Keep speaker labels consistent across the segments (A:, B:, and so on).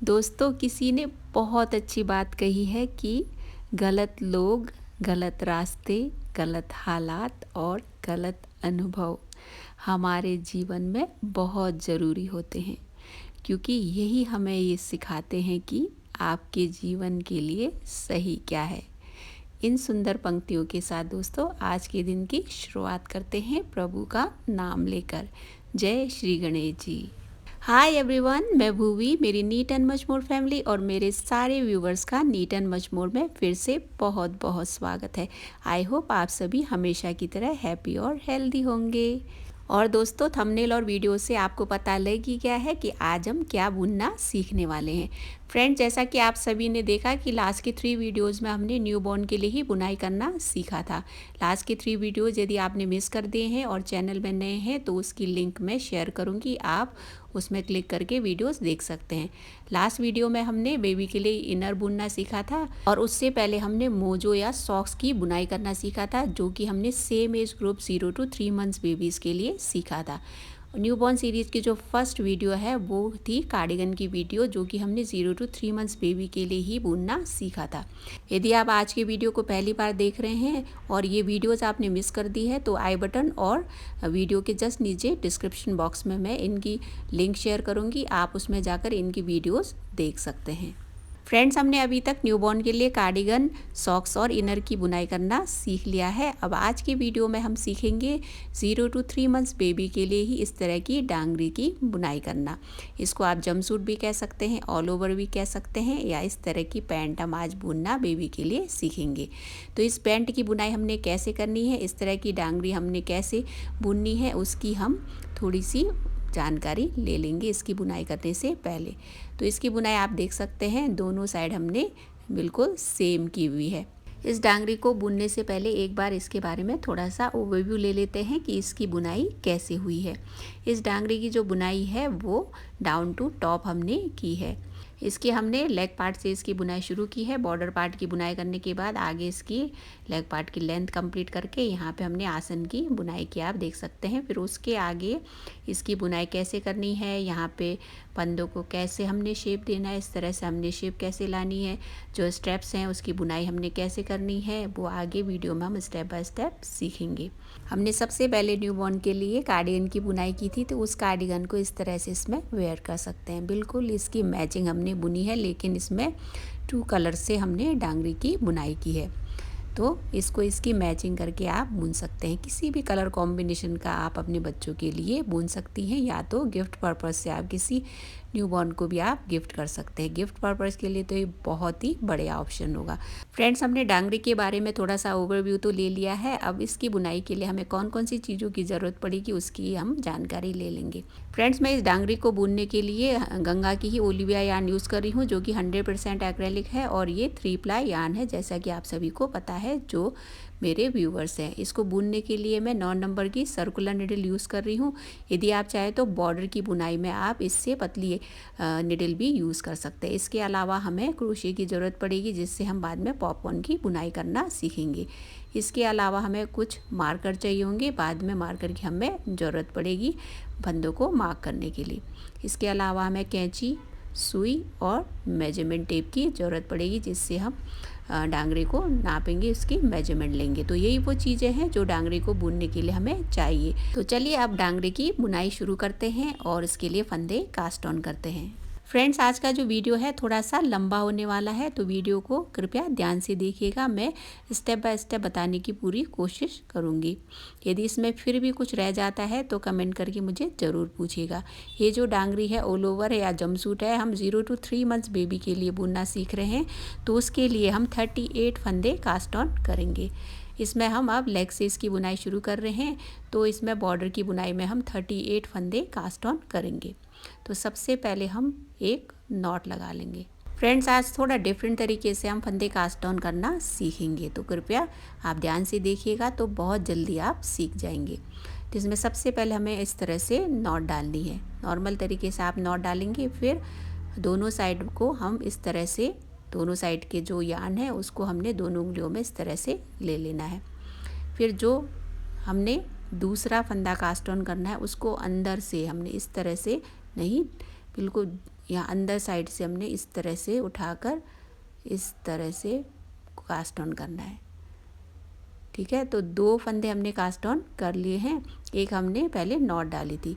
A: दोस्तों, किसी ने बहुत अच्छी बात कही है कि गलत लोग, गलत रास्ते, गलत हालात और गलत अनुभव हमारे जीवन में बहुत ज़रूरी होते हैं, क्योंकि यही हमें ये सिखाते हैं कि आपके जीवन के लिए सही क्या है। इन सुंदर पंक्तियों के साथ दोस्तों आज के दिन की शुरुआत करते हैं प्रभु का नाम लेकर। जय श्री गणेश जी। हाय एवरीवन, मैं भूवी, मेरी neat and much more family और मेरे सारे व्यूवर्स का नीट एंड मच मोर में फिर से बहुत बहुत स्वागत है। आई होप आप सभी हमेशा की तरह हैप्पी और हेल्दी होंगे। और दोस्तों, थंबनेल और वीडियो से आपको पता लगी क्या है कि आज हम क्या बुनना सीखने वाले हैं। फ्रेंड्स, जैसा कि आप सभी ने देखा कि लास्ट के 3 वीडियोज़ में हमने न्यूबॉर्न के लिए ही बुनाई करना सीखा था। लास्ट के 3 वीडियोज़ यदि आपने मिस कर दिए हैं और चैनल में नए हैं तो उसकी लिंक मैं शेयर करूँगी, आप उसमें क्लिक करके वीडियोस देख सकते हैं। लास्ट वीडियो में हमने बेबी के लिए इनर बुनना सीखा था और उससे पहले हमने मोजो या सॉक्स की बुनाई करना सीखा था, जो कि हमने same age group 0 to 3 months babies के लिए सीखा था। न्यूबॉर्न सीरीज़ की जो फर्स्ट वीडियो है वो थी कार्डिगन की वीडियो, जो कि हमने 0 to 3 मंथ्स बेबी के लिए ही बुनना सीखा था। यदि आप आज के वीडियो को पहली बार देख रहे हैं और ये वीडियोस आपने मिस कर दी है तो आई बटन और वीडियो के जस्ट नीचे डिस्क्रिप्शन बॉक्स में मैं इनकी लिंक शेयर करूँगी, आप उसमें जाकर इनकी वीडियोज़ देख सकते हैं। फ्रेंड्स, हमने अभी तक न्यूबॉर्न के लिए कार्डिगन, सॉक्स और इनर की बुनाई करना सीख लिया है। अब आज की वीडियो में हम सीखेंगे 0 to 3 मंथ्स बेबी के लिए ही इस तरह की डांगरी की बुनाई करना। इसको आप जंपसूट भी कह सकते हैं, ऑल ओवर भी कह सकते हैं, या इस तरह की पैंट हम आज बुनना बेबी के लिए सीखेंगे। तो इस पैंट की बुनाई हमने कैसे करनी है, इस तरह की डांगरी हमने कैसे बुननी है, उसकी हम थोड़ी सी जानकारी ले लेंगे इसकी बुनाई करने से पहले। तो इसकी बुनाई आप देख सकते हैं, दोनों साइड हमने बिल्कुल सेम की हुई है। इस डांगरी को बुनने से पहले एक बार इसके बारे में थोड़ा सा ओवरव्यू ले लेते हैं कि इसकी बुनाई कैसे हुई है। इस डांगरी की जो बुनाई है वो डाउन टू टॉप हमने की है। इसकी हमने लेग पार्ट से इसकी बुनाई शुरू की है। बॉर्डर पार्ट की बुनाई करने के बाद आगे इसकी लेग पार्ट की लेंथ कंप्लीट करके यहाँ पे हमने आसन की बुनाई की, आप देख सकते हैं। फिर उसके आगे इसकी बुनाई कैसे करनी है, यहाँ पे पंदों को कैसे हमने शेप देना है, इस तरह से हमने शेप कैसे लानी है, जो स्टेप्स हैं उसकी बुनाई हमने कैसे करनी है, वो आगे वीडियो में हम स्टेप बाय स्टेप सीखेंगे। हमने सबसे पहले न्यूबॉर्न के लिए कार्डिगन की बुनाई की थी, तो उस कार्डिगन को इस तरह से इसमें वेयर कर सकते हैं। बिल्कुल इसकी मैचिंग हमने बुनी है, लेकिन इसमें 2 कलर से हमने डांगरी की बुनाई की है। तो इसको इसकी मैचिंग करके आप बुन सकते हैं। किसी भी कलर कॉम्बिनेशन का आप अपने बच्चों के लिए बुन सकती हैं, या तो गिफ्ट पर्पज़ से आप किसी न्यूबॉर्न को भी आप गिफ्ट कर सकते हैं। गिफ्ट पर्पज़ के लिए तो ये बहुत ही बढ़िया ऑप्शन होगा। फ्रेंड्स, हमने डांगरी के बारे में थोड़ा सा ओवरव्यू तो ले लिया है। अब इसकी बुनाई के लिए हमें कौन कौन सी चीज़ों की ज़रूरत पड़ेगी उसकी हम जानकारी ले लेंगे। फ्रेंड्स, मैं इस डांगरी को बुनने के लिए गंगा की ही ओलिविया यार्न यूज़ कर रही हूँ, जो कि 100% एक्रेलिक है और ये 3 प्लाई यार्न है, जैसा कि आप सभी को पता है जो मेरे व्यूवर्स हैं। इसको बुनने के लिए मैं 9 नंबर की सर्कुलर निडल यूज़ कर रही हूँ। यदि आप चाहें तो बॉर्डर की बुनाई में आप इससे पतली निडल भी यूज़ कर सकते हैं। इसके अलावा हमें क्रोशे की ज़रूरत पड़ेगी, जिससे हम बाद में पॉपकॉर्न की बुनाई करना सीखेंगे। इसके अलावा हमें कुछ मार्कर चाहिए होंगे, बाद में मार्कर की हमें ज़रूरत पड़ेगी फंदों को मार्क करने के लिए। इसके अलावा हमें कैंची, सुई और मेजरमेंट टेप की ज़रूरत पड़ेगी, जिससे हम डांगरी को नापेंगे, उसकी मेजरमेंट लेंगे। तो यही वो चीज़ें हैं जो डांगरी को बुनने के लिए हमें चाहिए। तो चलिए अब डांगरी की बुनाई शुरू करते हैं और इसके लिए फंदे कास्ट ऑन करते हैं। फ्रेंड्स, आज का जो वीडियो है थोड़ा सा लंबा होने वाला है, तो वीडियो को कृपया ध्यान से देखिएगा। मैं स्टेप बाय स्टेप बताने की पूरी कोशिश करूँगी। यदि इसमें फिर भी कुछ रह जाता है तो कमेंट करके मुझे ज़रूर पूछिएगा। ये जो डांगरी है ऑल ओवर है या जंपसूट है, हम 0 to 3 मंथ्स बेबी के लिए बुनना सीख रहे हैं, तो उसके लिए हम 38 फंदे कास्ट ऑन करेंगे। इसमें हम अब लेग से इसकी बुनाई शुरू कर रहे हैं, तो इसमें बॉर्डर की बुनाई में हम 38 फंदे कास्ट ऑन करेंगे। तो सबसे पहले हम एक नॉट लगा लेंगे। फ्रेंड्स, आज थोड़ा डिफरेंट तरीके से हम फंदे कास्ट ऑन करना सीखेंगे, तो कृपया आप ध्यान से देखिएगा, तो बहुत जल्दी आप सीख जाएंगे। तो इसमें सबसे पहले हमें इस तरह से नॉट डालनी है। नॉर्मल तरीके से आप नॉट डालेंगे, फिर दोनों साइड को हम इस तरह से, दोनों साइड के जो यार्न है उसको हमने दोनों उंगलियों में इस तरह से ले लेना है। फिर जो हमने दूसरा फंदा कास्ट ऑन करना है उसको अंदर से हमने इस तरह से नहीं, बिल्कुल यहाँ अंदर साइड से हमने इस तरह से उठाकर इस तरह से कास्ट ऑन करना है। ठीक है, तो 2 फंदे हमने कास्ट ऑन कर लिए हैं, एक हमने पहले नॉट डाली थी।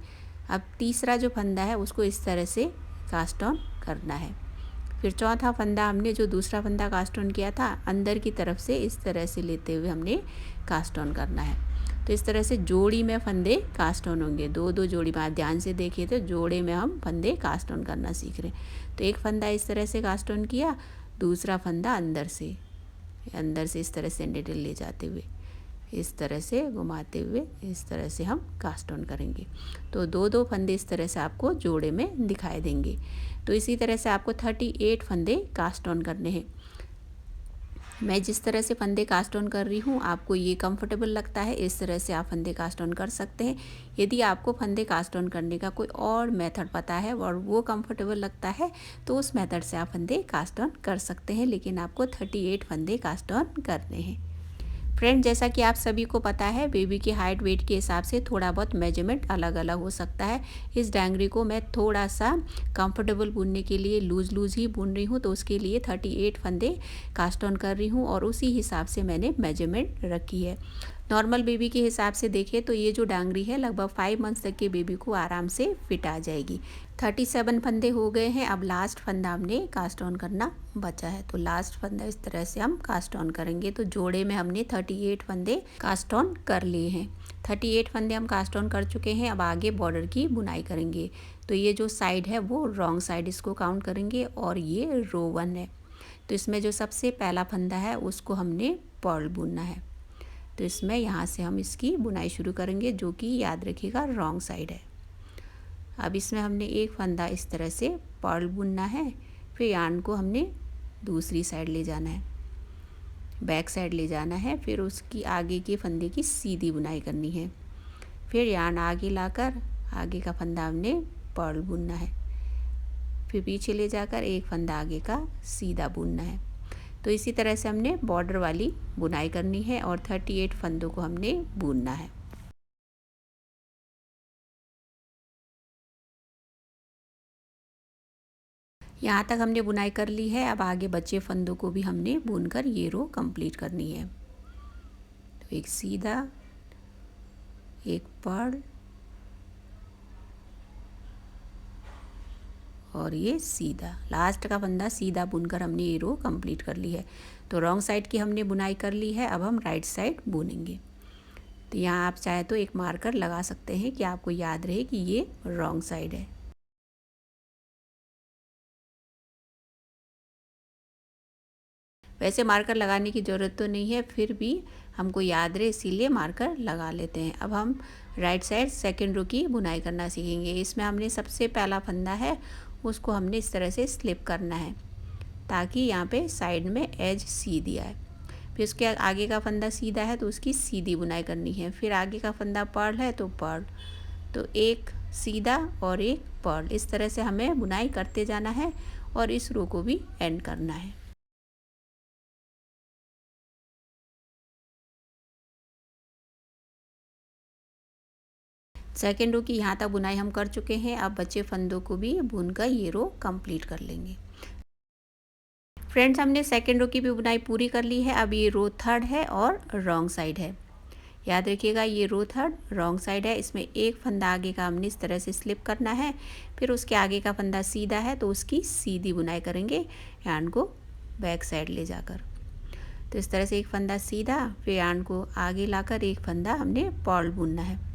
A: अब तीसरा जो फंदा है उसको इस तरह से कास्ट ऑन करना है। फिर चौथा फंदा हमने जो दूसरा फंदा कास्ट ऑन किया था अंदर की तरफ से इस तरह से लेते हुए हमने कास्ट ऑन करना है। तो इस तरह से जोड़ी में फंदे कास्ट ऑन होंगे, 2-2 जोड़ी में। आप ध्यान से देखिए तो जोड़े में हम फंदे कास्ट ऑन करना सीख रहे हैं। तो एक फंदा इस तरह से कास्ट ऑन किया, दूसरा फंदा अंदर से इस तरह से निडल ले जाते हुए इस तरह से घुमाते हुए इस तरह से हम कास्ट ऑन करेंगे। तो 2-2 फंदे इस तरह से आपको जोड़े में दिखाई देंगे। तो इसी तरह से आपको 38 फंदे कास्ट ऑन करने हैं। मैं जिस तरह से फंदे कास्ट ऑन कर रही हूँ, आपको ये कंफर्टेबल लगता है इस तरह से आप फंदे कास्ट ऑन कर सकते हैं। यदि आपको फंदे कास्ट ऑन करने का कोई और मेथड पता है और वो कंफर्टेबल लगता है तो उस मेथड से आप फंदे कास्ट ऑन कर सकते हैं, लेकिन आपको 38 फंदे कास्ट ऑन करने हैं। फ्रेंड, जैसा कि आप सभी को पता है बेबी की हाइट वेट के हिसाब से थोड़ा बहुत मेजरमेंट अलग अलग हो सकता है। इस डांगरी को मैं थोड़ा सा कंफर्टेबल बुनने के लिए लूज़ ही बुन रही हूँ, तो उसके लिए 38 फंदे कास्ट ऑन कर रही हूँ और उसी हिसाब से मैंने मेजरमेंट रखी है। नॉर्मल बेबी के हिसाब से देखें तो ये जो डांगरी है लगभग 5 मंथ्स तक के बेबी को आराम से फिट आ जाएगी। 37 फंदे हो गए हैं। अब लास्ट फंदा हमने कास्ट ऑन करना बचा है, तो लास्ट फंदा इस तरह से हम कास्ट ऑन करेंगे। तो जोड़े में हमने 38 फंदे कास्ट ऑन कर लिए हैं। 38 फंदे हम कास्ट ऑन कर चुके हैं। अब आगे बॉर्डर की बुनाई करेंगे। तो ये जो साइड है वो रॉन्ग साइड इसको काउंट करेंगे और ये रो 1 है। तो इसमें जो सबसे पहला फंदा है उसको हमने पर्ल बुनना है। तो इसमें यहाँ से हम इसकी बुनाई शुरू करेंगे, जो कि याद रखिएगा रॉन्ग साइड है। अब इसमें हमने एक फंदा इस तरह से पर्ल बुनना है, फिर यार्न को हमने दूसरी साइड ले जाना है, बैक साइड ले जाना है, फिर उसकी आगे के फंदे की सीधी बुनाई करनी है। फिर यार्न आगे लाकर आगे का फंदा हमने पर्ल बुनना है, फिर पीछे ले जाकर एक फंदा आगे का सीधा बुनना है। तो इसी तरह से हमने बॉर्डर वाली बुनाई करनी है और 38 फंदों को हमने बुनना है। यहाँ तक हमने बुनाई कर ली है। अब आगे बचे फंदों को भी हमने बुनकर ये रो कंप्लीट करनी है। तो एक सीधा, एक पर्ल और ये सीधा, लास्ट का फंदा सीधा बुनकर हमने ये रो कंप्लीट कर ली है। तो रॉन्ग साइड की हमने बुनाई कर ली है। अब हम राइट साइड बुनेंगे। तो यहाँ आप चाहे तो एक मार्कर लगा सकते हैं कि आपको याद रहे कि ये रॉन्ग साइड है। वैसे मार्कर लगाने की ज़रूरत तो नहीं है, फिर भी हमको याद रहे इसीलिए मार्कर लगा लेते हैं। अब हम राइट साइड सेकेंड रो की बुनाई करना सीखेंगे। इसमें हमने सबसे पहला फंदा है उसको हमने इस तरह से स्लिप करना है ताकि यहाँ पे साइड में एज सीधी आए। फिर उसके आगे का फंदा सीधा है तो उसकी सीधी बुनाई करनी है। फिर आगे का फंदा पर्ल है तो पर्ल, तो एक सीधा और एक पर्ल, इस तरह से हमें बुनाई करते जाना है और इस रो को भी एंड करना है। सेकेंड रो की यहाँ तक बुनाई हम कर चुके हैं। अब बचे फंदों को भी बुनकर ये रो कंप्लीट कर लेंगे। फ्रेंड्स, हमने सेकेंड रो की भी बुनाई पूरी कर ली है। अब ये रो थर्ड है और रॉन्ग साइड है। याद रखिएगा ये रो थर्ड रॉन्ग साइड है। इसमें एक फंदा आगे का हमने इस तरह से स्लिप करना है, फिर उसके आगे का फंदा सीधा है तो उसकी सीधी बुनाई करेंगे यार्न को बैक साइड ले जाकर। तो इस तरह से एक फंदा सीधा, फिर यार्न को आगे लाकर एक फंदा हमने पर्ल बुनना है,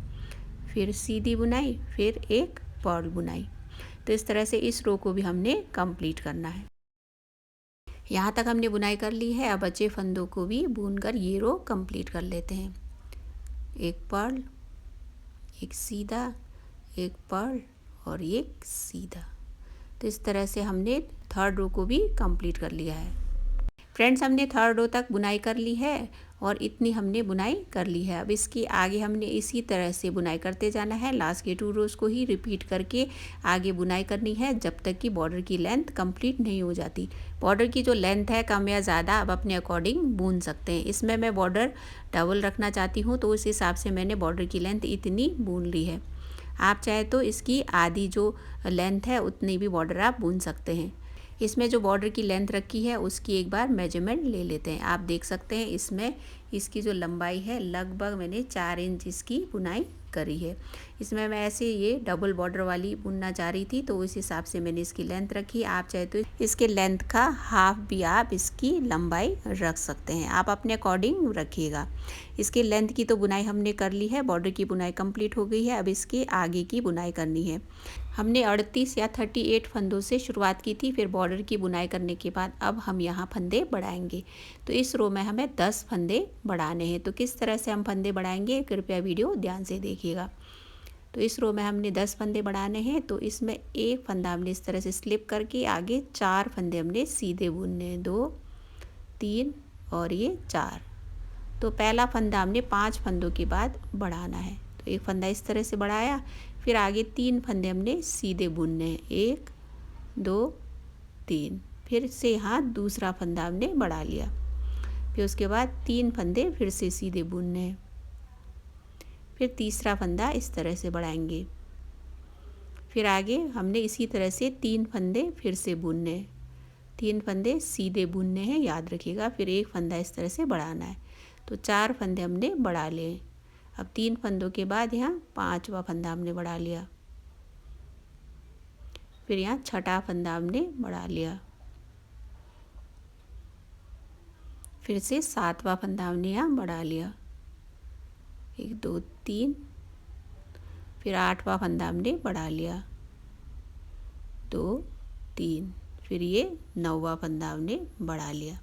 A: फिर सीधी बुनाई, फिर एक पर्ल बुनाई। तो इस तरह से इस रो को भी हमने कंप्लीट करना है। यहाँ तक हमने बुनाई कर ली है। अब बचे फंदों को भी बुनकर ये रो कंप्लीट कर लेते हैं। एक पर्ल, एक सीधा, एक पर्ल और एक सीधा। तो इस तरह से हमने थर्ड रो को भी कंप्लीट कर लिया है। फ्रेंड्स, हमने थर्ड रो तक बुनाई कर ली है और इतनी हमने बुनाई कर ली है। अब इसके आगे हमने इसी तरह से बुनाई करते जाना है। लास्ट के 2 रोज़ को ही रिपीट करके आगे बुनाई करनी है जब तक कि बॉर्डर की लेंथ कंप्लीट नहीं हो जाती। बॉर्डर की जो लेंथ है कम या ज़्यादा आप अपने अकॉर्डिंग बुन सकते हैं। इसमें मैं बॉर्डर डबल रखना चाहती हूँ तो उस हिसाब से मैंने बॉर्डर की लेंथ इतनी बुन ली है। आप चाहे तो इसकी आधी जो लेंथ है उतनी भी बॉर्डर आप बुन सकते हैं। इसमें जो बॉर्डर की लेंथ रखी है उसकी एक बार मेजरमेंट ले लेते हैं। आप देख सकते हैं इसमें इसकी जो लंबाई है लगभग मैंने 4 इंच इसकी बुनाई करी है। इसमें मैं ऐसे ये डबल बॉर्डर वाली बुनना चाह रही थी तो उस हिसाब से मैंने इसकी लेंथ रखी। आप चाहे तो इसके लेंथ का हाफ भी आप इसकी लंबाई रख सकते हैं, आप अपने अकॉर्डिंग रखिएगा। इसकी लेंथ की तो बुनाई हमने कर ली है, बॉर्डर की बुनाई कंप्लीट हो गई है। अब इसके आगे की बुनाई करनी है। हमने 38 या 38 फंदों से शुरुआत की थी, फिर बॉर्डर की बुनाई करने के बाद अब हम यहाँ फंदे बढ़ाएंगे। तो इस रो में हमें 10 फंदे बढ़ाने हैं। तो किस तरह से हम फंदे बढ़ाएंगे, कृपया वीडियो ध्यान से देखिएगा। तो इस रो में हमने 10 फंदे बढ़ाने हैं। तो इसमें एक फंदा हमने इस तरह से स्लिप करके आगे 4 फंदे हमने सीधे बुनने हैं, 2 3 और ये 4। तो पहला फंदा हमने 5 फंदों के बाद बढ़ाना है। तो एक फंदा इस तरह से बढ़ाया, फिर आगे 3 फंदे हमने सीधे बुनने हैं, 1 2 3। फिर से यहाँ दूसरा फंदा हमने बढ़ा लिया, फिर उसके बाद 3 फंदे फिर से सीधे बुनने हैं, फिर तीसरा फंदा इस तरह से बढ़ाएंगे, फिर आगे हमने इसी तरह से 3 फंदे फिर से बुनने हैं, 3 फंदे सीधे बुनने हैं याद रखिएगा, फिर एक फंदा इस तरह से बढ़ाना है। तो 4 फंदे हमने बढ़ा लिए। अब 3 फंदों के बाद यहाँ 5वां फंदा हमने बढ़ा लिया, फिर यहाँ 6ठा फंदा हमने बढ़ा लिया, फिर से 7वां फंदा हमने यहाँ बढ़ा लिया, 1 2 3, फिर 8वां फंदा हमने बढ़ा लिया, 2 3, फिर ये 9वां फंदा हमने बढ़ा लिया।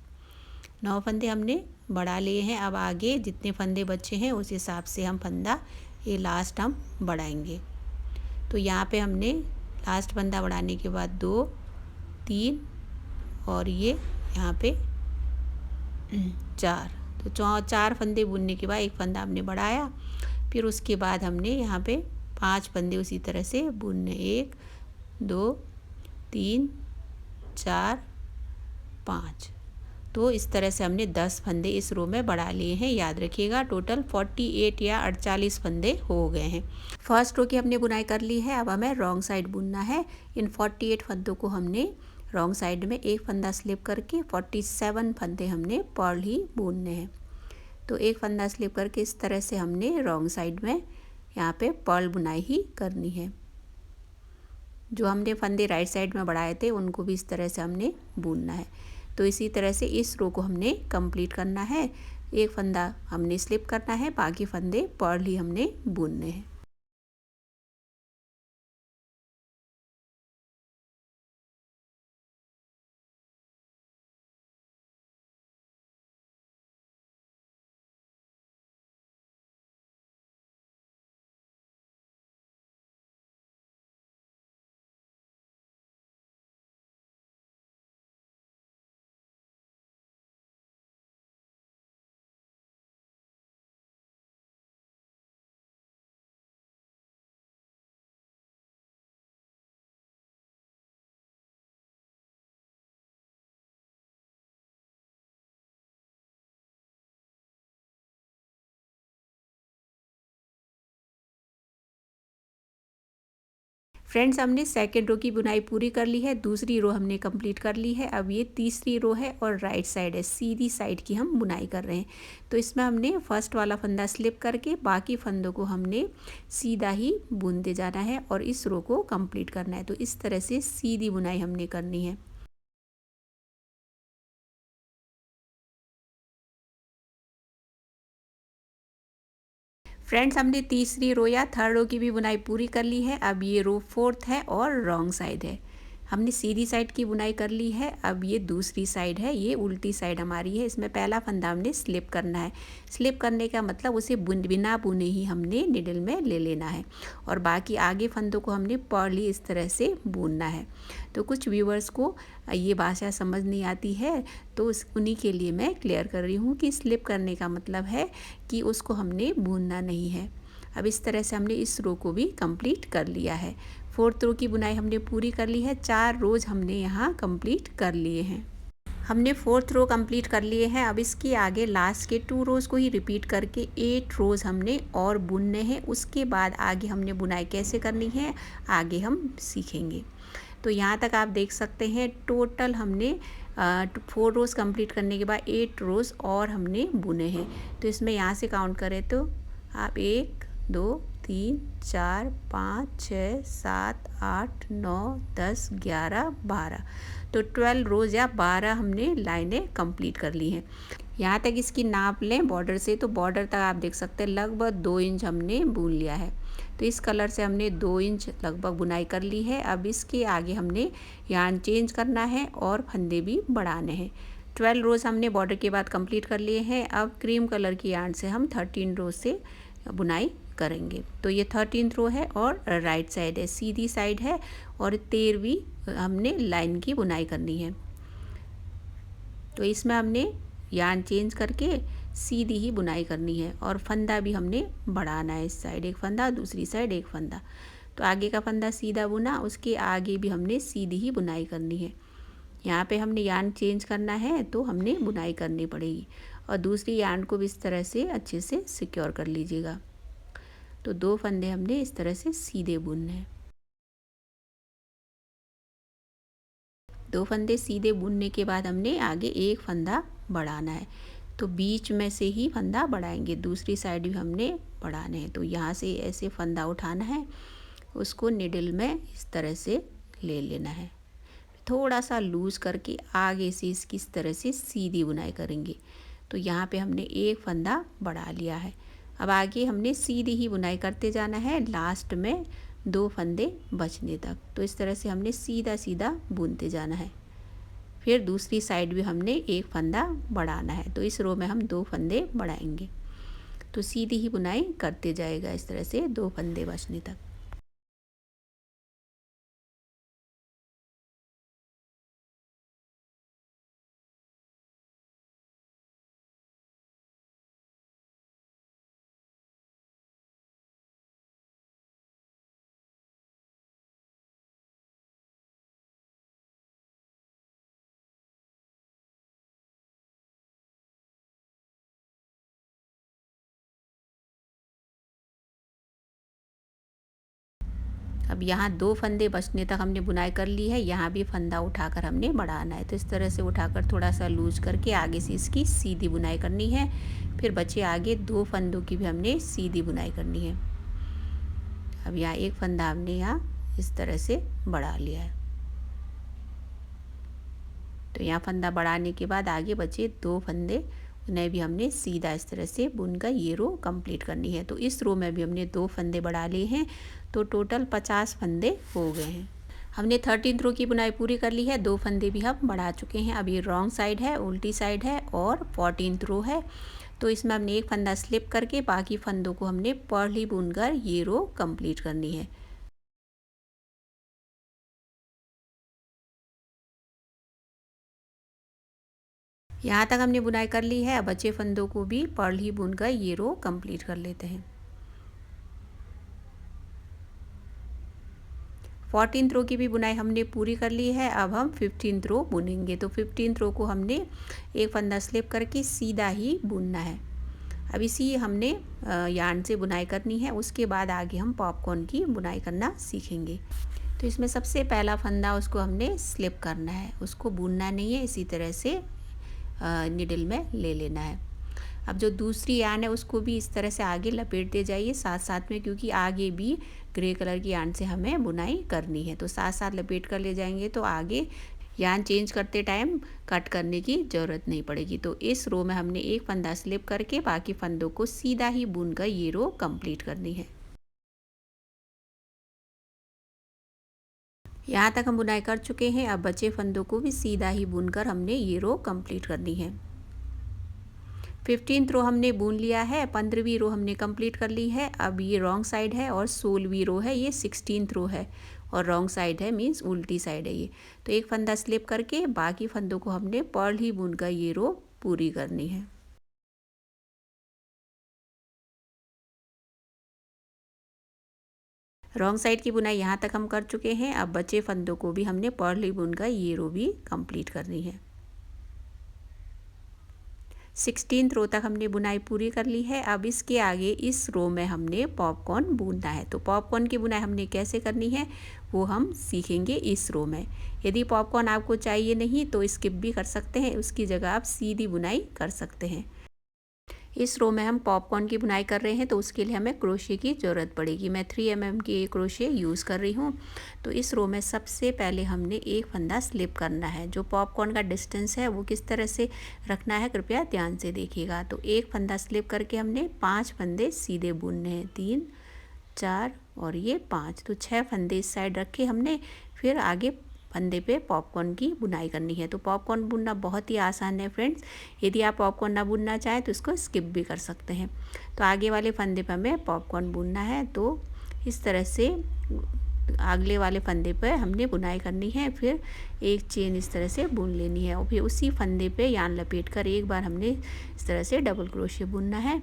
A: 9 फंदे हमने बढ़ा लिए हैं। अब आगे जितने फंदे बचे हैं उस हिसाब से हम फंदा ये लास्ट हम बढ़ाएंगे। तो यहाँ पे हमने लास्ट फंदा बढ़ाने के बाद 2 3 और ये यहाँ पे 4। तो 4 फंदे बुनने के बाद एक फंदा हमने बढ़ाया, फिर उसके बाद हमने यहाँ पे 5 फंदे उसी तरह से बुनने, 1 2 3 4 5। तो इस तरह से हमने 10 फंदे इस रो में बढ़ा लिए हैं। याद रखिएगा टोटल 48 या 48 फंदे हो गए हैं। फर्स्ट रो की हमने बुनाई कर ली है। अब हमें रॉन्ग साइड बुनना है। इन 48 फंदों को हमने रॉन्ग साइड में एक फंदा स्लिप करके 47 फंदे हमने पर्ल ही बुनने हैं। तो एक फंदा स्लिप करके इस तरह से हमने रॉन्ग साइड में यहाँ पे पर्ल बुनाई ही करनी है। जो हमने फंदे राइट साइड में बढ़ाए थे उनको भी इस तरह से हमने बुनना है। तो इसी तरह से इस रो को हमने कंप्लीट करना है। एक फंदा हमने स्लिप करना है, बाकी फंदे पर्ल ही हमने बुनने हैं। फ्रेंड्स हमने सेकेंड रो की बुनाई पूरी कर ली है, दूसरी रो हमने कंप्लीट कर ली है। अब ये तीसरी रो है और राइट साइड है, सीधी साइड की हम बुनाई कर रहे हैं। तो इसमें हमने फर्स्ट वाला फंदा स्लिप करके बाकी फंदों को हमने सीधा ही बुनते जाना है और इस रो को कंप्लीट करना है। तो इस तरह से सीधी बुनाई हमने करनी है। फ्रेंड्स हमने तीसरी रो या थर्ड रो की भी बुनाई पूरी कर ली है। अब ये रो फोर्थ है और रॉन्ग साइड है। हमने सीधी साइड की बुनाई कर ली है। अब ये दूसरी साइड है, ये उल्टी साइड हमारी है। इसमें पहला फंदा हमने स्लिप करना है। स्लिप करने का मतलब उसे बिना बुने ही हमने निडल में ले लेना है और बाकी आगे फंदों को हमने पर्ल ही इस तरह से बुनना है। तो कुछ व्यूवर्स को ये भाषा समझ नहीं आती है, तो उन्हीं के लिए मैं क्लियर कर रही हूँ कि स्लिप करने का मतलब है कि उसको हमने बुनना नहीं है। अब इस तरह से हमने इस रो को भी कंप्लीट कर लिया है। फोर्थ रो की बुनाई हमने पूरी कर ली है। 4 रोज हमने यहाँ कंप्लीट कर लिए हैं। हमने 4th रो कंप्लीट कर लिए हैं। अब इसके आगे लास्ट के 2 रोज़ को ही रिपीट करके 8 रोज़ हमने और बुनने हैं। उसके बाद आगे हमने बुनाई कैसे करनी है आगे हम सीखेंगे। तो यहाँ तक आप देख सकते हैं टोटल हमने 4 रोज़ कंप्लीट करने के बाद 8 रोज़ और हमने बुने हैं। तो इसमें यहाँ से काउंट करें तो आप 1 2 3 4 5 6 7 8 9 10 11 12 तो 12 रोज़ या 12 हमने लाइनें कंप्लीट कर ली हैं। यहाँ तक इसकी नाप लें बॉर्डर से, तो बॉर्डर तक आप देख सकते हैं लगभग 2 इंच हमने बुन लिया है। तो इस कलर से हमने 2 इंच लगभग बुनाई कर ली है। अब इसके आगे हमने यार्न चेंज करना है और फंदे भी बढ़ाने हैं। 12 रोज़ हमने बॉर्डर के बाद कंप्लीट कर लिए हैं। अब क्रीम कलर की यार्न से हम 13 रोज़ से बुनाई करेंगे। तो ये 13th रो है और राइट साइड है, सीधी साइड है और 13वीं हमने लाइन की बुनाई करनी है। तो इसमें हमने यार्न चेंज करके सीधी ही बुनाई करनी है और फंदा भी हमने बढ़ाना है। इस साइड एक फंदा, दूसरी साइड एक फंदा। तो आगे का फंदा सीधा बुना, उसके आगे भी हमने सीधी ही बुनाई करनी है। यहाँ पे हमने यार्न चेंज करना है तो हमने बुनाई करनी पड़ेगी और दूसरी यार्न को भी इस तरह से अच्छे से सिक्योर कर लीजिएगा। तो 2 फंदे हमने इस तरह से सीधे बुनने हैं। 2 फंदे सीधे बुनने के बाद हमने आगे एक फंदा बढ़ाना है। तो बीच में से ही फंदा बढ़ाएंगे, दूसरी साइड भी हमने बढ़ाने हैं। तो यहाँ से ऐसे फंदा उठाना है, उसको निडल में इस तरह से ले लेना है, थोड़ा सा लूज़ करके आगे से इसकी इस तरह से सीधी बुनाई करेंगे। तो यहाँ पे हमने एक फंदा बढ़ा लिया है। अब आगे हमने सीधी ही बुनाई करते जाना है लास्ट में 2 फंदे बचने तक। तो इस तरह से हमने सीधा सीधा बुनते जाना है। फिर दूसरी साइड भी हमने एक फंदा बढ़ाना है। तो इस रो में हम 2 फंदे बढ़ाएंगे। तो सीधी ही बुनाई करते जाएगा इस तरह से 2 फंदे बचने तक। अब यहाँ 2 फंदे बचने तक हमने बुनाई कर ली है। यहाँ भी फंदा उठाकर हमने बढ़ाना है। तो इस तरह से उठाकर थोड़ा सा लूज करके आगे से इसकी सीधी बुनाई करनी है। फिर बचे आगे 2 फंदों की भी हमने सीधी बुनाई करनी है। अब यहाँ एक फंदा हमने यहाँ इस तरह से बढ़ा लिया है। तो यहाँ फंदा बढ़ाने के बाद आगे बचे 2 फंदे, उन्हें भी हमने सीधा इस तरह से बुनकर ये रो कंप्लीट करनी है। तो इस रो में भी हमने 2 फंदे बढ़ा लिए हैं। तो टोटल 50 फंदे हो गए हैं। हमने 13th रो की बुनाई पूरी कर ली है। 2 फंदे भी हम बढ़ा चुके हैं। अब ये रॉन्ग साइड है, उल्टी साइड है और 14th रो है। तो इसमें हमने एक फंदा स्लिप करके बाकी फंदों को हमने पॉर्ली बुनकर ये रो कंप्लीट करनी है। यहाँ तक हमने बुनाई कर ली है। अब बचे फंदों को भी पॉर्ली बुनकर ये रो कंप्लीट कर लेते हैं। 14th रो की भी बुनाई हमने पूरी कर ली है। अब हम 15th रो बुनेंगे। तो 15th रो को हमने एक फंदा स्लिप करके सीधा ही बुनना है। अब इसी हमने यार्न से बुनाई करनी है। उसके बाद आगे हम पॉपकॉर्न की बुनाई करना सीखेंगे। तो इसमें सबसे पहला फंदा उसको हमने स्लिप करना है, उसको बुनना नहीं है, इसी तरह से निडल में ले लेना है। अब जो दूसरी यार्न है उसको भी इस तरह से आगे लपेटते जाइए साथ साथ में, क्योंकि आगे भी ग्रे कलर की यार्न से हमें बुनाई करनी है। तो साथ साथ लपेट कर ले जाएंगे तो आगे यार्न चेंज करते टाइम कट करने की ज़रूरत नहीं पड़ेगी। तो इस रो में हमने एक फंदा स्लिप करके बाकी फंदों को सीधा ही बुनकर ये रो कंप्लीट करनी है। यहाँ तक हम बुनाई कर चुके हैं। अब बचे फंदों को भी सीधा ही बुनकर हमने ये रो कंप्लीट करनी है। 15th रो हमने बुन लिया है, 15वीं रो हमने कंप्लीट कर ली है। अब ये रॉन्ग साइड है और 16वीं रो है, ये 16th रो है और रॉन्ग साइड है मीन्स उल्टी साइड है ये। तो एक फंदा स्लिप करके बाकी फंदों को हमने पर्ल ही बुनकर ये रो पूरी करनी है। रॉन्ग साइड की बुनाई यहाँ तक हम कर चुके हैं। अब बचे फंदों को भी हमने पर्ल ही बुनकर ये रो भी कंप्लीट करनी है। 16th रो तक हमने बुनाई पूरी कर ली है। अब इसके आगे इस रो में हमने पॉपकॉर्न बुनना है। तो पॉपकॉर्न की बुनाई हमने कैसे करनी है वो हम सीखेंगे इस रो में। यदि पॉपकॉर्न आपको चाहिए नहीं तो स्किप भी कर सकते हैं, उसकी जगह आप सीधी बुनाई कर सकते हैं। इस रो में हम पॉपकॉर्न की बुनाई कर रहे हैं तो उसके लिए हमें क्रोशे की ज़रूरत पड़ेगी। मैं 3 mm की क्रोशे यूज़ कर रही हूँ। तो इस रो में सबसे पहले हमने एक फंदा स्लिप करना है। जो पॉपकॉर्न का डिस्टेंस है वो किस तरह से रखना है कृपया ध्यान से देखिएगा। तो एक फंदा स्लिप करके हमने 5 फंदे सीधे बुनने हैं, 3 4 और ये 5। तो 6 फंदे इस साइड रखे हमने, फिर आगे फंदे पे पॉपकॉर्न की बुनाई करनी है। तो पॉपकॉर्न बुनना बहुत ही आसान है फ्रेंड्स। यदि आप पॉपकॉर्न ना बुनना चाहें तो इसको स्किप भी कर सकते हैं। तो आगे वाले फंदे पे हमें पॉपकॉर्न बुनना है। तो इस तरह से अगले वाले फंदे पे हमने बुनाई करनी है, फिर एक चेन इस तरह से बुन लेनी है और फिर उसी फंदे पे यान लपेट कर एक बार हमने इस तरह से डबल क्रोशे बुनना है।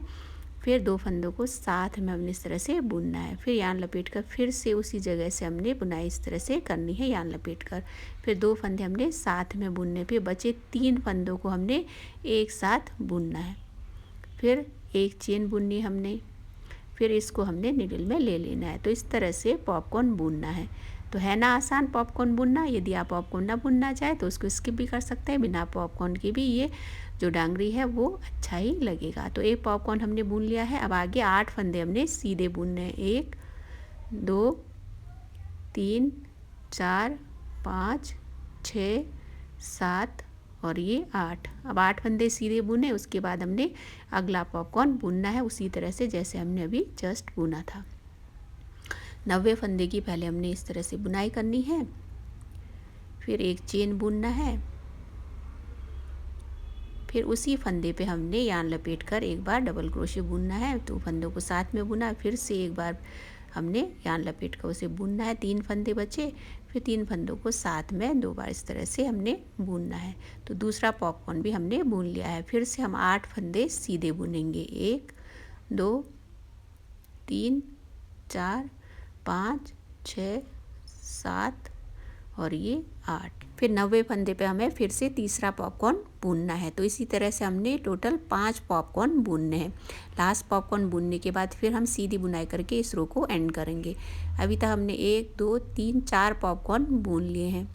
A: फिर 2 फंदों को साथ में हमने इस तरह से बुनना है। फिर यान लपेट कर फिर से उसी जगह से हमने बुनाई इस तरह से करनी है यान लपेट कर। फिर 2 फंदे हमने साथ में बुनने, फिर बचे 3 फंदों को हमने एक साथ बुनना है। फिर एक चेन बुननी हमने, फिर इसको हमने निडल में ले लेना है। तो इस तरह से पॉपकॉर्न बुनना है। तो है ना आसान पॉपकॉर्न बुनना। यदि आप पॉपकॉर्न ना बुनना चाहे तो उसको स्किप भी कर सकते हैं। बिना पॉपकॉर्न की भी ये जो डांगरी है वो अच्छा ही लगेगा। तो एक पॉपकॉर्न हमने बुन लिया है। अब आगे 8 फंदे हमने सीधे बुनने हैं, 1 2 3 4 5 6 7 और ये 8। अब 8 फंदे सीधे बुने, उसके बाद हमने अगला पॉपकॉर्न बुनना है उसी तरह से जैसे हमने अभी जस्ट बुना था। 90 फंदे की पहले हमने इस तरह से बुनाई करनी है, फिर एक चेन बुनना है, फिर उसी फंदे पे हमने यान लपेट कर एक बार डबल क्रोशे बुनना है। तो फंदों को साथ में बुना, फिर से एक बार हमने यान लपेट कर उसे बुनना है। 3 फंदे बचे, फिर 3 फंदों को साथ में 2 बार इस तरह से हमने बुनना है। तो दूसरा पॉपकॉर्न भी हमने बुन लिया है। फिर से हम 8 फंदे सीधे बुनेंगे, 1 2 3 4 5 6 7 और ये 8। फिर 90 फंदे पे हमें फिर से तीसरा पॉपकॉर्न बुनना है। तो इसी तरह से हमने टोटल 5 पॉपकॉर्न बुनने हैं। लास्ट पॉपकॉर्न बुनने के बाद फिर हम सीधी बुनाई करके इस रो को एंड करेंगे। अभी तक हमने 1 2 3 4 पॉपकॉर्न बुन लिए हैं।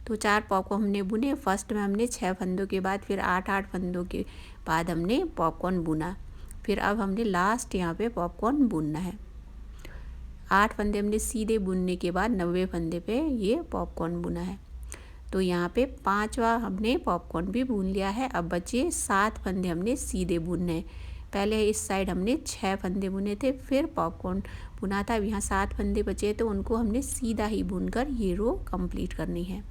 A: तो 4 पॉपकॉर्न हमने बुने। फर्स्ट में हमने 6 फंदों के बाद फिर 8 फंदों के बाद हमने पॉपकॉर्न बुना। फिर अब हमने लास्ट यहाँ पे पॉपकॉर्न बुनना है। 8 फंदे हमने सीधे बुनने के बाद 90 फंदे पे ये पॉपकॉर्न बुना है। तो यहाँ पे 5वां हमने पॉपकॉर्न भी बुन लिया है। अब बचे 7 फंदे हमने सीधे बुनने हैं। पहले इस साइड हमने 6 फंदे बुने थे, फिर पॉपकॉर्न बुना था। अब यहाँ 7 फंदे बचे तो उनको हमने सीधा ही बुनकर ये रो कंप्लीट करनी है।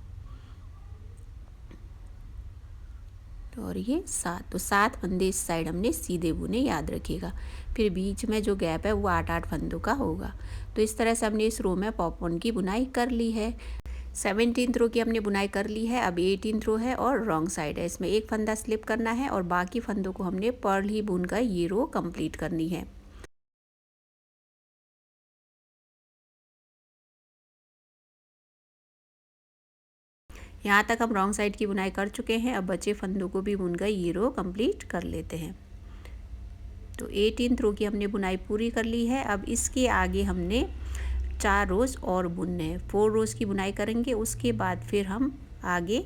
A: और ये 7, तो 7 फंदे इस साइड हमने सीधे बुने, याद रखिएगा। फिर बीच में जो गैप है वो 8 फंदों का होगा। तो इस तरह से हमने इस रो में पॉपकॉर्न की बुनाई कर ली है। 17th रो की हमने बुनाई कर ली है। अब 18th रो है और रॉन्ग साइड है। इसमें एक फंदा स्लिप करना है और बाकी फंदों को हमने पर्ल ही बुनकर ये रो कंप्लीट करनी है। यहाँ तक हम रॉन्ग साइड की बुनाई कर चुके हैं। अब बचे फंदों को भी बुनकर ये रो कंप्लीट कर लेते हैं। तो 18th रो की हमने बुनाई पूरी कर ली है। अब इसके आगे हमने 4 रोज़ और बुनने हैं। 4 रोज़ की बुनाई करेंगे, उसके बाद फिर हम आगे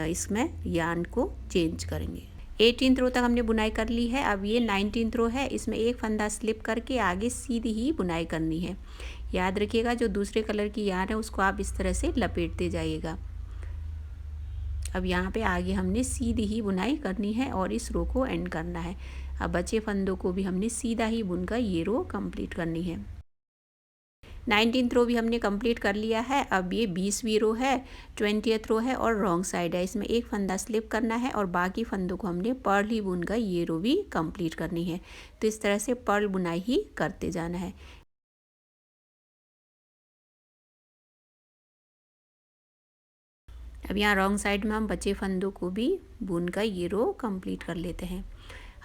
A: इसमें यार्न को चेंज करेंगे। 18th रो तक हमने बुनाई कर ली है। अब ये 19th रो है, इसमें एक फंदा स्लिप करके आगे सीधी ही बुनाई करनी है। याद रखिएगा जो दूसरे कलर की यार्न है उसको आप इस तरह से लपेटते जाइएगा। अब यहाँ पे आगे हमने सीधी ही बुनाई करनी है और इस रो को एंड करना है। अब बचे फंदों को भी हमने सीधा ही बुनकर ये रो कंप्लीट करनी है। 19th रो भी हमने कंप्लीट कर लिया है। अब ये 20वीं रो है, 20th रो है और रॉन्ग साइड है। इसमें एक फंदा स्लिप करना है और बाकी फंदों को हमने पर्ल ही बुनकर ये रो भी कंप्लीट करनी है। तो इस तरह से पर्ल बुनाई ही करते जाना है। अब यहाँ रॉन्ग साइड में हम बचे फंदों को भी बुनकर ये रो कंप्लीट कर लेते हैं।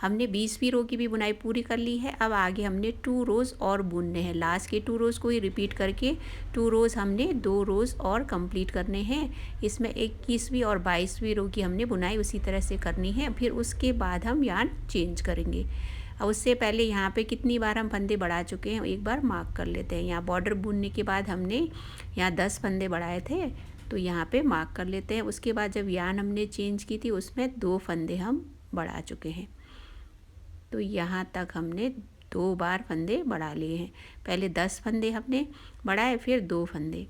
A: हमने 20वीं रो की भी बुनाई पूरी कर ली है। अब आगे हमने 2 रोज़ और बुनने हैं। लास्ट के 2 रोज़ को ही रिपीट करके 2 रोज़ हमने 2 रोज़ और कंप्लीट करने हैं। इसमें 21वीं और 22वीं रो की हमने बुनाई उसी तरह से करनी है। फिर उसके बाद हम यार्न चेंज करेंगे। और उससे पहले यहाँ पे कितनी बार हम फंदे बढ़ा चुके हैं एक बार मार्क कर लेते हैं। यहाँ बॉर्डर बुनने के बाद हमने यहाँ 10 फंदे बढ़ाए थे, तो यहाँ पे मार्क कर लेते हैं। उसके बाद जब यार्न हमने चेंज की थी उसमें 2 फंदे हम बढ़ा चुके हैं। तो यहाँ तक हमने 2 बार फंदे बढ़ा लिए हैं। पहले 10 फंदे हमने बढ़ाए, फिर 2 फंदे,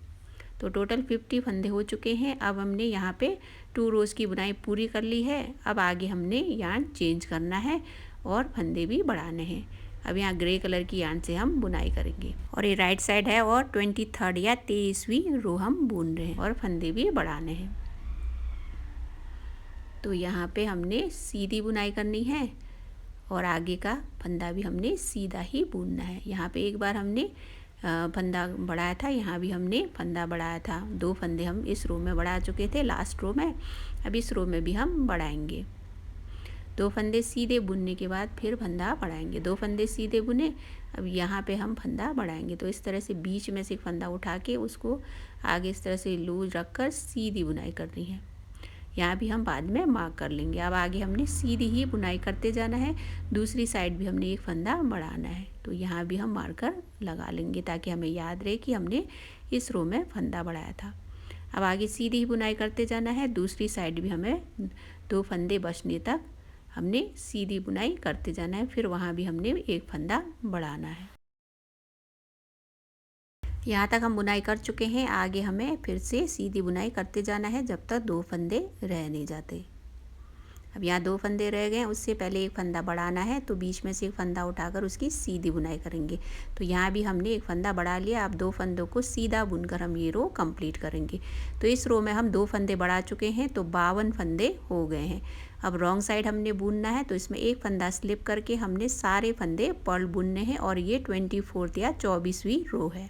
A: तो टोटल 50 फंदे हो चुके हैं। अब हमने यहाँ पे 2 रोज़ की बुनाई पूरी कर ली है। अब आगे हमने यार्न चेंज करना है और फंदे भी बढ़ाने हैं। अब यहाँ ग्रे कलर की यार्न से हम बुनाई करेंगे और ये राइट साइड है और 23rd या 23वीं रो हम बुन रहे हैं और फंदे भी बढ़ाने हैं। तो यहाँ पे हमने सीधी बुनाई करनी है और आगे का फंदा भी हमने सीधा ही बुनना है। यहाँ पे एक बार हमने फंदा बढ़ाया था, यहाँ भी हमने फंदा बढ़ाया था। 2 फंदे हम इस रो में बढ़ा चुके थे लास्ट रो में, अब इस रो में भी हम बढ़ाएंगे। 2 फंदे सीधे बुनने के बाद फिर फंदा बढ़ाएंगे। 2 फंदे सीधे बुने, अब यहाँ पे हम फंदा बढ़ाएंगे। तो इस तरह से बीच में से फंदा उठा के उसको आगे इस तरह से लूज रखकर सीधी बुनाई करनी है। यहाँ भी हम बाद में मार्क कर लेंगे। अब आगे हमने सीधी ही बुनाई करते जाना है। दूसरी साइड भी हमने एक फंदा बढ़ाना है, तो यहाँ भी हम मार्कर लगा लेंगे ताकि हमें याद रहे कि हमने इस रो में फंदा बढ़ाया था। अब आगे सीधी ही बुनाई करते जाना है। दूसरी साइड भी हमें 2 फंदे बचने तक हमने सीधी बुनाई करते जाना है। फिर वहाँ भी हमने एक फंदा बढ़ाना है। यहाँ तक हम बुनाई कर चुके हैं। आगे हमें फिर से सीधी बुनाई करते जाना है जब तक 2 फंदे रह नहीं जाते। अब यहाँ 2 फंदे रह गए, उससे पहले एक फंदा बढ़ाना है, तो बीच में से एक फंदा उठाकर उसकी सीधी बुनाई करेंगे। तो यहाँ भी हमने एक फंदा बढ़ा लिया। अब 2 फंदों को सीधा बुनकर हम ये रो कंप्लीट करेंगे। तो इस रो में हम 2 फंदे बढ़ा चुके हैं, तो 52 फंदे हो गए हैं। अब रॉन्ग साइड हमने बुनना है, तो इसमें एक फंदा स्लिप करके हमने सारे फंदे पर्ल बुनने हैं और ये 24th या 24वीं रो है।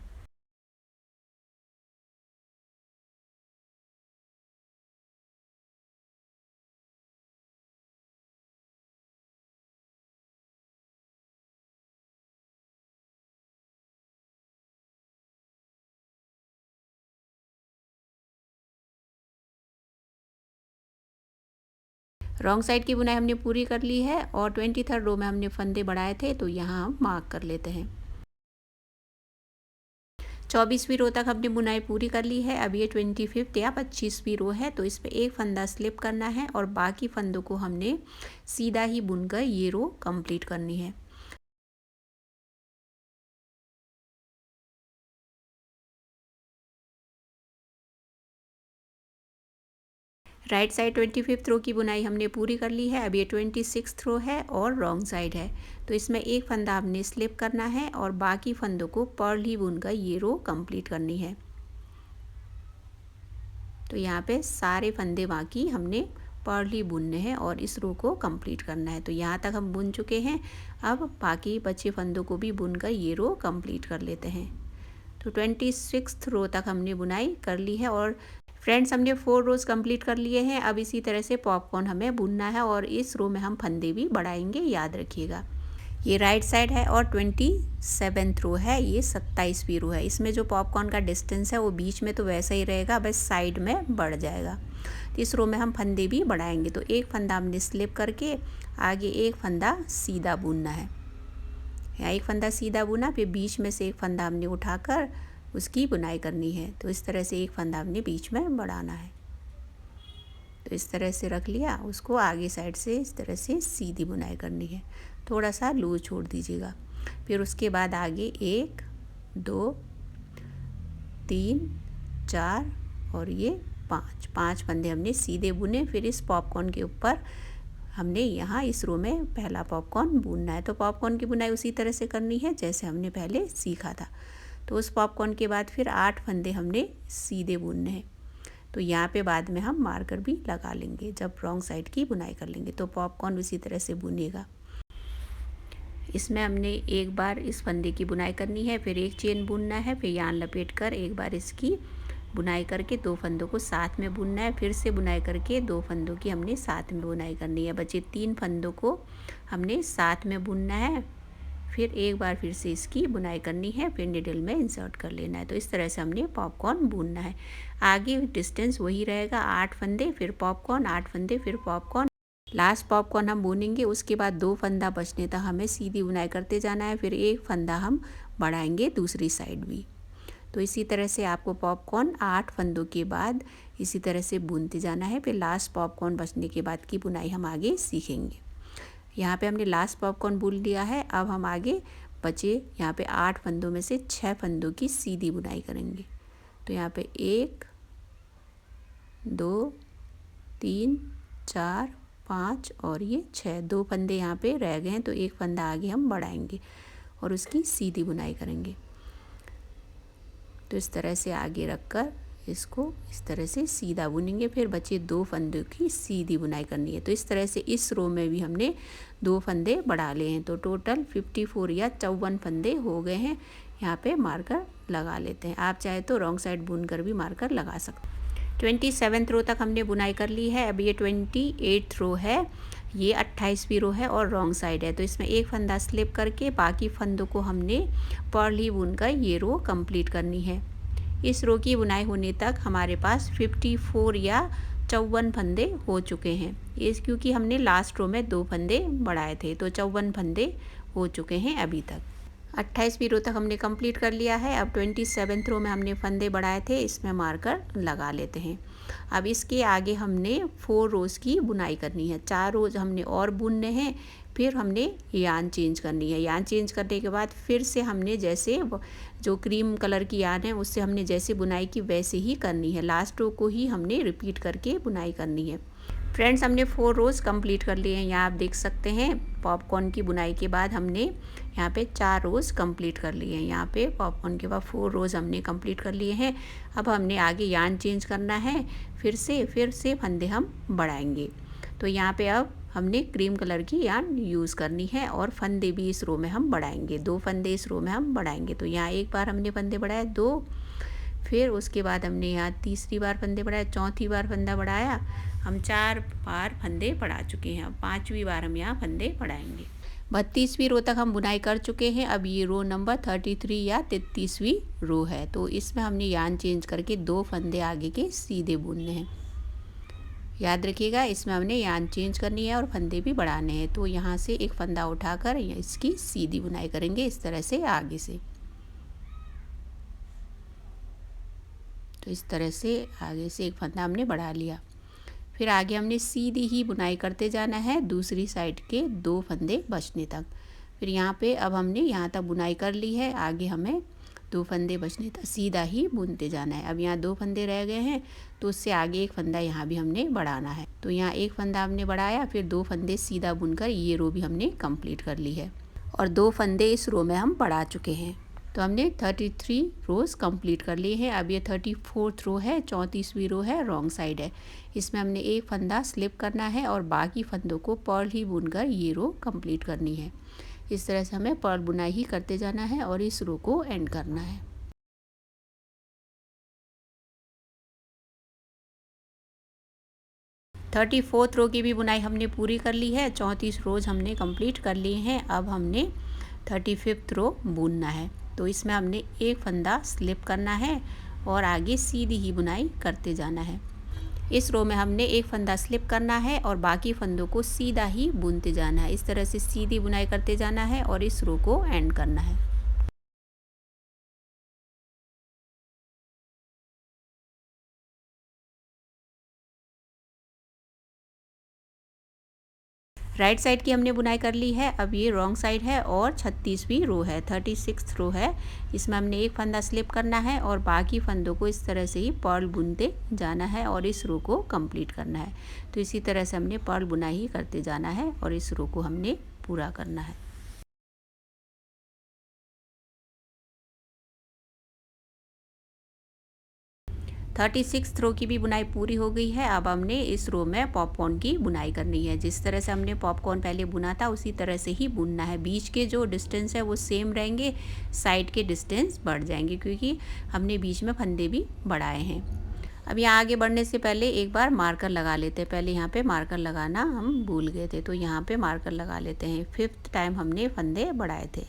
A: रॉन्ग साइड की बुनाई हमने पूरी कर ली है और 23rd रो में हमने फंदे बढ़ाए थे, तो यहाँ हम मार्क कर लेते हैं। 24वीं रो तक हमने बुनाई पूरी कर ली है। अब ये 25th या 25वीं रो है, तो इस पर एक फंदा स्लिप करना है और बाकी फंदों को हमने सीधा ही बुनकर ये रो कंप्लीट करनी है। राइट साइड 25th रो की बुनाई हमने पूरी कर ली है। अब ये 26th रो है और रॉन्ग साइड है, तो इसमें एक फंदा हमने स्लिप करना है और बाकी फंदों को पर्ल ही बुनकर ये रो कंप्लीट करनी है। तो यहाँ पे सारे फंदे बाकी हमने पर्ल ही बुनने हैं और इस रो को कंप्लीट करना है। तो यहाँ तक हम बुन चुके हैं। अब बाकी बचे फंदों को भी बुनकर ये रो कंप्लीट कर लेते हैं। तो 26th रो तक हमने बुनाई कर ली है और फ्रेंड्स हमने 4 रोज़ कंप्लीट कर लिए हैं। अब इसी तरह से पॉपकॉर्न हमें बुनना है और इस रो में हम फंदे भी बढ़ाएंगे, याद रखिएगा। ये राइट साइड है और 27th रो है, ये 27वीं रो है। इसमें जो पॉपकॉर्न का डिस्टेंस है वो बीच में तो वैसा ही रहेगा, बस साइड में बढ़ जाएगा। तो इस रो में हम फंदे भी बढ़ाएंगे। तो एक फंदा हमने स्लिप करके आगे एक फंदा सीधा बुनना है। यहाँ एक फंदा सीधा बुना, फिर बीच में से एक फंदा हमने उठाकर उसकी बुनाई करनी है। तो इस तरह से एक फंदा हमने बीच में बढ़ाना है। तो इस तरह से रख लिया, उसको आगे साइड से इस तरह से सीधी बुनाई करनी है। थोड़ा सा लूज छोड़ दीजिएगा। फिर उसके बाद आगे 1 2 3 4 और ये 5 फंदे हमने सीधे बुने। फिर इस पॉपकॉर्न के ऊपर हमने यहाँ इस रो में पहला पॉपकॉर्न बुनना है। तो पॉपकॉर्न की बुनाई उसी तरह से करनी है जैसे हमने पहले सीखा था। तो उस पॉपकॉर्न के बाद फिर 8 फंदे हमने सीधे बुनने हैं। तो यहाँ पे बाद में हम मार्कर भी लगा लेंगे जब रॉन्ग साइड की बुनाई कर लेंगे। तो पॉपकॉर्न उसी तरह से बुनेगा। इसमें हमने एक बार इस फंदे की बुनाई करनी है, फिर एक चेन बुनना है, फिर यार्न लपेट कर एक बार इसकी बुनाई करके 2 फंदों को साथ में बुनना है, फिर से बुनाई करके 2 फंदों की हमने साथ में बुनाई करनी है। बचे 3 फंदों को हमने साथ में बुनना है, फिर एक बार फिर से इसकी बुनाई करनी है, फिर निडल में इंसर्ट कर लेना है। तो इस तरह से हमने पॉपकॉर्न बुनना है। आगे डिस्टेंस वही रहेगा, 8 फंदे फिर पॉपकॉर्न, 8 फंदे फिर पॉपकॉर्न। लास्ट पॉपकॉर्न हम बुनेंगे, उसके बाद 2 फंदा बचने तक हमें सीधी बुनाई करते जाना है, फिर एक फंदा हम बढ़ाएंगे दूसरी साइड भी। तो इसी तरह से आपको पॉपकॉर्न 8 फंदों के बाद इसी तरह से बुनते जाना है। फिर लास्ट पॉपकॉर्न बचने के बाद की बुनाई हम आगे सीखेंगे। यहाँ पे हमने लास्ट पॉपकॉर्न बुन लिया है। अब हम आगे बचे यहाँ पे 8 फंदों में से 6 फंदों की सीधी बुनाई करेंगे। तो यहाँ पे 1 2 3 4 5 और ये 6, 2 फंदे यहाँ पे रह गए हैं, तो एक फंदा आगे हम बढ़ाएंगे और उसकी सीधी बुनाई करेंगे। तो इस तरह से आगे रखकर इसको इस तरह से सीधा बुनेंगे, फिर बचे 2 फंदों की सीधी बुनाई करनी है। तो इस तरह से इस रो में भी हमने 2 फंदे बढ़ा लिए हैं, तो टोटल 54 या 54 फंदे हो गए हैं। यहाँ पे मार्कर लगा लेते हैं, आप चाहे तो रॉन्ग साइड बुन कर भी मार्कर लगा सकते हैं। 27 रो तक हमने बुनाई कर ली है। अब ये 28 रो है, ये 28वीं रो है और रॉन्ग साइड है, तो इसमें एक फंदा स्लिप करके बाकी फंदों को हमने पर्ल ही बुनकर ये रो कंप्लीट करनी है। इस रो की बुनाई होने तक हमारे पास 54 या 54 फंदे हो चुके हैं। इस क्योंकि हमने लास्ट रो में 2 फंदे बढ़ाए थे, तो 54 फंदे हो चुके हैं अभी तक। 28वीं रो तक हमने कंप्लीट कर लिया है। अब 27th रो में हमने फंदे बढ़ाए थे, इसमें मार्कर लगा लेते हैं। अब इसके आगे हमने 4 रोज़ की बुनाई करनी है, 4 रोज़ हमने और बुनने हैं, फिर हमने यान चेंज करनी है। यान चेंज करने के बाद फिर से हमने जैसे जो क्रीम कलर की यान है उससे हमने जैसे बुनाई की वैसे ही करनी है, लास्ट रो को ही हमने रिपीट करके बुनाई करनी है। फ्रेंड्स, हमने 4 रोज़ कंप्लीट कर लिए हैं। यहाँ आप देख सकते हैं पॉपकॉर्न की बुनाई के बाद हमने यहाँ पे 4 रोज़ कंप्लीट कर लिए हैं। यहाँ पे पॉपकॉर्न के बाद 4 रोज़ हमने कंप्लीट कर लिए हैं। अब हमने आगे यान चेंज करना है, फिर से फंदे हम बढ़ाएंगे। तो यहाँ पे अब हमने क्रीम कलर की यान यूज़ करनी है और फंदे भी इस रो में हम बढ़ाएंगे, 2 फंदे इस रो में हम बढ़ाएंगे। तो यहाँ एक बार हमने फंदे बढ़ाए 2, फिर उसके बाद हमने यहाँ तीसरी बार फंदे बढ़ाए, चौथी बार फंदा बढ़ाया, हम 4 बार फंदे बढ़ा चुके हैं। अब 5वीं बार हम यहाँ फंदे बढ़ाएंगे। 32वीं रो तक हम बुनाई कर चुके हैं। अब ये रो नंबर 33 या 33वीं रो है, तो इसमें हमने यान चेंज करके 2 फंदे आगे के सीधे बुनने हैं। याद रखिएगा, इसमें हमने यान चेंज करनी है और फंदे भी बढ़ाने हैं। तो यहाँ से एक फंदा उठाकर इसकी सीधी बुनाई करेंगे इस तरह से आगे से। तो इस तरह से आगे से एक फंदा हमने बढ़ा लिया, फिर आगे हमने सीधी ही बुनाई करते जाना है दूसरी साइड के 2 फंदे बचने तक। फिर यहाँ पे अब हमने यहाँ तक बुनाई कर ली है, आगे हमें 2 फंदे बचने तक सीधा ही बुनते जाना है। अब यहाँ 2 फंदे रह गए हैं, तो उससे आगे एक फंदा यहाँ भी हमने बढ़ाना है। तो यहाँ एक फंदा हमने बढ़ाया, फिर 2 फंदे सीधा बुनकर ये रो भी हमने कंप्लीट कर ली है और 2 फंदे इस रो में हम बढ़ा चुके हैं। तो हमने 33 रोज़ कंप्लीट कर लिए हैं। अब ये 34th रो है, 34वीं रो है, रॉन्ग साइड है। इसमें हमने एक फंदा स्लिप करना है और बाकी फंदों को पर्ल ही बुनकर ये रो कंप्लीट करनी है। इस तरह से हमें पर्ल बुनाई ही करते जाना है और इस रो को एंड करना है। 34th रो की भी बुनाई हमने पूरी कर ली है, 34 रोज़ हमने कंप्लीट कर लिए हैं। अब हमने 35th रो बुनना है, तो इसमें हमने एक फंदा स्लिप करना है और आगे सीधी ही बुनाई करते जाना है। इस रो में हमने एक फंदा स्लिप करना है और बाकी फंदों को सीधा ही बुनते जाना है। इस तरह से सीधी बुनाई करते जाना है और इस रो को एंड करना है। राइट साइड की हमने बुनाई कर ली है। अब ये रॉन्ग साइड है और 36वीं रो है, 36th रो है। इसमें हमने एक फंदा स्लिप करना है और बाकी फंदों को इस तरह से ही पर्ल बुनते जाना है और इस रो को कंप्लीट करना है। तो इसी तरह से हमने पर्ल बुनाई ही करते जाना है और इस रो को हमने पूरा करना है। 36 रो की भी बुनाई पूरी हो गई है। अब हमने इस रो में पॉपकॉर्न की बुनाई करनी है। जिस तरह से हमने पॉपकॉर्न पहले बुना था उसी तरह से ही बुनना है। बीच के जो डिस्टेंस है वो सेम रहेंगे, साइड के डिस्टेंस बढ़ जाएंगे क्योंकि हमने बीच में फंदे भी बढ़ाए हैं। अब यहाँ आगे बढ़ने से पहले एक बार मार्कर लगा लेते हैं। पहले यहाँ पे मार्कर लगाना हम भूल गए थे, तो यहाँ पे मार्कर लगा लेते हैं। 5th टाइम हमने फंदे बढ़ाए थे।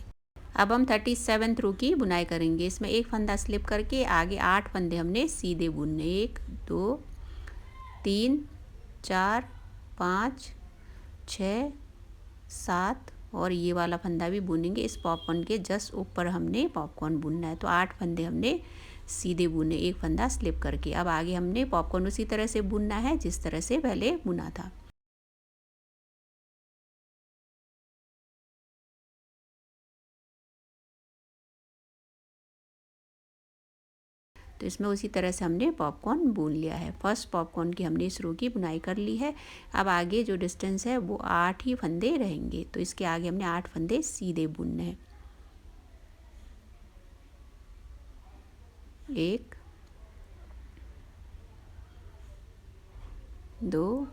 A: अब हम 37 रो की बुनाई करेंगे। इसमें एक फंदा स्लिप करके आगे 8 फंदे हमने सीधे बुनने। 1 2 3 4 5 6 7 और ये वाला फंदा भी बुनेंगे। इस पॉपकॉर्न के जस्ट ऊपर हमने पॉपकॉर्न बुनना है। तो 8 फंदे हमने सीधे बुने, एक फंदा स्लिप करके। अब आगे हमने पॉपकॉर्न उसी तरह से बुनना है जिस तरह से पहले बुना था। तो इसमें उसी तरह से हमने पॉपकॉर्न बुन लिया है। फर्स्ट पॉपकॉर्न की हमने इस रो की बुनाई कर ली है। अब आगे जो डिस्टेंस है वो 8 ही फंदे रहेंगे, तो इसके आगे हमने 8 फंदे सीधे बुनने हैं। 1 2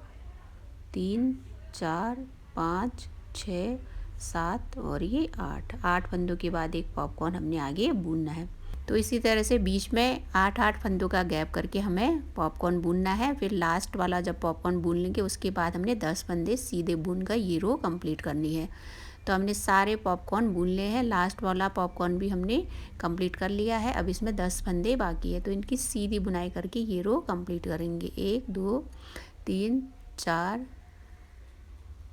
A: 3 4 5 6 7 और ये 8 फंदों के बाद एक पॉपकॉर्न हमने आगे बुनना है। तो इसी तरह से बीच में 8 फंदों का गैप करके हमें पॉपकॉर्न बुनना है। फिर लास्ट वाला जब पॉपकॉर्न बुन लेंगे उसके बाद हमने 10 फंदे सीधे बुनकर ये रो कंप्लीट करनी है। तो हमने सारे पॉपकॉर्न बुन लिए हैं। लास्ट वाला पॉपकॉर्न भी हमने कंप्लीट कर लिया है। अब इसमें 10 फंदे बाकी है, तो इनकी सीधी बुनाई करके ये रो कंप्लीट करेंगे। 1 2 3 4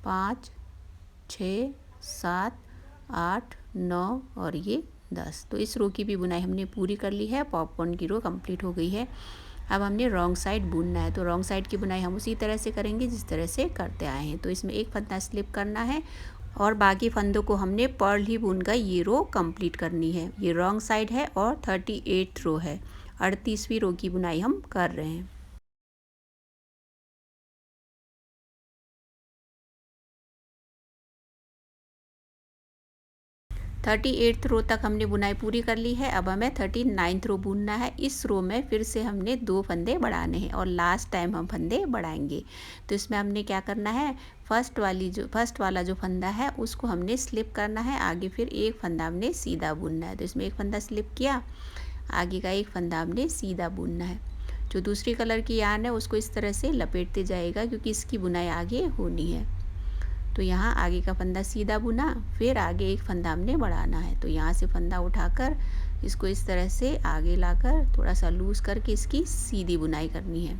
A: 5 6 7 8 9 और ये 10। तो इस रो की भी बुनाई हमने पूरी कर ली है। पॉपकॉर्न की रो कंप्लीट हो गई है। अब हमने रॉन्ग साइड बुनना है। तो रॉन्ग साइड की बुनाई हम उसी तरह से करेंगे जिस तरह से करते आए हैं। तो इसमें एक फंदा स्लिप करना है और बाकी फंदों को हमने पर्ल ही बुनकर ये रो कंप्लीट करनी है। ये रॉन्ग साइड है और 38 रो है। 38वीं रो की बुनाई हम कर रहे हैं। 38th रो तक हमने बुनाई पूरी कर ली है। अब हमें 39th रो बुनना है। इस रो में फिर से हमने 2 फंदे बढ़ाने हैं और लास्ट टाइम हम फंदे बढ़ाएंगे। तो इसमें हमने क्या करना है, फर्स्ट वाला जो फंदा है उसको हमने स्लिप करना है। आगे फिर एक फंदा हमने सीधा बुनना है। तो इसमें एक फंदा स्लिप किया, आगे का एक फंदा हमने सीधा बुनना है। जो दूसरी कलर की यार्न है उसको इस तरह से लपेटते जाएगा क्योंकि इसकी बुनाई आगे होनी है। तो यहाँ आगे का फंदा सीधा बुना, फिर आगे एक फंदा हमने बढ़ाना है। तो यहाँ से फंदा उठाकर इसको इस तरह से आगे लाकर थोड़ा सा लूज करके इसकी सीधी बुनाई करनी है।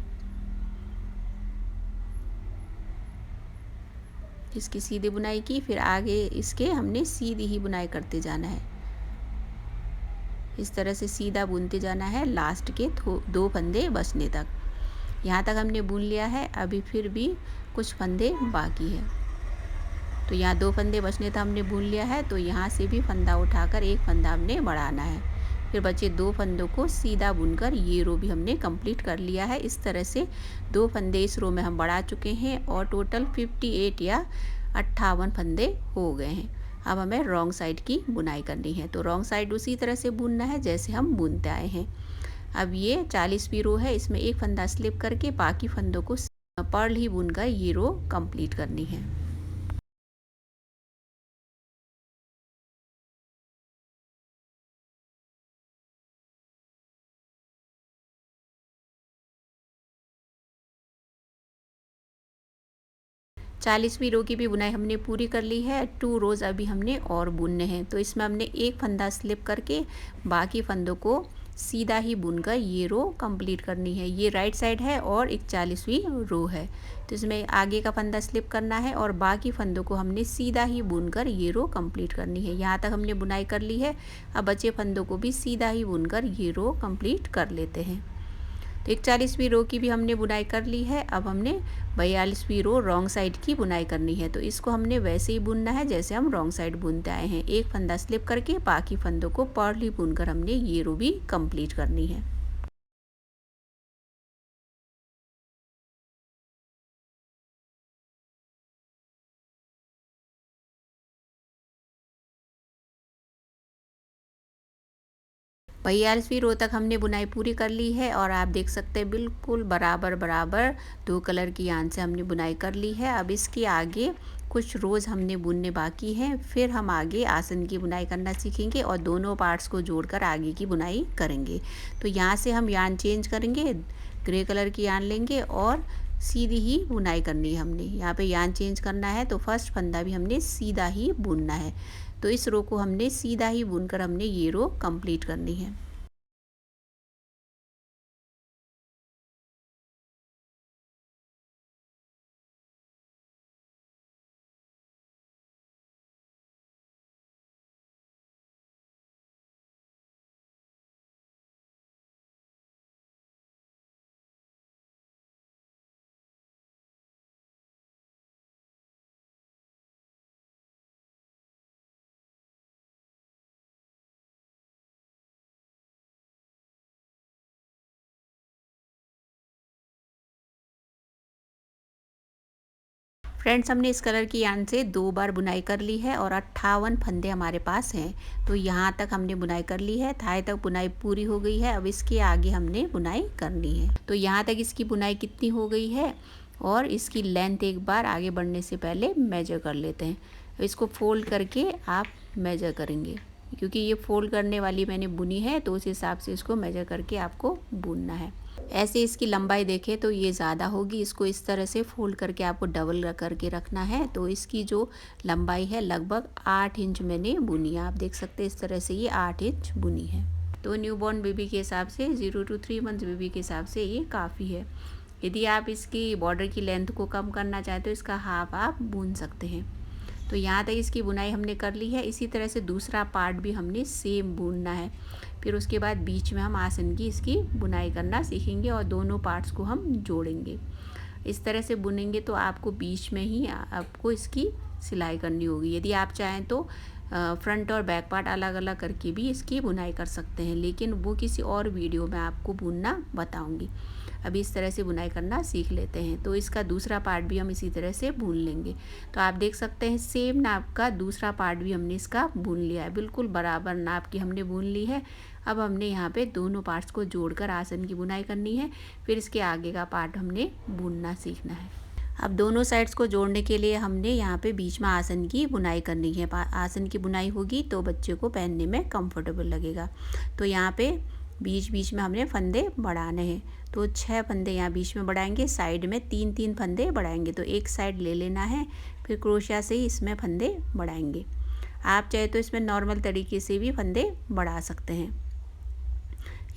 A: इसकी सीधी बुनाई की, फिर आगे इसके हमने सीधी ही बुनाई करते जाना है। इस तरह से सीधा बुनते जाना है लास्ट के 2 फंदे बचने तक। यहाँ तक हमने बुन लिया है। अभी फिर भी कुछ फंदे बाकी है। तो यहाँ 2 फंदे बचने तक हमने बुन लिया है। तो यहाँ से भी फंदा उठाकर एक फंदा हमने बढ़ाना है। फिर बचे 2 फंदों को सीधा बुनकर ये रो भी हमने कंप्लीट कर लिया है। इस तरह से 2 फंदे इस रो में हम बढ़ा चुके हैं और टोटल 58 या 58 फंदे हो गए हैं। अब हमें रॉन्ग साइड की बुनाई करनी है। तो रॉन्ग साइड उसी तरह से बुनना है जैसे हम बुनते आए हैं। अब ये 40वीं रो है। इसमें एक फंदा स्लिप करके बाकी फंदों को पर्ल ही बुनकर ये रो कंप्लीट करनी है। चालीसवीं रो की भी बुनाई हमने पूरी कर ली है। 2 रोज़ अभी हमने और बुनने हैं। तो इसमें हमने एक फंदा स्लिप करके बाकी फंदों को सीधा ही बुनकर ये रो कंप्लीट करनी है। ये राइट साइड है और 41वीं रो है। तो इसमें आगे का फंदा स्लिप करना है और बाकी फंदों को हमने सीधा ही बुनकर ये रो कंप्लीट करनी है। यहाँ तक हमने बुनाई कर ली है। अब बचे फंदों को भी सीधा ही बुनकर ये रो कंप्लीट कर लेते हैं। तो 41वीं रो की भी हमने बुनाई कर ली है। अब हमने 42वीं रो रॉन्ग साइड की बुनाई करनी है। तो इसको हमने वैसे ही बुनना है जैसे हम रॉन्ग साइड बुनते आए हैं। एक फंदा स्लिप करके बाकी फंदों को पर्ल ही बुनकर हमने ये रो भी कंप्लीट करनी है। 42वीं रो तक हमने बुनाई पूरी कर ली है और आप देख सकते हैं बिल्कुल बराबर बराबर 2 कलर की यान से हमने बुनाई कर ली है। अब इसके आगे कुछ रोज़ हमने बुनने बाकी हैं, फिर हम आगे आसन की बुनाई करना सीखेंगे और दोनों पार्ट्स को जोड़कर आगे की बुनाई करेंगे। तो यहाँ से हम यान चेंज करेंगे, ग्रे कलर की यान लेंगे और सीधी ही बुनाई करनी है हमने। यहाँ पे यान चेंज करना है तो फर्स्ट फंदा भी हमने सीधा ही बुनना है। तो इस रो को हमने सीधा ही बुनकर हमने ये रो कंप्लीट करनी है। फ्रेंड्स, हमने इस कलर की यान से 2 बार बुनाई कर ली है और 58 फंदे हमारे पास हैं। तो यहाँ तक हमने बुनाई कर ली है, थाई तक बुनाई पूरी हो गई है। अब इसके आगे हमने बुनाई करनी है। तो यहाँ तक इसकी बुनाई कितनी हो गई है और इसकी लेंथ एक बार आगे बढ़ने से पहले मेजर कर लेते हैं। इसको फोल्ड करके आप मेजर करेंगे, क्योंकि ये फोल्ड करने वाली मैंने बुनी है तो उस हिसाब से इसको मेजर करके आपको बुनना है। ऐसे इसकी लंबाई देखें तो ये ज़्यादा होगी, इसको इस तरह से फोल्ड करके आपको डबल करके रखना है। तो इसकी जो लंबाई है लगभग 8 इंच मैंने बुनी है। आप देख सकते हैं इस तरह से ये 8 इंच बुनी है। तो न्यूबॉर्न बेबी के हिसाब से 0 to 3 मंथ्स बेबी के हिसाब से ये काफ़ी है। यदि आप इसकी बॉर्डर की लेंथ को कम करना चाहते हो इसका हाफ आप बुन सकते हैं। तो यहाँ तक इसकी बुनाई हमने कर ली है। इसी तरह से दूसरा पार्ट भी हमने सेम बुनना है। फिर उसके बाद बीच में हम आसन की इसकी बुनाई करना सीखेंगे और दोनों पार्ट्स को हम जोड़ेंगे। इस तरह से बुनेंगे तो आपको बीच में ही आपको इसकी सिलाई करनी होगी। यदि आप चाहें तो फ्रंट और बैक पार्ट अलग अलग करके भी इसकी बुनाई कर सकते हैं, लेकिन वो किसी और वीडियो में आपको बुनना बताऊंगी। अभी इस तरह से बुनाई करना सीख लेते हैं। तो इसका दूसरा पार्ट भी हम इसी तरह से बुन लेंगे। तो आप देख सकते हैं सेम नाप का दूसरा पार्ट भी हमने इसका बुन लिया है, बिल्कुल बराबर नाप की हमने बुन ली है। अब हमने यहाँ पे दोनों पार्ट्स को जोड़कर आसन की बुनाई करनी है। फिर इसके आगे का पार्ट हमने बुनना सीखना है। अब दोनों साइड्स को जोड़ने के लिए हमने यहाँ पे बीच में आसन की बुनाई करनी है। आसन की बुनाई होगी तो बच्चे को पहनने में कंफर्टेबल लगेगा। तो यहाँ पे बीच बीच में हमने फंदे बढ़ाने हैं। तो 6 फंदे यहाँ बीच में बढ़ाएंगे, साइड में 3-3 फंदे बढ़ाएंगे। तो एक साइड ले लेना है, फिर क्रोशिया से ही इसमें फंदे बढ़ाएंगे। आप चाहे तो इसमें नॉर्मल तरीके से भी फंदे बढ़ा सकते हैं।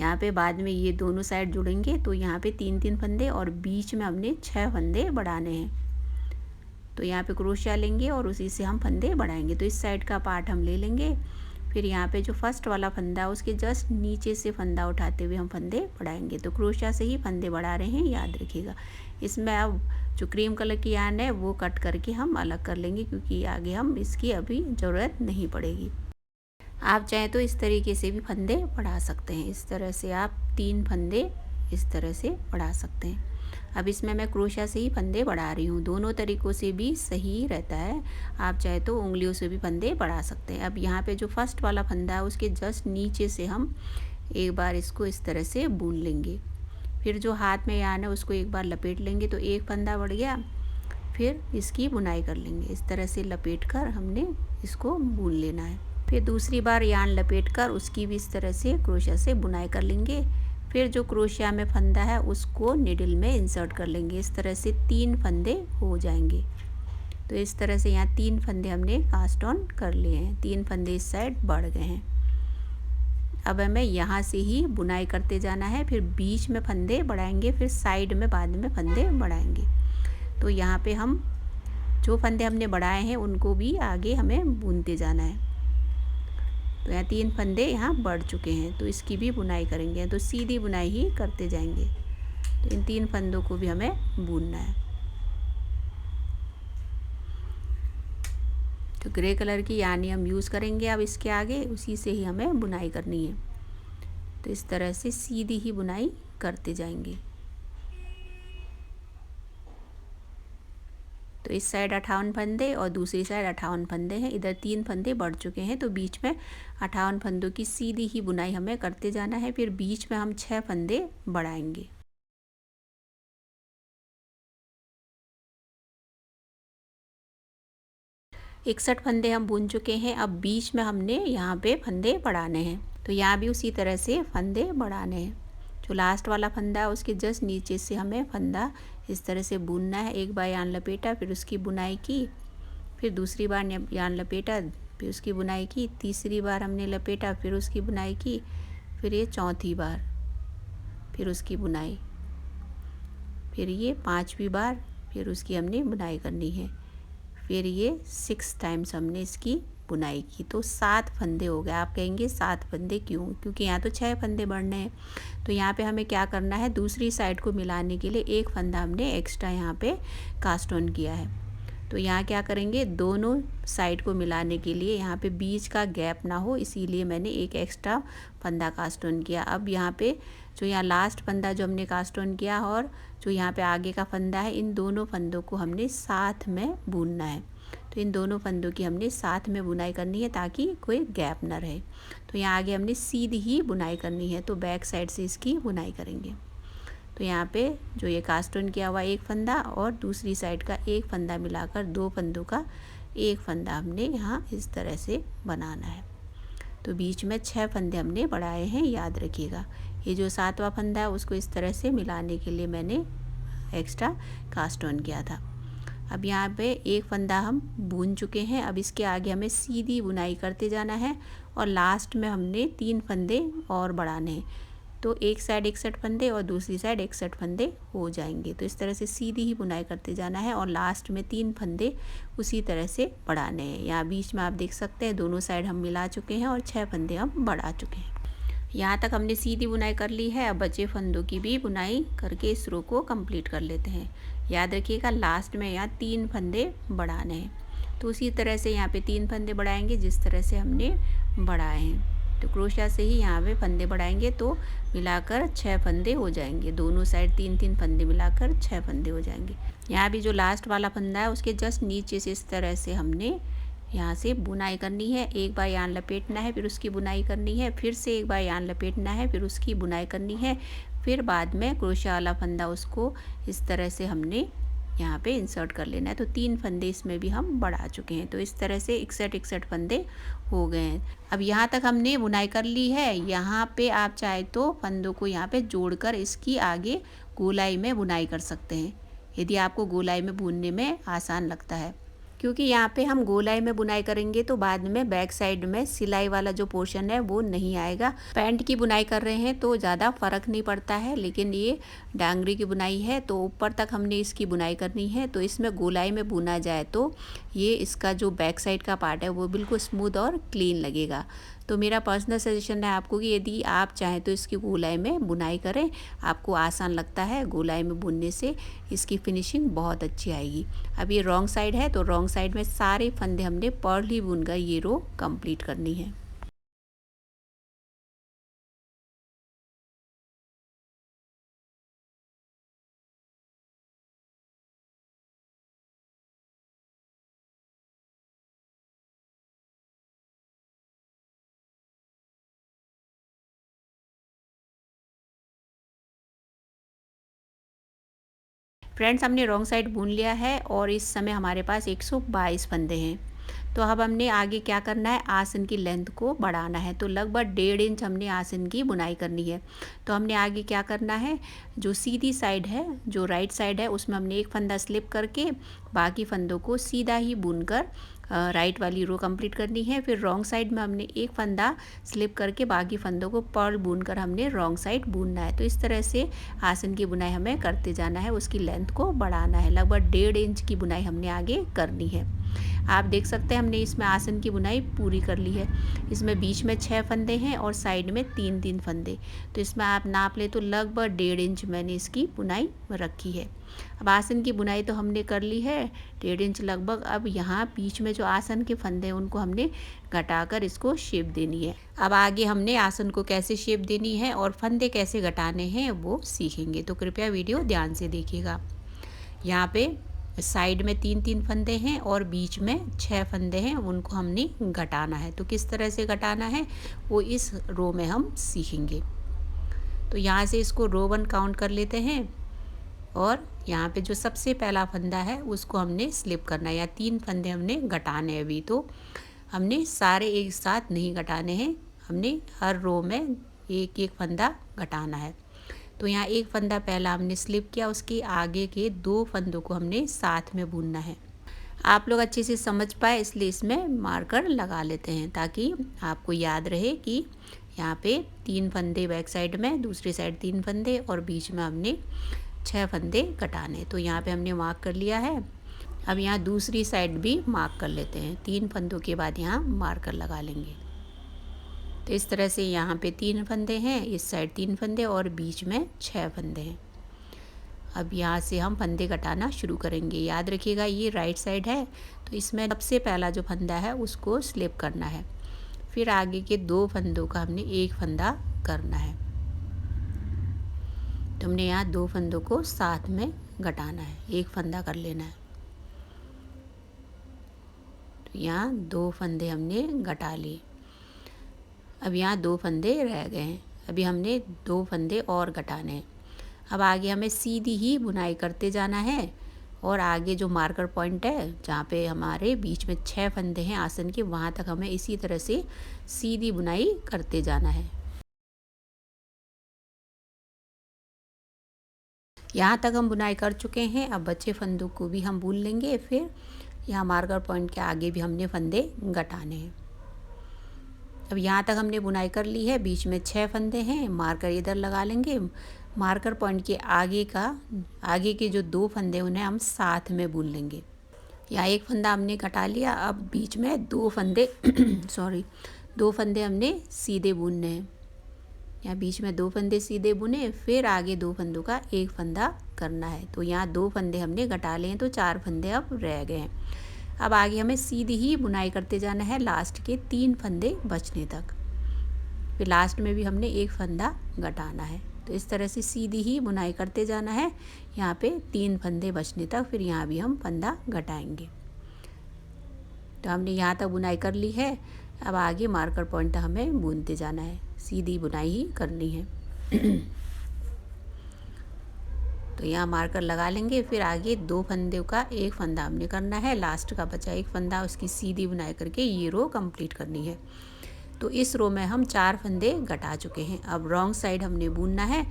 A: यहाँ पे बाद में ये दोनों साइड जुड़ेंगे तो यहाँ पे 3-3 फंदे और बीच में हमने 6 फंदे बढ़ाने हैं। तो यहाँ पे क्रोशिया लेंगे और उसी से हम फंदे बढ़ाएंगे। तो इस साइड का पार्ट हम ले लेंगे। फिर यहाँ पे जो फर्स्ट वाला फंदा है उसके जस्ट नीचे से फंदा उठाते हुए हम फंदे बढ़ाएंगे। तो क्रोशिया से ही फंदे बढ़ा रहे हैं, याद रखिएगा। इसमें अब जो क्रीम कलर की यान है वो कट करके हम अलग कर लेंगे, क्योंकि आगे हम इसकी अभी ज़रूरत नहीं पड़ेगी। आप चाहें तो इस तरीके से भी फंदे बढ़ा सकते हैं। इस तरह से आप 3 फंदे इस तरह से बढ़ा सकते हैं। अब इसमें मैं क्रोशिया से ही फंदे बढ़ा रही हूँ। दोनों तरीक़ों से भी सही रहता है। आप चाहे तो उंगलियों से भी फंदे बढ़ा सकते हैं। अब यहाँ पे जो फर्स्ट वाला फंदा है उसके जस्ट नीचे से हम एक बार इसको इस तरह से बुन लेंगे। फिर जो हाथ में यान है उसको एक बार लपेट लेंगे तो एक फंदा बढ़ गया। फिर इसकी बुनाई कर लेंगे। इस तरह से लपेट कर हमने इसको बुन लेना है। फिर दूसरी बार यान लपेट कर उसकी भी इस तरह से क्रोशिया से बुनाई कर लेंगे। फिर जो क्रोशिया में फंदा है उसको निडल में इंसर्ट कर लेंगे। इस तरह से 3 फंदे हो जाएंगे। तो इस तरह से यहाँ 3 फंदे हमने कास्ट ऑन कर लिए हैं। 3 फंदे इस साइड बढ़ गए हैं। अब हमें यहाँ से ही बुनाई करते जाना है। फिर बीच में फंदे बढ़ाएंगे, फिर साइड में बाद में फंदे बढ़ाएंगे। तो यहाँ पे हम जो फंदे हमने बढ़ाए हैं उनको भी आगे हमें बुनते जाना है। तो यहाँ 3 फंदे यहाँ बढ़ चुके हैं, तो इसकी भी बुनाई करेंगे। तो सीधी बुनाई ही करते जाएंगे। तो इन 3 फंदों को भी हमें बुनना है। तो ग्रे कलर की यानी हम यूज़ करेंगे अब इसके आगे, उसी से ही हमें बुनाई करनी है। तो इस तरह से सीधी ही बुनाई करते जाएंगे। तो इस साइड 58 फंदे और दूसरी साइड 58 फंदे हैं। इधर 3 फंदे बढ़ चुके हैं, तो बीच में 58 फंदों की सीधी ही बुनाई हमें करते जाना है। फिर बीच में हम 6 फंदे बढ़ाएंगे। इकसठ फंदे हम बुन चुके हैं। अब बीच में हमने यहाँ पे फंदे बढ़ाने हैं, तो यहाँ भी उसी तरह से फंदे बढ़ाने हैं। जो लास्ट वाला फंदा है उसके जस्ट नीचे से हमें फंदा इस तरह से बुनना है। एक बार यान लपेटा, फिर उसकी बुनाई की, फिर दूसरी बार यान लपेटा, फिर उसकी बुनाई की, तीसरी बार हमने लपेटा, फिर उसकी बुनाई की, फिर ये चौथी बार, फिर उसकी बुनाई, फिर ये पांचवी बार, फिर उसकी हमने बुनाई करनी है। फिर ये 6 टाइम्स हमने इसकी बुनाई की, तो 7 फंदे हो गए। आप कहेंगे 7 फंदे क्यों? क्योंकि यहाँ तो 6 फंदे बढ़ने हैं। तो यहाँ पे हमें क्या करना है, दूसरी साइड को मिलाने के लिए एक फंदा हमने एक्स्ट्रा यहाँ पे कास्ट ऑन किया है। तो यहाँ क्या करेंगे, दोनों साइड को मिलाने के लिए यहाँ पे बीच का गैप ना हो, इसीलिए मैंने एक एक्स्ट्रा फंदा कास्ट ऑन किया। अब यहाँ पे जो यहाँ लास्ट फंदा जो हमने कास्ट ऑन किया और जो यहाँ पे आगे का फंदा है, इन दोनों फंदों को हमने साथ में बुनना है। तो इन दोनों फंदों की हमने साथ में बुनाई करनी है ताकि कोई गैप ना रहे। तो यहाँ आगे हमने सीधी ही बुनाई करनी है, तो बैक साइड से इसकी बुनाई करेंगे। तो यहाँ पे जो ये कास्ट ऑन किया हुआ एक फंदा और दूसरी साइड का एक फंदा मिलाकर 2 फंदों का एक फंदा हमने यहाँ इस तरह से बनाना है। तो बीच में 6 फंदे हमने बढ़ाए हैं, याद रखिएगा। ये जो 7वां फंदा है उसको इस तरह से मिलाने के लिए मैंने एक्स्ट्रा कास्ट ऑन किया था। अब यहाँ पे एक फंदा हम बुन चुके हैं। अब इसके आगे हमें सीधी बुनाई करते जाना है और लास्ट में हमने 3 फंदे और बढ़ाने हैं। तो एक साइड 61 फंदे और दूसरी साइड 61 फंदे हो जाएंगे। तो इस तरह से सीधी ही बुनाई करते जाना है और लास्ट में 3 फंदे उसी तरह से बढ़ाने हैं। यहाँ बीच में आप देख सकते हैं दोनों साइड हम मिला चुके हैं और 6 फंदे हम बढ़ा चुके हैं। यहाँ तक हमने सीधी बुनाई कर ली है। अब बचे फंदों की भी बुनाई करके इस रो को कंप्लीट कर लेते हैं। याद रखिएगा लास्ट में यहाँ 3 फंदे बढ़ाने हैं। तो उसी तरह से यहाँ पे 3 फंदे बढ़ाएंगे जिस तरह से हमने बढ़ाए हैं। तो क्रोशिया से ही यहाँ पे फंदे बढ़ाएंगे तो मिलाकर 6 फंदे हो जाएंगे। दोनों साइड 3-3 फंदे मिलाकर 6 फंदे हो जाएंगे। यहाँ भी जो लास्ट वाला फंदा है उसके जस्ट नीचे से इस तरह से हमने यहाँ से बुनाई करनी है। एक बार यान लपेटना है, फिर उसकी बुनाई करनी है, फिर से एक बार यान लपेटना है, फिर उसकी बुनाई करनी है, फिर बाद में क्रोशिया वाला फंदा उसको इस तरह से हमने यहाँ पे इंसर्ट कर लेना है। तो 3 फंदे इसमें भी हम बढ़ा चुके हैं। तो इस तरह से 61 फंदे हो गए हैं। अब यहाँ तक हमने बुनाई कर ली है। यहाँ पे आप चाहे तो फंदों को यहाँ पे जोड़कर इसकी आगे गोलाई में बुनाई कर सकते हैं, यदि आपको गोलाई में बुनने में आसान लगता है। क्योंकि यहाँ पे हम गोलाई में बुनाई करेंगे तो बाद में बैक साइड में सिलाई वाला जो पोर्शन है वो नहीं आएगा। पैंट की बुनाई कर रहे हैं तो ज़्यादा फ़र्क नहीं पड़ता है, लेकिन ये डांगरी की बुनाई है तो ऊपर तक हमने इसकी बुनाई करनी है। तो इसमें गोलाई में बुना जाए तो ये इसका जो बैक साइड का पार्ट है वो बिल्कुल स्मूथ और क्लीन लगेगा। तो मेरा पर्सनल सजेशन है आपको कि यदि आप चाहें तो इसकी गोलाई में बुनाई करें, आपको आसान लगता है। गोलाई में बुनने से इसकी फिनिशिंग बहुत अच्छी आएगी। अब ये रॉन्ग साइड है तो रॉन्ग साइड में सारे फंदे हमने पर्ल ही बुनकर ये रो कंप्लीट करनी है। फ्रेंड्स हमने रॉन्ग साइड बुन लिया है और इस समय हमारे पास 122 फंदे हैं। तो अब हमने आगे क्या करना है, आसन की लेंथ को बढ़ाना है। तो लगभग 1.5 इंच हमने आसन की बुनाई करनी है। तो हमने आगे क्या करना है, जो सीधी साइड है, जो राइट साइड है, उसमें हमने एक फंदा स्लिप करके बाकी फंदों को सीधा ही बुनकर राइट वाली रो कंप्लीट करनी है। फिर रॉन्ग साइड में हमने एक फंदा स्लिप करके बाकी फंदों को पर्ल बुनकर हमने रॉन्ग साइड बुनना है। तो इस तरह से आसन की बुनाई हमें करते जाना है, उसकी लेंथ को बढ़ाना है। लगभग 1.5 इंच की बुनाई हमने आगे करनी है। आप देख सकते हैं हमने इसमें आसन की बुनाई पूरी कर ली है। इसमें बीच में 6 फंदे हैं और साइड में 3-3 फंदे। तो इसमें आप नाप ले तो लगभग 1.5 इंच मैंने इसकी बुनाई रखी है। अब आसन की बुनाई तो हमने कर ली है 1.5 इंच लगभग। अब यहाँ बीच में जो आसन के फंदे हैं उनको हमने घटाकर इसको शेप देनी है। अब आगे हमने आसन को कैसे शेप देनी है और फंदे कैसे घटाने हैं वो सीखेंगे, तो कृपया वीडियो ध्यान से देखिएगा। यहाँ पे साइड में 3-3 फंदे हैं और बीच में 6 फंदे हैं, उनको हमने घटाना है। तो किस तरह से घटाना है वो इस रो में हम सीखेंगे। तो यहाँ से इसको रो 1 काउंट कर लेते हैं और यहाँ पे जो सबसे पहला फंदा है उसको हमने स्लिप करना है, या 3 फंदे हमने घटाने हैं। अभी तो हमने सारे एक साथ नहीं घटाने हैं, हमने हर रो में एक एक फंदा घटाना है। तो यहाँ एक फंदा पहला हमने स्लिप किया, उसके आगे के 2 फंदों को हमने साथ में बुनना है। आप लोग अच्छे से समझ पाए इसलिए इसमें मार्कर लगा लेते हैं, ताकि आपको याद रहे कि यहाँ पे 3 फंदे बैक साइड में, दूसरी साइड 3 फंदे और बीच में हमने 6 फंदे घटाने। तो यहाँ पे हमने मार्क कर लिया है। अब यहाँ दूसरी साइड भी मार्क कर लेते हैं। 3 फंदों के बाद यहाँ मार्कर लगा लेंगे। तो इस तरह से यहाँ पे 3 फंदे हैं, इस साइड 3 फंदे और बीच में 6 फंदे हैं। अब यहाँ से हम फंदे घटाना शुरू करेंगे। याद रखिएगा ये राइट साइड है, तो इसमें सबसे पहला जो फंदा है उसको स्लिप करना है। फिर आगे के 2 फंदों का हमने एक फंदा करना है। तो हमने यहाँ 2 फंदों को साथ में घटाना है, एक फंदा कर लेना है। तो यहाँ 2 फंदे हमने घटा लिए। अब यहाँ 2 फंदे रह गए हैं, अभी हमने 2 फंदे और घटाने हैं। अब आगे हमें सीधी ही बुनाई करते जाना है और आगे जो मार्कर पॉइंट है जहाँ पे हमारे बीच में 6 फंदे हैं आसन के, वहाँ तक हमें इसी तरह से सीधी बुनाई करते जाना है। यहाँ तक हम बुनाई कर चुके हैं। अब बचे फंदों को भी हम बुन लेंगे। फिर यहाँ मार्कर पॉइंट के आगे भी हमने फंदे घटाने हैं। अब यहाँ तक हमने बुनाई कर ली है, बीच में 6 फंदे हैं, मार्कर इधर लगा लेंगे। मार्कर पॉइंट के आगे के जो 2 फंदे उन्हें हम साथ में बुन लेंगे। यहाँ एक फंदा हमने घटा लिया, अब बीच में 2 फंदे 2 फंदे हमने सीधे बुनने हैं। यहाँ बीच में 2 फंदे सीधे बुने, फिर आगे 2 फंदों का एक फंदा करना है। तो यहाँ 2 फंदे हमने घटा लिए हैं, तो 4 फंदे अब रह गए हैं। अब आगे हमें सीधी ही बुनाई करते जाना है लास्ट के 3 फंदे बचने तक। फिर लास्ट में भी हमने एक फंदा घटाना है। तो इस तरह से सीधी ही बुनाई करते जाना है यहाँ पे 3 फंदे बचने तक। फिर यहाँ भी हम फंदा घटाएंगे। तो हमने यहाँ तक बुनाई कर ली है। अब आगे मार्कर पॉइंट तक हमें बुनते जाना है, सीधी बुनाई ही करनी है। तो यहाँ मार्कर लगा लेंगे। फिर आगे 2 फंदों का एक फंदा हमने करना है, लास्ट का बचा एक फंदा उसकी सीधी बुनाई करके ये रो कंप्लीट करनी है। तो इस रो में हम 4 फंदे घटा चुके हैं। अब रॉन्ग साइड हमने बुनना है,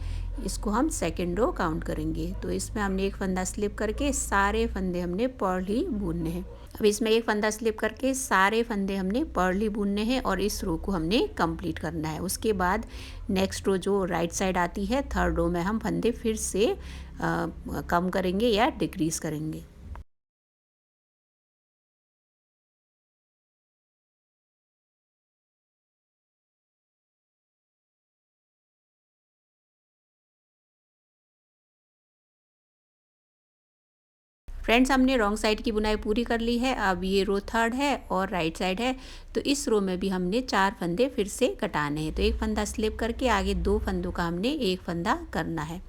A: इसको हम सेकेंड रो काउंट करेंगे। तो इसमें हमने एक फंदा स्लिप करके सारे फंदे हमने पर्ली बुनने हैं। अब इसमें एक फंदा स्लिप करके सारे फंदे हमने पर्ली बुनने हैं और इस रो को हमने कंप्लीट करना है। उसके बाद नेक्स्ट रो जो राइट साइड आती है, थर्ड रो में हम फंदे फिर से कम करेंगे या डिक्रीज़ करेंगे। फ्रेंड्स, हमने रॉन्ग साइड की बुनाई पूरी कर ली है। अब ये रो थर्ड है और राइट साइड है, तो इस रो में भी हमने 4 फंदे फिर से घटाने हैं। तो एक फंदा स्लिप करके आगे 2 फंदों का हमने एक फंदा करना है।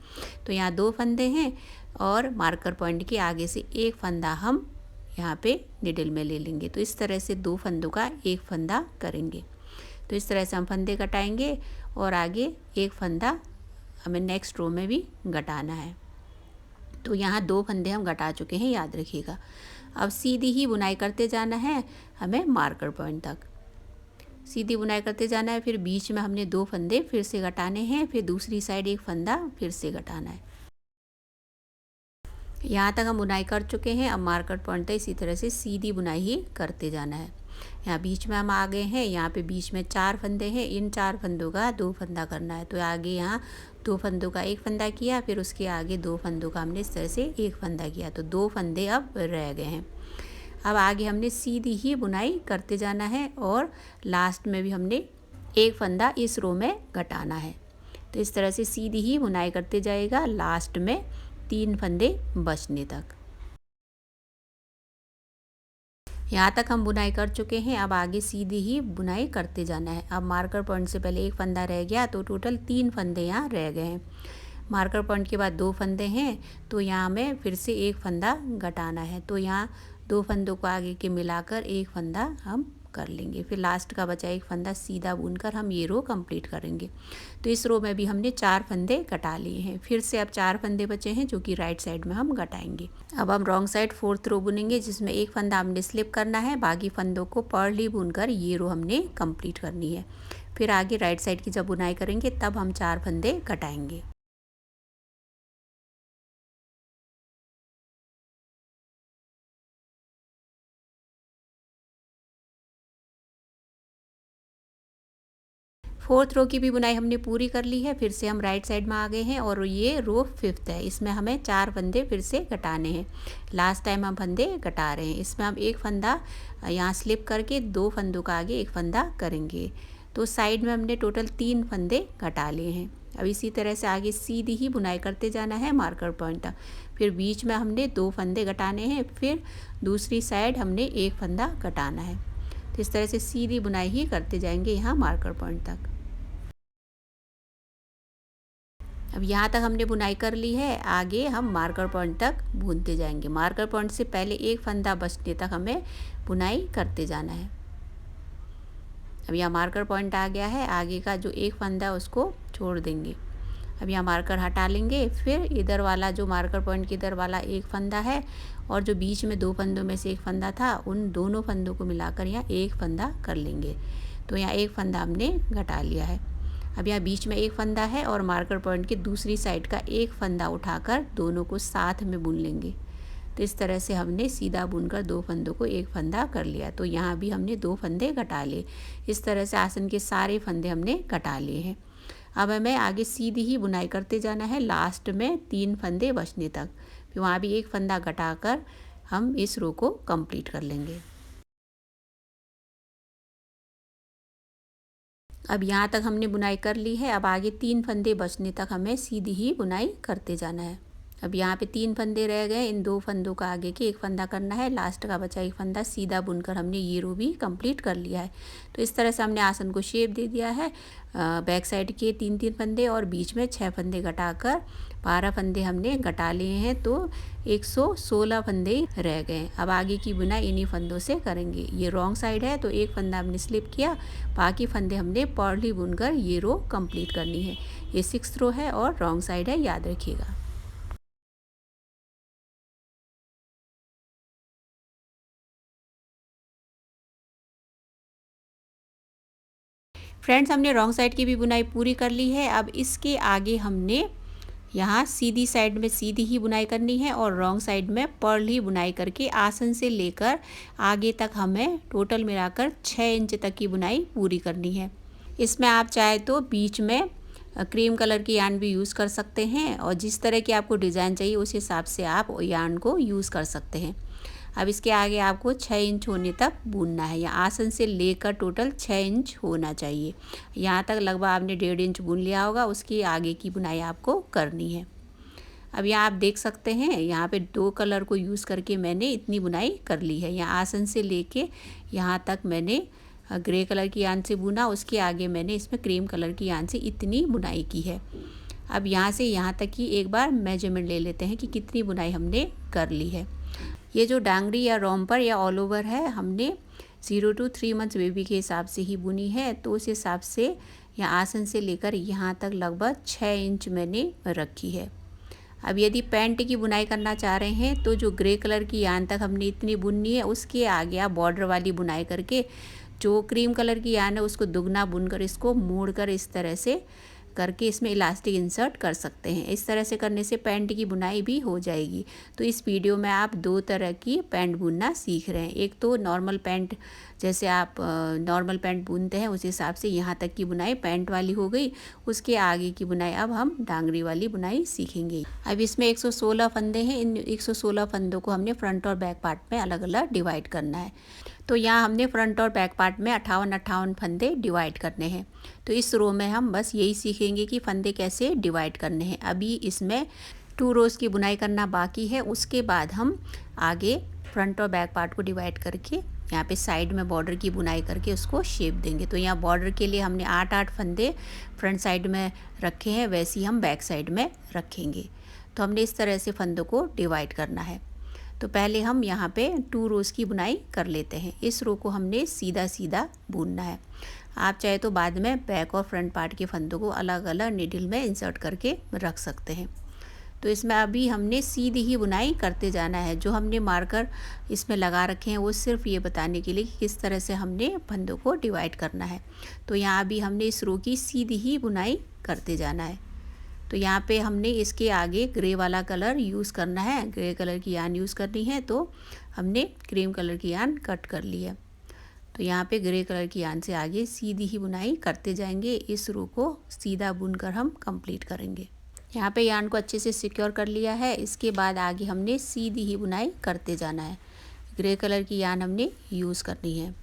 A: तो यहाँ 2 फंदे हैं और मार्कर पॉइंट के आगे से एक फंदा हम यहाँ पे निडल में ले लेंगे। तो इस तरह से 2 फंदों का एक फंदा करेंगे। तो इस तरह से हम फंदे घटाएंगे और आगे एक फंदा हमें नेक्स्ट रो में भी घटाना है। तो यहाँ 2 फंदे हम घटा चुके हैं, याद रखिएगा। अब सीधी ही बुनाई करते जाना है हमें मार्कर पॉइंट तक, सीधी बुनाई करते जाना है। फिर बीच में हमने 2 फंदे फिर से घटाने हैं, फिर दूसरी साइड एक फंदा फिर से घटाना है। यहाँ तक हम बुनाई कर चुके हैं। अब मार्कर पॉइंट तक इसी तरह से सीधी बुनाई ही करते जाना है। यहाँ बीच में हम आ गए हैं, यहाँ पे बीच में 4 फंदे हैं, इन 4 फंदों का 2 फंदा करना है। तो आगे यहाँ 2 फंदों का एक फंदा किया, फिर उसके आगे 2 फंदों का हमने इस तरह से एक फंदा किया। तो 2 फंदे अब रह गए हैं। अब आगे हमने सीधी ही बुनाई करते जाना है और लास्ट में भी हमने एक फंदा इस रो में घटाना है। तो इस तरह से सीधी ही बुनाई करते जाएगा लास्ट में 3 फंदे बचने तक। यहाँ तक हम बुनाई कर चुके हैं। अब आगे सीधी ही बुनाई करते जाना है। अब मार्कर पॉइंट से पहले एक फंदा रह गया, तो टोटल 3 फंदे यहाँ रह गए हैं। मार्कर पॉइंट के बाद 2 फंदे हैं, तो यहाँ हमें फिर से एक फंदा घटाना है। तो यहाँ 2 फंदों को आगे के मिलाकर एक फंदा हम कर लेंगे। फिर लास्ट का बचा एक फंदा सीधा बुनकर हम ये रो कंप्लीट करेंगे। तो इस रो में भी हमने 4 फंदे घटा लिए हैं। फिर से अब 4 फंदे बचे हैं जो कि राइट साइड में हम घटाएंगे। अब हम रॉन्ग साइड 4th रो बुनेंगे, जिसमें एक फंदा हमने स्लिप करना है, बाकी फंदों को पर्ली बुनकर ये रो हमने कंप्लीट करनी है। फिर आगे राइट साइड की जब बुनाई करेंगे तब हम 4 फंदे घटाएंगे। फोर्थ रो की भी बुनाई हमने पूरी कर ली है। फिर से हम राइट साइड में आ गए हैं और ये रो 5th है। इसमें हमें 4 फंदे फिर से घटाने हैं। लास्ट टाइम हम फंदे घटा रहे हैं। इसमें हम एक फंदा यहाँ स्लिप करके 2 फंदों का आगे एक फंदा करेंगे। तो साइड में हमने टोटल 3 फंदे घटा लिए हैं। अब इसी तरह से आगे सीधी ही बुनाई करते जाना है मार्कर पॉइंट तक। फिर बीच में हमने 2 फंदे घटाने हैं, फिर दूसरी साइड हमने एक फंदा घटाना है। तो इस तरह से सीधी बुनाई ही करते जाएंगे यहाँ मार्कर पॉइंट तक। अब यहाँ तक हमने बुनाई कर ली है। आगे हम मार्कर पॉइंट तक बुनते जाएंगे। मार्कर पॉइंट से पहले एक फंदा बचने तक हमें बुनाई करते जाना है। अब यहाँ मार्कर पॉइंट आ गया है, आगे का जो एक फंदा है उसको छोड़ देंगे। अब यहाँ मार्कर हटा लेंगे। फिर इधर वाला जो मार्कर पॉइंट के इधर वाला एक फंदा है और जो बीच में 2 फंदों में से एक फंदा था, उन दोनों फंदों को मिलाकर यहाँ एक फंदा कर लेंगे। तो यहाँ एक फंदा हमने घटा लिया है। अब यहाँ बीच में एक फंदा है और मार्कर पॉइंट की दूसरी साइड का एक फंदा उठाकर दोनों को साथ में बुन लेंगे। तो इस तरह से हमने सीधा बुनकर 2 फंदों को एक फंदा कर लिया। तो यहाँ भी हमने 2 फंदे घटा लिए। इस तरह से आसन के सारे फंदे हमने घटा लिए हैं। अब हमें आगे सीधी ही बुनाई करते जाना है लास्ट में 3 फंदे बचने तक। फिर वहाँ भी एक फंदा घटाकर हम इस रो को कंप्लीट कर लेंगे। अब यहाँ तक हमने बुनाई कर ली है। अब आगे 3 फंदे बचने तक हमें सीधी ही बुनाई करते जाना है। अब यहाँ पे 3 फंदे रह गए। इन 2 फंदों का आगे के एक फंदा करना है, लास्ट का बचा एक फंदा सीधा बुनकर हमने ये रो भी कंप्लीट कर लिया है। तो इस तरह से हमने आसन को शेप दे दिया है। बैक साइड के 3-3 फंदे और बीच में 6 फंदे घटाकर 12 फंदे हमने घटा लिए हैं। तो 116 फंदे रह गए। अब आगे की बुनाई इन्हीं फंदों से करेंगे। ये रॉन्ग साइड है तो एक फंदा हमने स्लिप किया, बाकी फंदे हमने पर्ली बुनकर ये रो कंप्लीट करनी है। ये 6th रो है और रॉन्ग साइड है, याद रखिएगा। फ्रेंड्स, हमने रॉन्ग साइड की भी बुनाई पूरी कर ली है। अब इसके आगे हमने यहाँ सीधी साइड में सीधी ही बुनाई करनी है और रॉन्ग साइड में पर्ल ही बुनाई करके आसन से लेकर आगे तक हमें टोटल मिलाकर 6 इंच तक की बुनाई पूरी करनी है। इसमें आप चाहे तो बीच में क्रीम कलर की यार्न भी यूज़ कर सकते हैं और जिस तरह की आपको डिज़ाइन चाहिए उस हिसाब से आप यार्न को यूज़ कर सकते हैं। अब इसके आगे आपको 6 इंच होने तक बुनना है। या आसन से लेकर टोटल 6 इंच होना चाहिए। यहाँ तक लगभग आपने 1.5 इंच बुन लिया होगा, उसकी आगे की बुनाई आपको करनी है। अब यहाँ आप देख सकते हैं, यहाँ पे 2 कलर को यूज़ करके मैंने इतनी बुनाई कर ली है। यहाँ आसन से लेके यहाँ तक मैंने ग्रे कलर की यार्न से बुना, उसके आगे मैंने इसमें क्रीम कलर की यार्न से इतनी बुनाई की है। अब यहाँ से यहाँ तक की एक बार मेजरमेंट ले लेते हैं कि कितनी बुनाई हमने कर ली है। ये जो डांगरी या रोम्पर या ऑल ओवर है, हमने 0 to 3 मंथ्स बेबी के हिसाब से ही बुनी है। तो उस हिसाब से यहाँ आसन से लेकर यहाँ तक लगभग 6 इंच मैंने रखी है। अब यदि पैंट की बुनाई करना चाह रहे हैं तो जो ग्रे कलर की यार्न तक हमने इतनी बुननी है, उसके आगे आप बॉर्डर वाली बुनाई करके जो क्रीम कलर की यार्न है उसको दुगना बुनकर इसको मोड़कर इस तरह से करके इसमें इलास्टिक इंसर्ट कर सकते हैं। इस तरह से करने से पैंट की बुनाई भी हो जाएगी। तो इस वीडियो में आप 2 तरह की पैंट बुनना सीख रहे हैं। एक तो नॉर्मल पैंट, जैसे आप नॉर्मल पैंट बुनते हैं उस हिसाब से यहाँ तक की बुनाई पैंट वाली हो गई। उसके आगे की बुनाई अब हम डांगरी वाली बुनाई सीखेंगे। अब इसमें 116 फंदे हैं। इन 116 फंदों को हमने फ्रंट और बैक पार्ट में अलग अलग डिवाइड करना है। तो यहाँ हमने फ्रंट और बैक पार्ट में 58 फंदे डिवाइड करने हैं। तो इस रो में हम बस यही सीखेंगे कि फंदे कैसे डिवाइड करने हैं। अभी इसमें 2 रोज़ की बुनाई करना बाकी है। उसके बाद हम आगे फ्रंट और बैक पार्ट को डिवाइड करके यहाँ पे साइड में बॉर्डर की बुनाई करके उसको शेप देंगे। तो यहाँ बॉर्डर के लिए हमने 8-8 फंदे फ्रंट साइड में रखे हैं, वैसे ही हम बैक साइड में रखेंगे। तो हमने इस तरह से फंदों को डिवाइड करना है। तो पहले हम यहाँ पे 2 रोज़ की बुनाई कर लेते हैं। इस रो को हमने सीधा सीधा बुनना है। आप चाहे तो बाद में बैक और फ्रंट पार्ट के फंदों को अलग अलग नीडल में इंसर्ट करके रख सकते हैं। तो इसमें अभी हमने सीधी ही बुनाई करते जाना है। जो हमने मार्कर इसमें लगा रखे हैं वो सिर्फ ये बताने के लिए कि किस तरह से हमने फंदों को डिवाइड करना है। तो यहाँ अभी हमने इस रो की सीधी ही बुनाई करते जाना है। तो यहाँ पे हमने इसके आगे ग्रे वाला कलर यूज़ करना है, ग्रे कलर की यान यूज़ करनी है। तो हमने क्रीम कलर की यान कट कर ली है। तो यहाँ पे ग्रे कलर की यान से आगे सीधी ही बुनाई करते जाएंगे। इस रो को सीधा बुनकर हम कंप्लीट करेंगे। यहाँ पे यान को अच्छे से सिक्योर कर लिया है। इसके बाद आगे हमने सीधी ही बुनाई करते जाना है। ग्रे कलर की यान हमने यूज़ करनी है।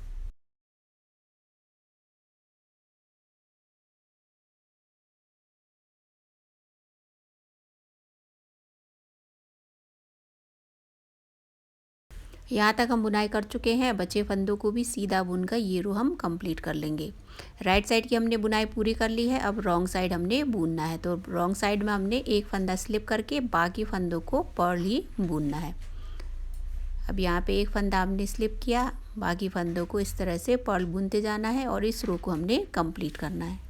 A: यहाँ तक हम बुनाई कर चुके हैं। बचे फंदों को भी सीधा बुनकर ये रो हम कंप्लीट कर लेंगे। राइट साइड की हमने बुनाई पूरी कर ली है। अब रॉन्ग साइड हमने बुनना है। तो रॉन्ग साइड में हमने एक फंदा स्लिप करके बाकी फंदों को पर्ल ही बुनना है। अब यहाँ पे एक फंदा हमने स्लिप किया, बाकी फंदों को इस तरह से पर्ल बुनते जाना है और इस रो को हमने कंप्लीट करना है।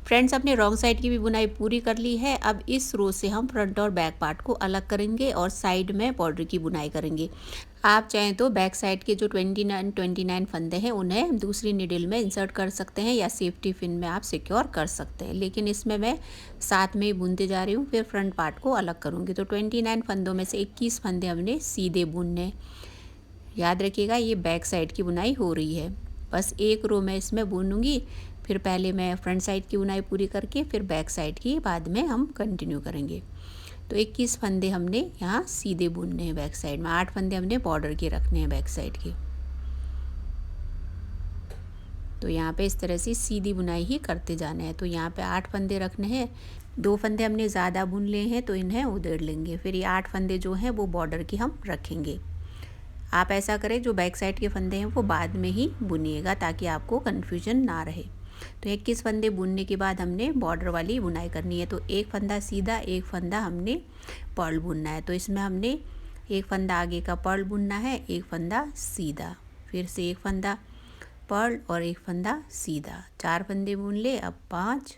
A: फ्रेंड्स, अपने रॉन्ग साइड की भी बुनाई पूरी कर ली है। अब इस रो से हम फ्रंट और बैक पार्ट को अलग करेंगे और साइड में बॉर्डर की बुनाई करेंगे। आप चाहें तो बैक साइड के जो 29 फंदे हैं उन्हें दूसरी निडल में इंसर्ट कर सकते हैं या सेफ्टी पिन में आप सिक्योर कर सकते हैं, लेकिन इसमें मैं साथ में ही बुनते जा रही हूँ। फिर फ्रंट पार्ट को अलग करूँगी। तो 29 फंदों में से 21 फंदे हमने सीधे बुनने। याद रखिएगा ये बैक साइड की बुनाई हो रही है। बस एक रो में इसमें बुनूंगी, फिर पहले मैं फ्रंट साइड की बुनाई पूरी करके फिर बैक साइड की बाद में हम कंटिन्यू करेंगे। तो 21 फंदे हमने यहाँ सीधे बुनने हैं बैक साइड में। 8 फंदे हमने बॉर्डर के रखने हैं बैक साइड के। तो यहाँ पे इस तरह से सीधी बुनाई ही करते जाना है। तो यहाँ पे 8 फंदे रखने हैं। 2 फंदे हमने ज़्यादा बुन लिए हैं तो इन्हें उधेड़ लेंगे। फिर ये 8 फंदे जो हैं वो बॉर्डर के हम रखेंगे। आप ऐसा करें जो बैक साइड के फंदे हैं वो बाद में ही बुनिएगा ताकि आपको कन्फ्यूजन ना रहे। तो 21 फंदे बुनने के बाद हमने बॉर्डर वाली बुनाई करनी है। तो एक फंदा सीधा, एक फंदा हमने पर्ल बुनना है। तो इसमें हमने एक फंदा आगे का पर्ल बुनना है, एक फंदा सीधा, फिर से एक फंदा पर्ल और एक फंदा सीधा। 4 फंदे बुन ले। अब 5,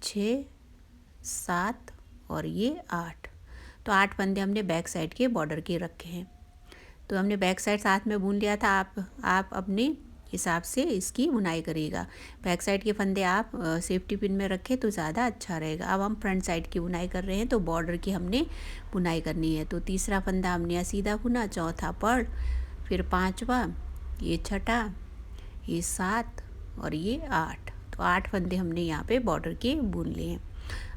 A: 6, 7 और ये 8। तो 8 फंदे हमने बैक साइड के बॉर्डर के रखे हैं। तो हमने बैक साइड साथ में बुन लिया था। आप अपने हिसाब से इसकी बुनाई करिएगा। बैक साइड के फंदे आप सेफ्टी पिन में रखें तो ज़्यादा अच्छा रहेगा। अब हम फ्रंट साइड की बुनाई कर रहे हैं। तो बॉर्डर की हमने बुनाई करनी है। तो तीसरा फंदा हमने यहाँ सीधा बुना, चौथा पर्ल, फिर 5वां, ये 6ठा, ये 7 और ये 8। तो 8 फंदे हमने यहाँ पे बॉर्डर के बुन लिए हैं।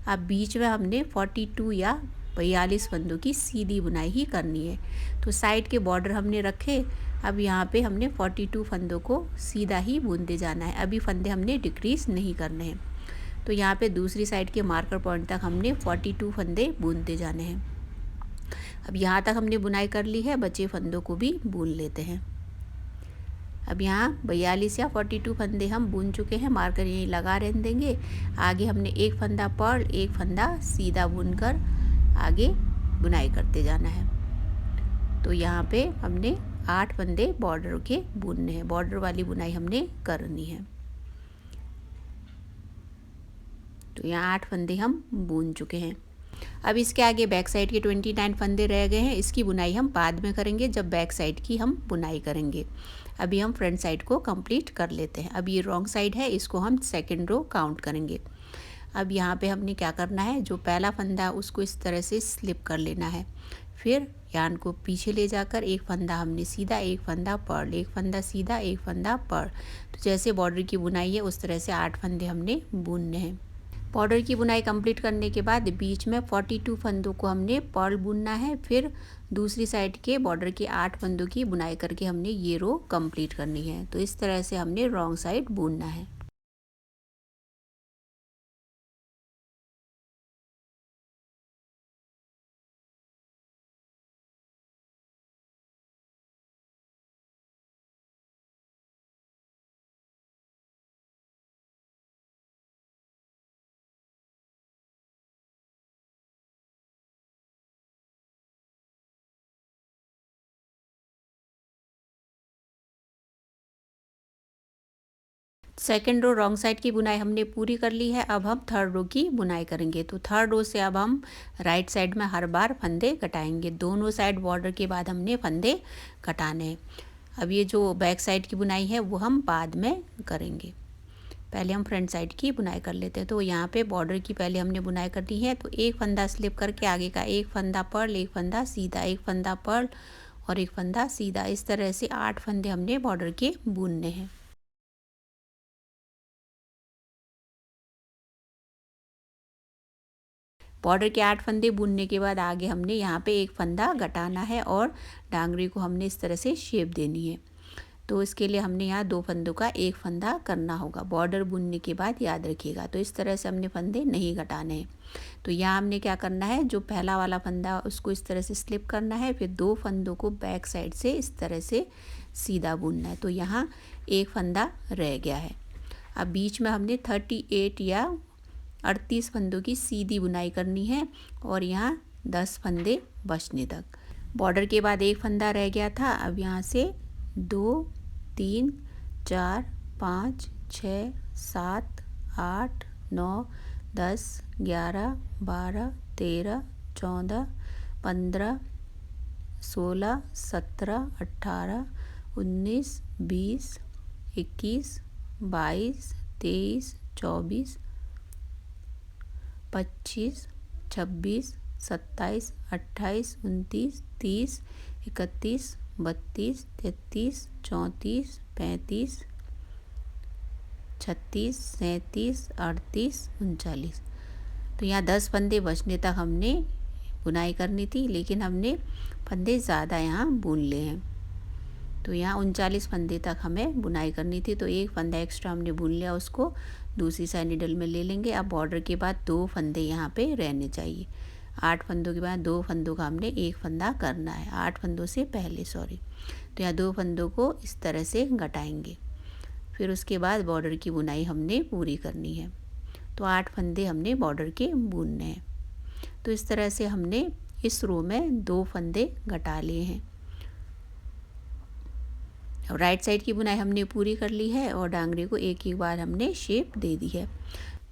A: अब बीच में हमने 42 या 42 फंदों की सीधी बुनाई ही करनी है। तो साइड के बॉर्डर हमने रखे। अब यहाँ पे हमने 42 फंदों को सीधा ही बुनते जाना है। अभी फंदे हमने डिक्रीज नहीं करने हैं। तो यहाँ पे दूसरी साइड के मार्कर पॉइंट तक हमने 42 फंदे बुनते जाने हैं। अब यहाँ तक हमने बुनाई कर ली है। बचे फंदों को भी बुन लेते हैं। अब यहाँ 42 या 42 फंदे हम बुन चुके हैं। मार्कर यहीं लगा रहने देंगे। आगे हमने एक फंदा पर्ल, एक फंदा सीधा बुनकर आगे बुनाई करते जाना है। तो यहाँ पे हमने 8 फंदे बॉर्डर के बुनने हैं। बॉर्डर वाली बुनाई हमने करनी है। तो यहाँ 8 फंदे हम बुन चुके हैं। अब इसके आगे बैक साइड के 29 फंदे रह गए हैं। इसकी बुनाई हम बाद में करेंगे जब बैक साइड की हम बुनाई करेंगे। अभी हम फ्रंट साइड को कंप्लीट कर लेते हैं। अब ये रॉन्ग साइड है, इसको हम सेकेंड रो काउंट करेंगे। अब यहाँ पे हमने क्या करना है, जो पहला फंदा उसको इस तरह से स्लिप कर लेना है। फिर यान को पीछे ले जाकर एक फंदा हमने सीधा, एक फंदा पर्ल, एक फंदा सीधा, एक फंदा पर्ल। तो जैसे बॉर्डर की बुनाई है उस तरह से 8 फंदे हमने बुनने हैं। बॉर्डर की बुनाई कंप्लीट करने के बाद बीच में 42 फंदों को हमने पर्ल बुनना है। फिर दूसरी साइड के बॉर्डर के 8 फंदों की बुनाई करके हमने ये रो कंप्लीट करनी है। तो इस तरह से हमने रॉन्ग साइड बुनना है। सेकेंड रो रॉन्ग साइड की बुनाई हमने पूरी कर ली है। अब हम थर्ड रो की बुनाई करेंगे। तो थर्ड रो से अब हम राइट साइड में हर बार फंदे कटाएंगे। दोनों साइड बॉर्डर के बाद हमने फंदे कटाने हैं। अब ये जो बैक साइड की बुनाई है वो हम बाद में करेंगे। पहले हम फ्रंट साइड की बुनाई कर लेते हैं। तो यहाँ पे बॉर्डर की पहले हमने बुनाई कर दी है। तो एक फंदा स्लिप करके आगे का एक फंदा पर्ल, एक फंदा सीधा, एक फंदा पर्ल और एक फंदा सीधा, इस तरह से 8 फंदे हमने बॉर्डर के बुनने हैं। बॉर्डर के 8 फंदे बुनने के बाद आगे हमने यहाँ पे एक फंदा घटाना है और डांगरी को हमने इस तरह से शेप देनी है। तो इसके लिए हमने यहाँ 2 फंदों का एक फंदा करना होगा। बॉर्डर बुनने के बाद याद रखिएगा। तो इस तरह से हमने फंदे नहीं घटाने हैं। तो यहाँ हमने क्या करना है, जो पहला वाला फंदा उसको इस तरह से स्लिप करना है। फिर 2 फंदों को बैक साइड से इस तरह से सीधा बुनना है। तो यहाँ एक फंदा रह गया है। अब बीच में हमने 38 या 38 फंदों की सीधी बुनाई करनी है और यहाँ 10 फंदे बचने तक। बॉर्डर के बाद एक फंदा रह गया था। अब यहाँ से 2, 3, 4, 5, 6, 7, 8, 9, 10, 11, 12, 13, 14, 15, 16, 17, 18, 19, 20, 21, 22, 23, 24, 25, 26, 27, 28, 29, 30, 31, 32, 33, 34, 35, 36, 37, 38, 39। तो यहाँ 10 फंदे बचने तक हमने बुनाई करनी थी, लेकिन हमने फंदे ज़्यादा यहाँ बुन लिए हैं। तो यहाँ 39 फंदे तक हमें बुनाई करनी थी। तो एक फंदा एक्स्ट्रा हमने बुन लिया, उसको दूसरी साइड नीडल में ले लेंगे। अब बॉर्डर के बाद 2 फंदे यहाँ पे रहने चाहिए। 8 फंदों के बाद 2 फंदों का हमने एक फंदा करना है। 8 फंदों से पहले, सॉरी। तो यहाँ 2 फंदों को इस तरह से घटाएंगे। फिर उसके बाद बॉर्डर की बुनाई हमने पूरी करनी है। तो 8 फंदे हमने बॉर्डर के बुनने हैं। तो इस तरह से हमने इस रो में 2 फंदे घटा लिए हैं। राइट साइड की बुनाई हमने पूरी कर ली है और डांगरे को एक एक बार हमने शेप दे दी है।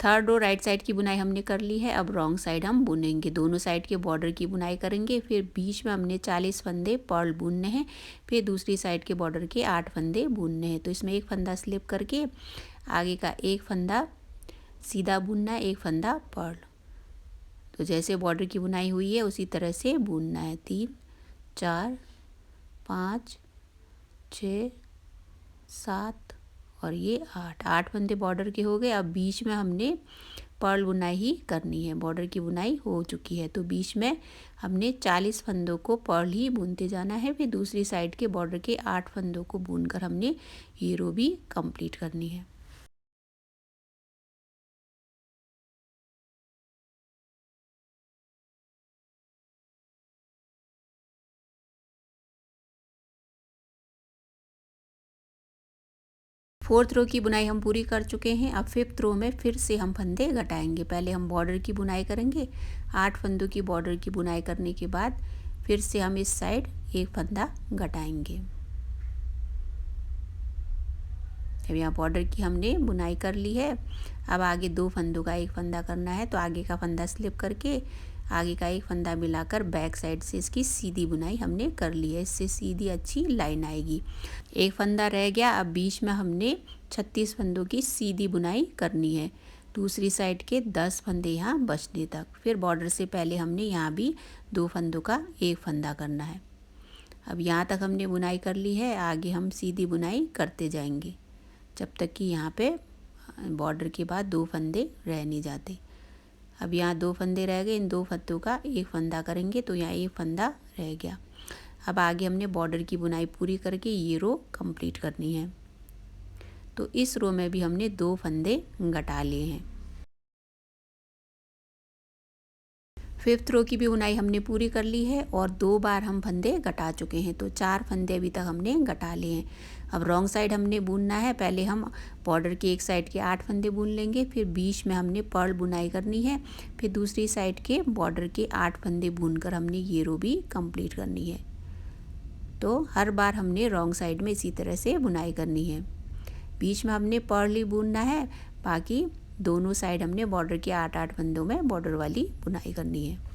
A: थर्ड रो राइट साइड की बुनाई हमने कर ली है। अब रॉन्ग साइड हम बुनेंगे। दोनों साइड के बॉर्डर की बुनाई करेंगे। फिर बीच में हमने 40 फंदे पर्ल बुनने हैं। फिर दूसरी साइड के बॉर्डर के 8 फंदे बुनने हैं। तो इसमें एक फंदा स्लिप करके आगे का एक फंदा सीधा बुनना है, एक फंदा पर्ल। तो जैसे बॉर्डर की बुनाई हुई है उसी तरह से बुनना है। 3, 4, 5, 6, 7 और ये 8 फंदे बॉर्डर के हो गए। अब बीच में हमने पर्ल बुनाई ही करनी है। बॉर्डर की बुनाई हो चुकी है, तो बीच में हमने 40 फंदों को पर्ल ही बुनते जाना है। फिर दूसरी साइड के बॉर्डर के 8 फंदों को बुनकर हमने ये रो भी कंप्लीट करनी है। फोर्थ रो की बुनाई हम पूरी कर चुके हैं। अब फिफ्थ रो में फिर से हम फंदे घटाएंगे। पहले हम बॉर्डर की बुनाई करेंगे। 8 फंदों की बॉर्डर की बुनाई करने के बाद फिर से हम इस साइड एक फंदा घटाएंगे। अब यहाँ बॉर्डर की हमने बुनाई कर ली है। अब आगे 2 फंदों का एक फंदा करना है। तो आगे का फंदा स्लिप करके आगे का एक फंदा मिलाकर बैक साइड से इसकी सीधी बुनाई हमने कर ली है। इससे सीधी अच्छी लाइन आएगी। एक फंदा रह गया। अब बीच में हमने 36 फंदों की सीधी बुनाई करनी है। दूसरी साइड के 10 फंदे यहाँ बचने तक। फिर बॉर्डर से पहले हमने यहाँ भी 2 फंदों का एक फंदा करना है। अब यहाँ तक हमने बुनाई कर ली है। आगे हम सीधी बुनाई करते जाएंगे जब तक कि यहाँ पे बॉर्डर के बाद 2 फंदे रह नहीं जाते। अब यहाँ 2 फंदे रह गए, इन 2 फंदों का एक फंदा करेंगे तो यहाँ एक फंदा रह गया। अब आगे हमने बॉर्डर की बुनाई पूरी करके ये रो कंप्लीट करनी है। तो इस रो में भी हमने 2 फंदे घटा लिए हैं। 5th रो की भी बुनाई हमने पूरी कर ली है और 2 बार हम फंदे घटा चुके हैं, तो 4 फंदे अभी तक हमने घटा लिए हैं। अब रॉन्ग साइड हमने बुनना है। पहले हम बॉर्डर के एक साइड के 8 फंदे बुन लेंगे, फिर बीच में हमने पर्ल बुनाई करनी है, फिर दूसरी साइड के बॉर्डर के 8 फंदे बुनकर हमने ये रो भी कंप्लीट करनी है। तो हर बार हमने रॉन्ग साइड में इसी तरह से बुनाई करनी है। बीच में हमने पर्ल ही बुनना है, बाकी दोनों साइड हमने बॉर्डर के 8-8 फंदों में बॉर्डर वाली बुनाई करनी है।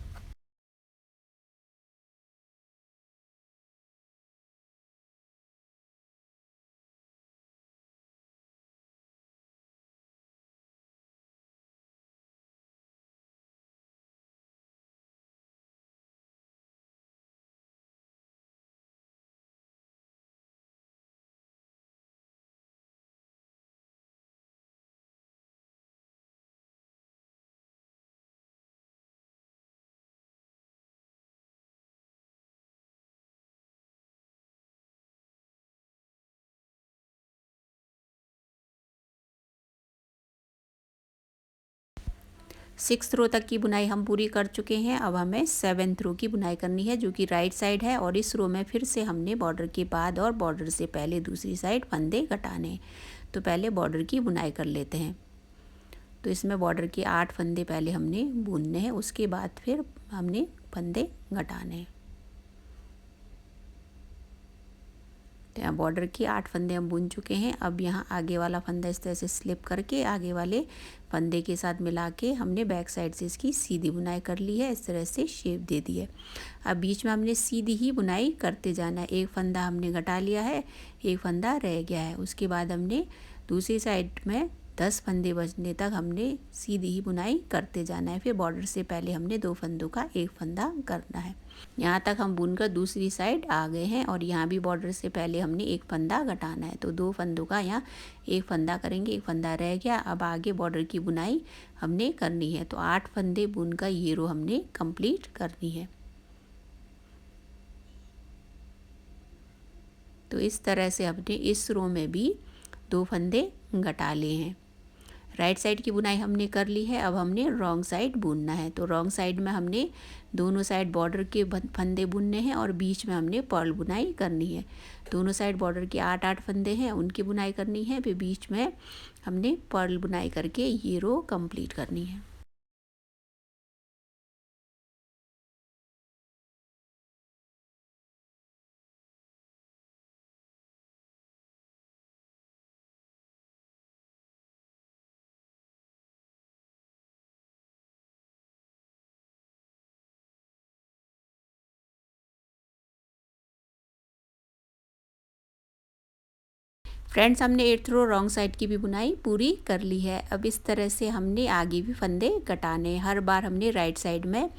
A: सिक्स्थ रो तक की बुनाई हम पूरी कर चुके हैं। अब हमें 7th रो की बुनाई करनी है, जो कि राइट साइड है, और इस रो में फिर से हमने बॉर्डर के बाद और बॉर्डर से पहले दूसरी साइड फंदे घटाने हैं। तो पहले बॉर्डर की बुनाई कर लेते हैं। तो इसमें बॉर्डर के 8 फंदे पहले हमने बुनने हैं, उसके बाद फिर हमने फंदे घटाने हैं। तो यहाँ बॉर्डर के 8 फंदे हम बुन चुके हैं। अब यहाँ आगे वाला फंदा इस तरह से स्लिप करके आगे वाले फंदे के साथ मिला के हमने बैक साइड से इसकी सीधी बुनाई कर ली है, इस तरह से शेप दे दी है। अब बीच में हमने सीधी ही बुनाई करते जाना है। एक फंदा हमने घटा लिया है, एक फंदा रह गया है। उसके बाद हमने दूसरी साइड में 10 फंदे बचने तक हमने सीधी ही बुनाई करते जाना है। फिर बॉर्डर से पहले हमने 2 फंदों का एक फंदा करना है। यहाँ तक हम बुनकर दूसरी साइड आ गए हैं और यहाँ भी बॉर्डर से पहले हमने एक फंदा घटाना है। तो 2 फंदों का यहाँ एक फंदा करेंगे, एक फंदा रह गया। अब आगे बॉर्डर की बुनाई हमने करनी है। तो 8 फंदे बुनकर ये रो हमने कंप्लीट करनी है। तो इस तरह से हमने इस रो में भी 2 फंदे घटा लिए हैं। राइट साइड की बुनाई हमने कर ली है। अब हमने रॉन्ग साइड बुनना है। तो रॉन्ग साइड में हमने दोनों साइड बॉर्डर के फंदे बुनने हैं और बीच में हमने पर्ल बुनाई करनी है। दोनों साइड बॉर्डर के 8-8 फंदे हैं, उनकी बुनाई करनी है। फिर बीच में हमने पर्ल बुनाई करके ये रो कंप्लीट करनी है। फ्रेंड्स, हमने 8th रो रॉन्ग साइड की भी बुनाई पूरी कर ली है। अब इस तरह से हमने आगे भी फंदे घटाने। हर बार हमने राइट साइड में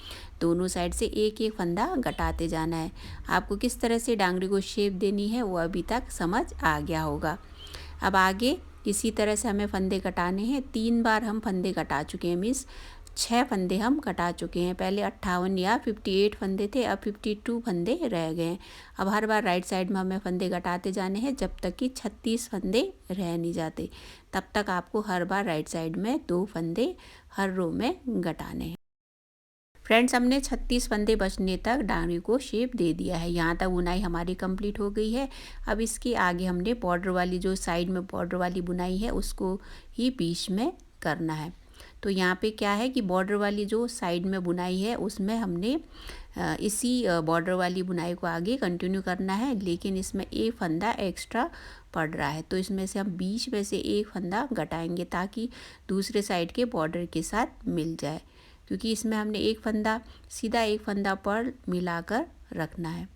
A: दोनों साइड से एक एक फंदा घटाते जाना है। आपको किस तरह से डांगरी को शेप देनी है वो अभी तक समझ आ गया होगा। अब आगे इसी तरह से हमें फंदे घटाने हैं। 3 बार हम फंदे घटा चुके हैं, मीन्स 6 फंदे हम घटा चुके हैं। पहले 58 या 58 फंदे थे, अब 52 फंदे रह गए हैं। अब हर बार राइट साइड में हमें फंदे घटाते जाने हैं जब तक कि 36 फंदे रह नहीं जाते। तब तक आपको हर बार राइट साइड में 2 फंदे हर रो में घटाने हैं। फ्रेंड्स, हमने 36 फंदे बचने तक डांगरी को शेप दे दिया है। यहाँ तक बुनाई हमारी कंप्लीट हो गई है। अब इसके आगे हमने बॉर्डर वाली जो साइड में बॉर्डर वाली बुनाई है उसको ही बीच में करना है। तो यहाँ पे क्या है कि बॉर्डर वाली जो साइड में बुनाई है उसमें हमने इसी बॉर्डर वाली बुनाई को आगे कंटिन्यू करना है, लेकिन इसमें एक फंदा एक्स्ट्रा पड़ रहा है। तो इसमें से हम बीच में से एक फंदा घटाएंगे ताकि दूसरे साइड के बॉर्डर के साथ मिल जाए, क्योंकि इसमें हमने एक फंदा सीधा एक फंदा पर्ल मिलाकर रखना है।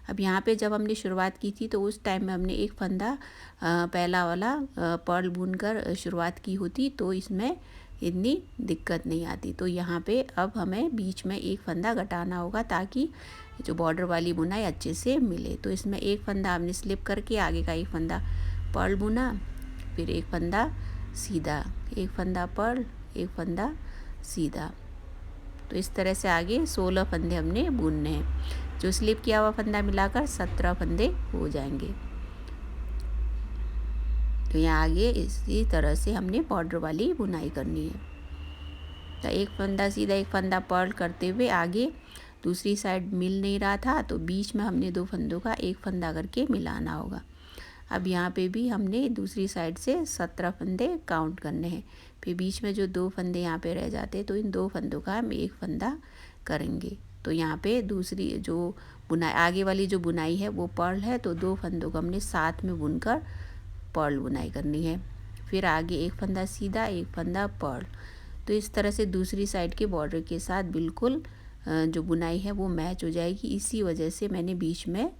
A: अब यहाँ पे जब हमने शुरुआत की थी तो उस टाइम में हमने एक फंदा पहला वाला पर्ल बुनकर शुरुआत की होती तो इसमें इतनी दिक्कत नहीं आती। तो यहाँ पे अब हमें बीच में एक फंदा घटाना होगा ताकि जो बॉर्डर वाली बुनाई अच्छे से मिले। तो इसमें एक फंदा हमने स्लिप करके आगे का एक फंदा पर्ल बुना, फिर एक फंदा सीधा, एक फंदा पर्ल, एक फंदा सीधा। तो इस तरह से आगे 16 फंदे हमने बुनने हैं। जो स्लिप किया हुआ फंदा मिलाकर 17 फंदे हो जाएंगे। तो यहाँ आगे इसी तरह से हमने बॉर्डर वाली बुनाई करनी है। तो एक फंदा सीधा, एक फंदा पर्ल करते हुए आगे दूसरी साइड मिल नहीं रहा था, तो बीच में हमने 2 फंदों का एक फंदा करके मिलाना होगा। अब यहाँ पे भी हमने दूसरी साइड से 17 फंदे काउंट करने हैं। फिर बीच में जो 2 फंदे यहाँ पे रह जाते हैं, तो इन 2 फंदों का हम एक फंदा करेंगे। तो यहाँ पे दूसरी जो बुनाई, आगे वाली जो बुनाई है वो पर्ल है, तो 2 फंदों को हमने साथ में बुनकर पर्ल बुनाई करनी है। फिर आगे एक फंदा सीधा, एक फंदा पर्ल। तो इस तरह से दूसरी साइड के बॉर्डर के साथ बिल्कुल जो बुनाई है वो मैच हो जाएगी। इसी वजह से मैंने बीच में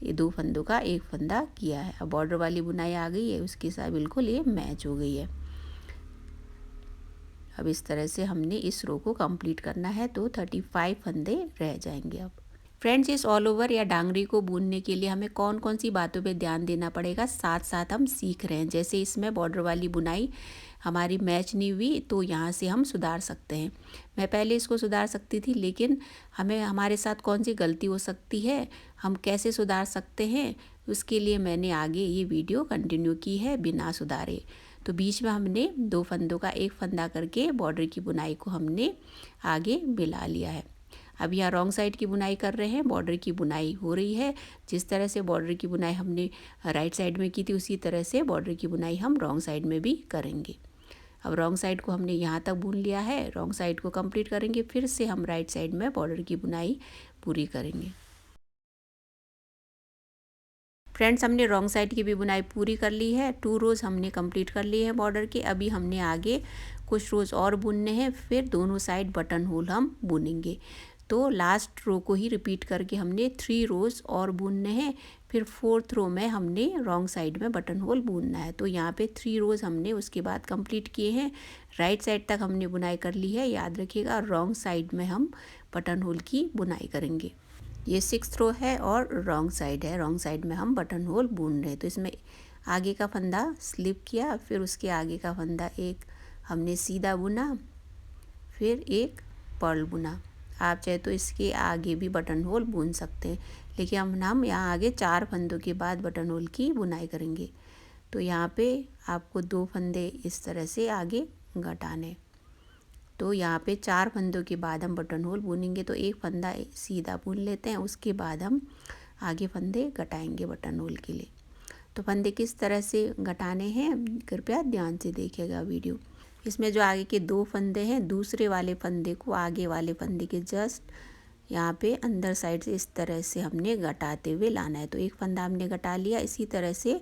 A: ये 2 फंदों का एक फंदा किया है। अब बॉर्डर वाली बुनाई आ गई है, उसके साथ बिल्कुल ये मैच हो गई है। अब इस तरह से हमने इस रो को कंप्लीट करना है, तो 35 फंदे रह जाएंगे। अब फ्रेंड्स, इस ऑल ओवर या डांगरी को बुनने के लिए हमें कौन कौन सी बातों पे ध्यान देना पड़ेगा, साथ साथ हम सीख रहे हैं। जैसे इसमें बॉर्डर वाली बुनाई हमारी मैच नहीं हुई, तो यहाँ से हम सुधार सकते हैं। मैं पहले इसको सुधार सकती थी, लेकिन हमें हमारे साथ कौन सी गलती हो सकती है, हम कैसे सुधार सकते हैं, उसके लिए मैंने आगे ये वीडियो कंटिन्यू की है बिना सुधारे। तो बीच में हमने 2 फंदों का एक फंदा करके बॉर्डर की बुनाई को हमने आगे मिला लिया है। अब यहाँ रॉन्ग साइड की बुनाई कर रहे हैं, बॉर्डर की बुनाई हो रही है। जिस तरह से बॉर्डर की बुनाई हमने राइट साइड में की थी, उसी तरह से बॉर्डर की बुनाई हम रॉन्ग साइड में भी करेंगे। अब रॉन्ग साइड को हमने यहाँ तक बुन लिया है, रॉन्ग साइड को कंप्लीट करेंगे, फिर से हम राइट साइड में बॉर्डर की बुनाई पूरी करेंगे। फ्रेंड्स, हमने रॉन्ग साइड की भी बुनाई पूरी कर ली है। 2 रोज़ हमने कंप्लीट कर लिए हैं बॉर्डर के। अभी हमने आगे कुछ रोज़ और बुनने हैं, फिर दोनों साइड बटन होल हम बुनेंगे। तो लास्ट रो को ही रिपीट करके हमने 3 रोज़ और बुनने हैं। फिर 4th रो में हमने रॉन्ग साइड में बटन होल बुनना है। तो यहाँ पे 3 रोज़ हमने उसके बाद कंप्लीट किए हैं। राइट साइड तक हमने बुनाई कर ली है। याद रखिएगा, रॉन्ग साइड में हम बटन होल की बुनाई करेंगे। ये 6th रो है और रॉन्ग साइड है। रॉन्ग साइड में हम बटन होल बुन रहे हैं। तो इसमें आगे का फंदा स्लिप किया, फिर उसके आगे का फंदा एक हमने सीधा बुना, फिर एक पर्ल बुना। आप चाहे तो इसके आगे भी बटन होल बुन सकते हैं, लेकिन हम यहाँ आगे 4 फंदों के बाद बटन होल की बुनाई करेंगे। तो यहाँ पे आपको 2 फंदे इस तरह से आगे घटाने। तो यहाँ पे 4 फंदों के बाद हम बटन होल बुनेंगे। तो एक फंदा सीधा बुन लेते हैं, उसके बाद हम आगे फंदे घटाएंगे बटन होल के लिए। तो फंदे किस तरह से घटाने हैं, कृपया ध्यान से देखिएगा वीडियो। इसमें जो आगे के 2 फंदे हैं, दूसरे वाले फंदे को आगे वाले फंदे के जस्ट यहाँ पे अंदर साइड से इस तरह से हमने घटाते हुए लाना है। तो एक फंदा हमने घटा लिया, इसी तरह से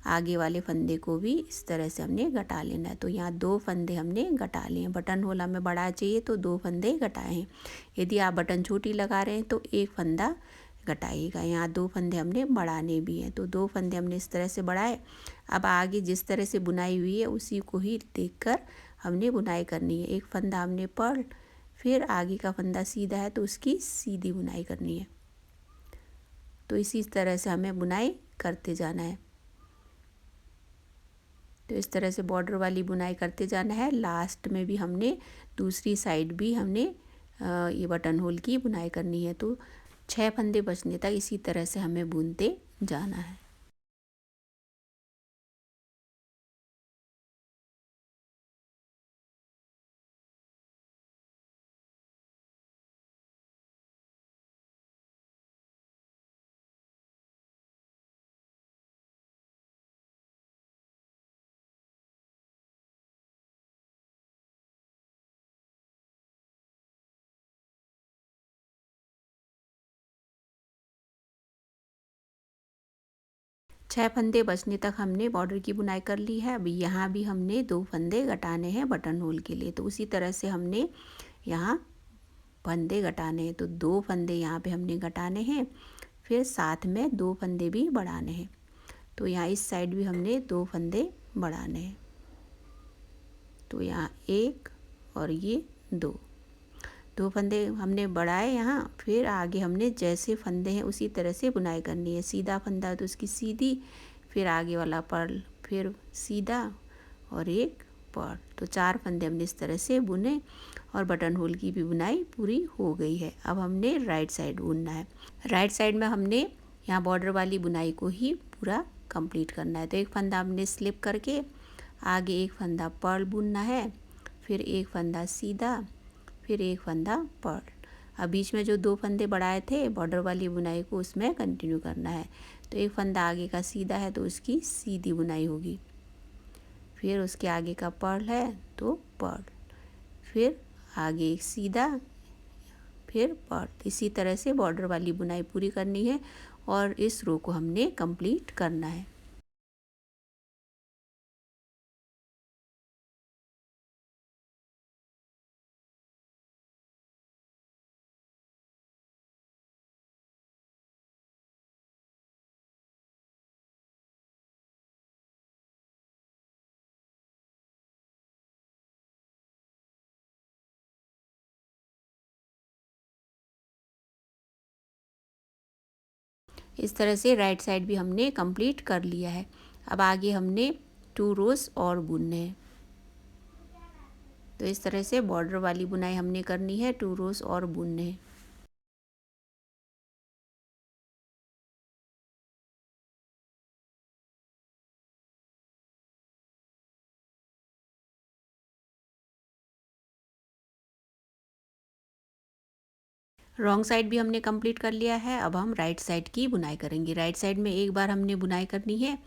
A: आगे वाले फंदे को भी इस तरह से हमने घटा लेना है। तो यहाँ 2 फंदे हमने घटा लिए हैं। बटन होल हमें बड़ा चाहिए, तो 2 फंदे घटाए हैं। यदि आप बटन छोटी लगा रहे हैं तो एक फंदा घटाइएगा। यहाँ 2 फंदे हमने बढ़ाने भी हैं, तो 2 फंदे हमने इस तरह से बढ़ाए। अब आगे जिस तरह से बुनाई हुई है उसी को ही देखकर हमने बुनाई करनी है। एक फंदा हमने पर्ल, फिर आगे का फंदा सीधा है तो उसकी सीधी बुनाई करनी है। तो इसी तरह से हमें बुनाई करते जाना है। तो इस तरह से बॉर्डर वाली बुनाई करते जाना है। लास्ट में भी हमने दूसरी साइड भी हमने ये बटन होल की बुनाई करनी है। तो 6 फंदे बचने तक इसी तरह से हमें बुनते जाना है। छः फंदे बचने तक हमने बॉर्डर की बुनाई कर ली है। अभी यहाँ भी हमने 2 फंदे घटाने हैं बटन होल के लिए। तो उसी तरह से हमने यहाँ फंदे घटाने हैं। तो 2 फंदे यहाँ पे हमने घटाने हैं, फिर साथ में 2 फंदे भी बढ़ाने हैं। तो यहाँ इस साइड भी हमने 2 फंदे बढ़ाने हैं। तो यहाँ 1 और ये 2 फंदे हमने बढ़ाए यहाँ। फिर आगे हमने जैसे फंदे हैं उसी तरह से बुनाई करनी है। सीधा फंदा तो उसकी सीधी, फिर आगे वाला पर्ल, फिर सीधा और एक पर्ल। तो 4 फंदे हमने इस तरह से बुने और बटन होल की भी बुनाई पूरी हो गई है। अब हमने राइट साइड बुनना है। राइट साइड में हमने यहाँ बॉर्डर वाली बुनाई को ही पूरा कंप्लीट करना है। तो एक फंदा हमने स्लिप करके आगे एक फंदा पर्ल बुनना है, फिर एक फंदा सीधा, फिर एक फंदा पर्ल। अब बीच में जो 2 फंदे बढ़ाए थे बॉर्डर वाली बुनाई को, उसमें कंटिन्यू करना है। तो एक फंदा आगे का सीधा है तो उसकी सीधी बुनाई होगी, फिर उसके आगे का पर्ल है तो पर्ल, फिर आगे एक सीधा, फिर पर्ल। इसी तरह से बॉर्डर वाली बुनाई पूरी करनी है और इस रो को हमने कंप्लीट करना है। इस तरह से राइट साइड भी हमने कंप्लीट कर लिया है। अब आगे हमने 2 रोज और बुनने हैं। तो इस तरह से बॉर्डर वाली बुनाई हमने करनी है, 2 रोज और बुनने हैं। रॉन्ग साइड भी हमने कंप्लीट कर लिया है। अब हम राइट साइड की बुनाई करेंगे। राइट साइड में एक बार हमने बुनाई करनी है,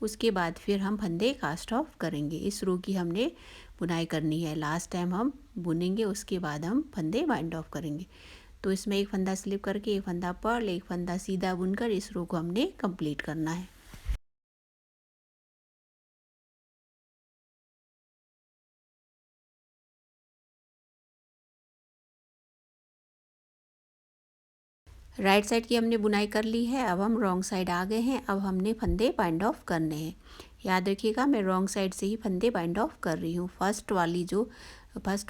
A: उसके बाद फिर हम फंदे कास्ट ऑफ करेंगे। इस रो की हमने बुनाई करनी है। लास्ट टाइम हम बुनेंगे, उसके बाद हम फंदे बाइंड ऑफ करेंगे। तो इसमें एक फंदा स्लिप करके एक फंदा पर्ल, एक फंदा सीधा बुनकर इस रो को हमने कंप्लीट करना है। राइट साइड की हमने बुनाई कर ली है। अब हम रॉन्ग साइड आ गए हैं। अब हमने फंदे बाइंड ऑफ करने हैं। याद रखिएगा, मैं रॉन्ग साइड से ही फंदे बाइंड ऑफ कर रही हूँ। फर्स्ट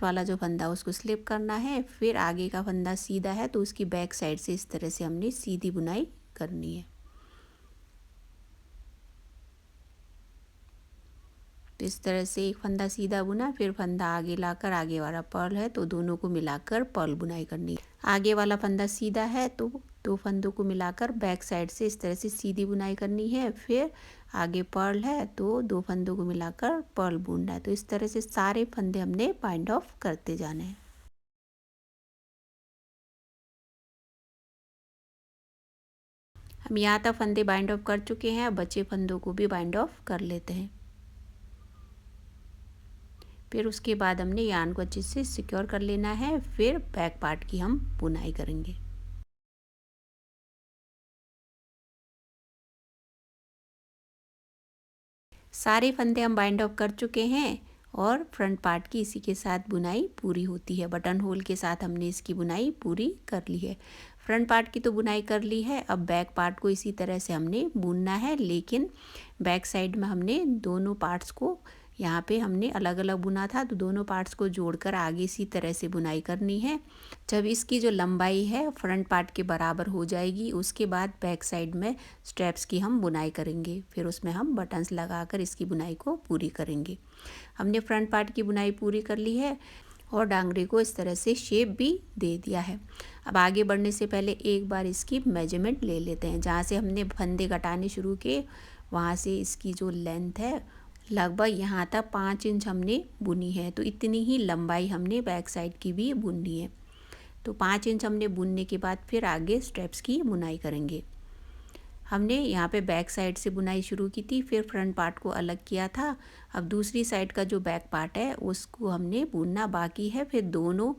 A: वाला जो फंदा उसको स्लिप करना है, फिर आगे का फंदा सीधा है तो उसकी बैक साइड से इस तरह से हमने सीधी बुनाई करनी है। तो इस तरह से एक फंदा सीधा बुना, फिर फंदा आगे लाकर, आगे वाला पर्ल है तो दोनों को मिलाकर पर्ल बुनाई करनी है। आगे वाला फंदा सीधा है तो 2 फंदों को मिलाकर बैक साइड से इस तरह से सीधी बुनाई करनी है। फिर आगे पर्ल है तो 2 फंदों को मिलाकर पर्ल बुनना है। तो इस तरह से सारे फंदे हमने बाइंड ऑफ करते जाने हैं। हम यहाँ तक फंदे बाइंड ऑफ कर चुके हैं। अब बचे फंदों को भी बाइंड ऑफ कर लेते हैं। फिर उसके बाद हमने यार्न को अच्छे से सिक्योर कर लेना है। फिर बैक पार्ट की हम बुनाई करेंगे। सारे फंदे हम बाइंड ऑफ कर चुके हैं और फ्रंट पार्ट की इसी के साथ बुनाई पूरी होती है। बटन होल के साथ हमने इसकी बुनाई पूरी कर ली है। फ्रंट पार्ट की तो बुनाई कर ली है। अब बैक पार्ट को इसी तरह से हमने बुनना है, लेकिन बैक साइड में हमने दोनों पार्ट्स को, यहाँ पे हमने अलग अलग बुना था तो दोनों पार्ट्स को जोड़कर आगे इसी तरह से बुनाई करनी है। जब इसकी जो लंबाई है फ्रंट पार्ट के बराबर हो जाएगी, उसके बाद बैक साइड में स्ट्रैप्स की हम बुनाई करेंगे। फिर उसमें हम बटन्स लगाकर इसकी बुनाई को पूरी करेंगे। हमने फ्रंट पार्ट की बुनाई पूरी कर ली है और डांगरे को इस तरह से शेप भी दे दिया है। अब आगे बढ़ने से पहले एक बार इसकी मेजरमेंट ले लेते हैं। जहाँ से हमने फंदे घटाने शुरू किए वहाँ से इसकी जो लेंथ है लगभग यहाँ तक 5 इंच हमने बुनी है। तो इतनी ही लंबाई हमने बैक साइड की भी बुननी है। तो 5 इंच हमने बुनने के बाद फिर आगे स्टेप्स की बुनाई करेंगे। हमने यहाँ पे बैक साइड से बुनाई शुरू की थी, फिर फ्रंट पार्ट को अलग किया था। अब दूसरी साइड का जो बैक पार्ट है उसको हमने बुनना बाकी है। फिर दोनों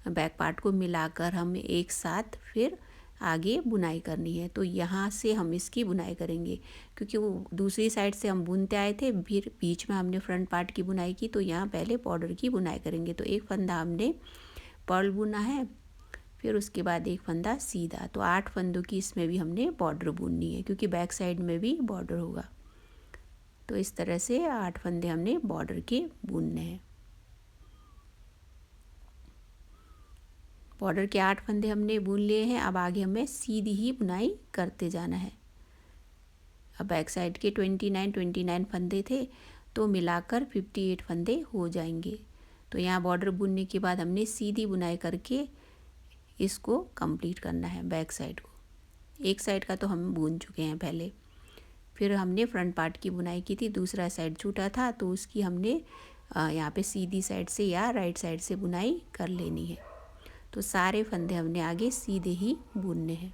A: बैक पार्ट को मिलाकर हमें एक साथ फिर आगे बुनाई करनी है। तो यहाँ से हम इसकी बुनाई करेंगे, क्योंकि वो दूसरी साइड से हम बुनते आए थे, फिर बीच में हमने फ्रंट पार्ट की बुनाई की, तो यहाँ पहले बॉर्डर की बुनाई करेंगे। तो एक फंदा हमने पर्ल बुना है, फिर उसके बाद एक फंदा सीधा। तो 8 फंदों की इसमें भी हमने बॉर्डर बुननी है, क्योंकि बैक साइड में भी बॉर्डर होगा। तो इस तरह से 8 फंदे हमने बॉर्डर के बुनने हैं। बॉर्डर के 8 फंदे हमने बुन लिए हैं। अब आगे हमें सीधी ही बुनाई करते जाना है। अब बैक साइड के 29 फंदे थे, तो मिलाकर 58 फंदे हो जाएंगे। तो यहाँ बॉर्डर बुनने के बाद हमने सीधी बुनाई करके इसको कंप्लीट करना है बैक साइड को। एक साइड का तो हम बुन चुके हैं पहले। फिर हमने फ्रंट पार्ट की बुनाई की थी, दूसरा साइड छूटा था तो उसकी हमने यहाँ पे सीधी साइड से या राइट साइड से बुनाई कर लेनी है। तो सारे फंदे हमने आगे सीधे ही बुनने हैं।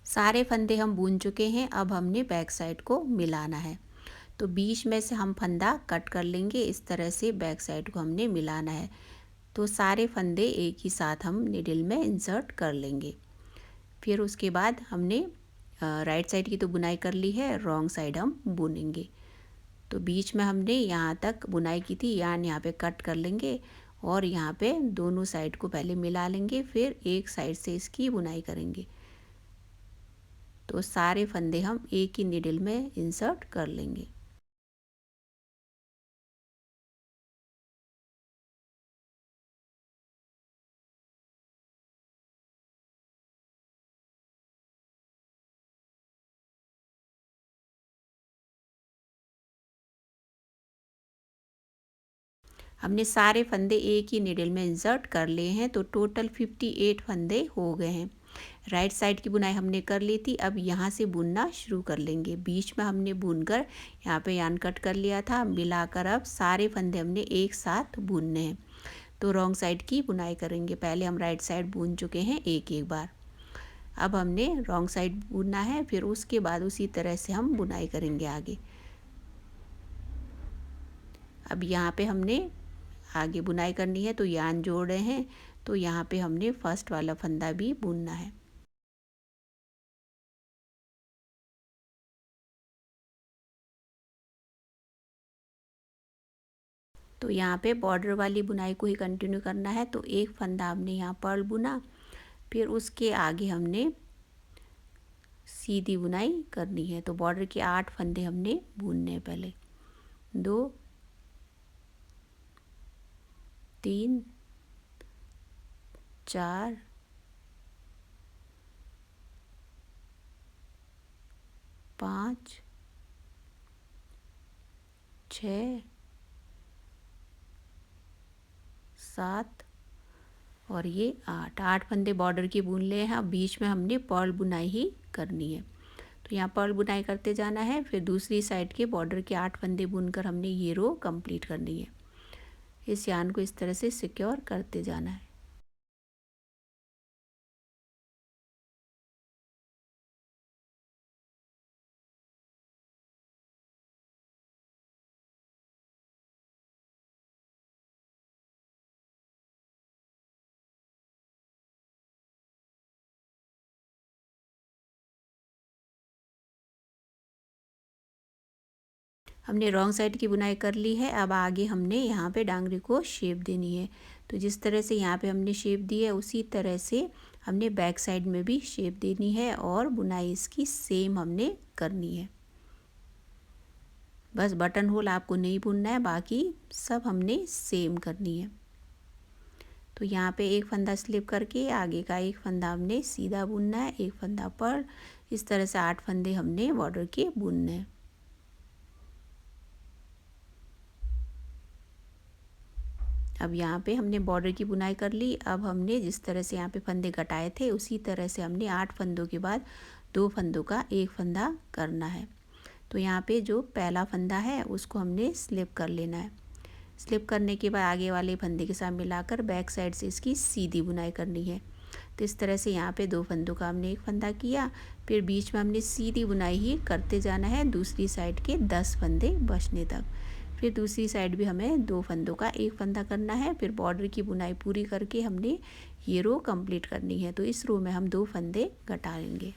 A: सारे फंदे हम बुन चुके हैं। अब हमने बैक साइड को मिलाना है। तो बीच में से हम फंदा कट कर लेंगे, इस तरह से बैक साइड को हमने मिलाना है। तो सारे फंदे एक ही साथ हम निडल में इंसर्ट कर लेंगे। फिर उसके बाद हमने राइट साइड की तो बुनाई कर ली है, रॉन्ग साइड हम बुनेंगे। तो बीच में हमने यहाँ तक बुनाई की थी, यहाँ पे कट कर लेंगे और यहाँ पे दोनों साइड को पहले मिला लेंगे, फिर एक साइड से इसकी बुनाई करेंगे। तो सारे फंदे हम एक ही निडल में इंसर्ट कर लेंगे। हमने सारे फंदे एक ही निडल में इंसर्ट कर लिए हैं। तो टोटल 58 फंदे हो गए हैं। राइट साइड की बुनाई हमने कर ली थी, अब यहाँ से बुनना शुरू कर लेंगे। बीच में हमने बुनकर यहाँ पे यान कट कर लिया था, मिलाकर अब सारे फंदे हमने एक साथ बुनने हैं। तो रॉन्ग साइड की बुनाई करेंगे। पहले हम राइट साइड बुन चुके हैं एक एक बार, अब हमने रॉन्ग साइड बुनना है, फिर उसके बाद उसी तरह से हम बुनाई करेंगे आगे। अब यहाँ पे हमने आगे बुनाई करनी है तो यान जोड़ रहे हैं, तो यहाँ पे हमने फर्स्ट वाला फंदा भी बुनना है। तो यहाँ पे बॉर्डर वाली बुनाई को ही कंटिन्यू करना है। तो एक फंदा हमने यहाँ पर्ल बुना, फिर उसके आगे हमने सीधी बुनाई करनी है। तो बॉर्डर के 8 फंदे हमने बुनने हैं। पहले 2 3 4 5 6 7 और ये 8 फंदे बॉर्डर की बुन लिए हैं। अब बीच में हमने पर्ल बुनाई ही करनी है। तो यहाँ पर्ल बुनाई करते जाना है, फिर दूसरी साइड के बॉर्डर के 8 फंदे बुनकर हमने ये रो कंप्लीट करनी है। इस यान को इस तरह से सिक्योर करते जाना है। हमने रॉन्ग साइड की बुनाई कर ली है। अब आगे हमने यहाँ पे डांगरी को शेप देनी है। तो जिस तरह से यहाँ पे हमने शेप दी है, उसी तरह से हमने बैक साइड में भी शेप देनी है और बुनाई इसकी सेम हमने करनी है। बस बटन होल आपको नहीं बुनना है, बाकी सब हमने सेम करनी है। तो यहाँ पे एक फंदा स्लिप करके आगे का एक फंदा हमने सीधा बुनना है, एक फंदा पर। इस तरह से 8 फंदे हमने बॉर्डर के बुनने हैं। अब यहाँ पे हमने बॉर्डर की बुनाई कर ली। अब हमने जिस तरह से यहाँ पे फंदे घटाए थे, उसी तरह से हमने 8 फंदों के बाद 2 फंदों का एक फंदा करना है। तो यहाँ पे जो पहला फंदा है उसको हमने स्लिप कर लेना है। स्लिप करने के बाद आगे वाले फंदे के साथ मिलाकर बैक साइड से इसकी सीधी बुनाई करनी है। तो इस तरह से यहाँ पे 2 फंदों का हमने एक फंदा किया, फिर बीच में हमने सीधी बुनाई ही करते जाना है दूसरी साइड के 10 फंदे बचने तक। फिर दूसरी साइड भी हमें 2 फंदों का एक फंदा करना है। फिर बॉर्डर की बुनाई पूरी करके हमने ये रो कंप्लीट करनी है। तो इस रो में हम 2 फंदे घटा लेंगे।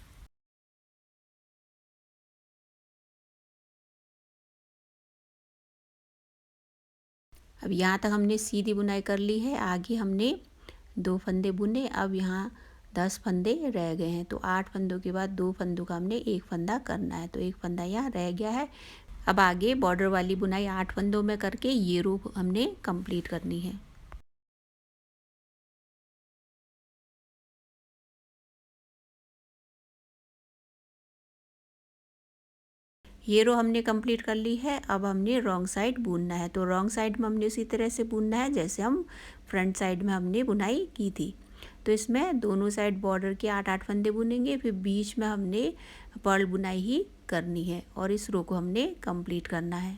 A: अब यहाँ तक हमने सीधी बुनाई कर ली है। आगे हमने 2 फंदे बुने, अब यहाँ 10 फंदे रह गए हैं। तो 8 फंदों के बाद 2 फंदों का हमने एक फंदा करना है। तो एक फंदा यहाँ रह गया है। अब आगे बॉर्डर वाली बुनाई 8 फंदों में करके ये रो हमने कंप्लीट करनी है। ये रो हमने कंप्लीट कर ली है। अब हमने रॉन्ग साइड बुनना है, तो रॉन्ग साइड में हमने उसी तरह से बुनना है जैसे हम फ्रंट साइड में हमने बुनाई की थी। तो इसमें दोनों साइड बॉर्डर के 8-8 फंदे बुनेंगे, फिर बीच में हमने पर्ल बुनाई ही करनी है और इस रो को हमने कंप्लीट करना है।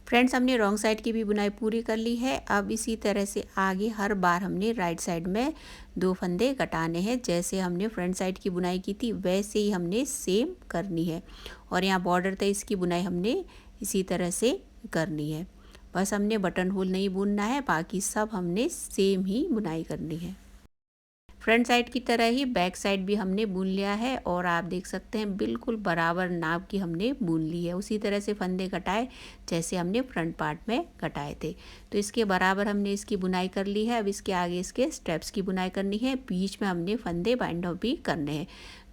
A: फ्रेंड्स, हमने रॉन्ग साइड की भी बुनाई पूरी कर ली है। अब इसी तरह से आगे हर बार हमने राइट साइड में 2 फंदे कटाने हैं। जैसे हमने फ्रंट साइड की बुनाई की थी वैसे ही हमने सेम करनी है और यहाँ बॉर्डर तक इसकी बुनाई हमने इसी तरह से करनी है। बस हमने बटन होल नहीं बुनना है, बाकी सब हमने सेम ही बुनाई करनी है। फ्रंट साइड की तरह ही बैक साइड भी हमने बुन लिया है और आप देख सकते हैं बिल्कुल बराबर नाप की हमने बुन ली है। उसी तरह से फंदे कटाए जैसे हमने फ्रंट पार्ट में कटाए थे। तो इसके बराबर हमने इसकी बुनाई कर ली है। अब इसके आगे इसके स्टेप्स की बुनाई करनी है। बीच में हमने फंदे बाइंड ऑफ भी करने हैं।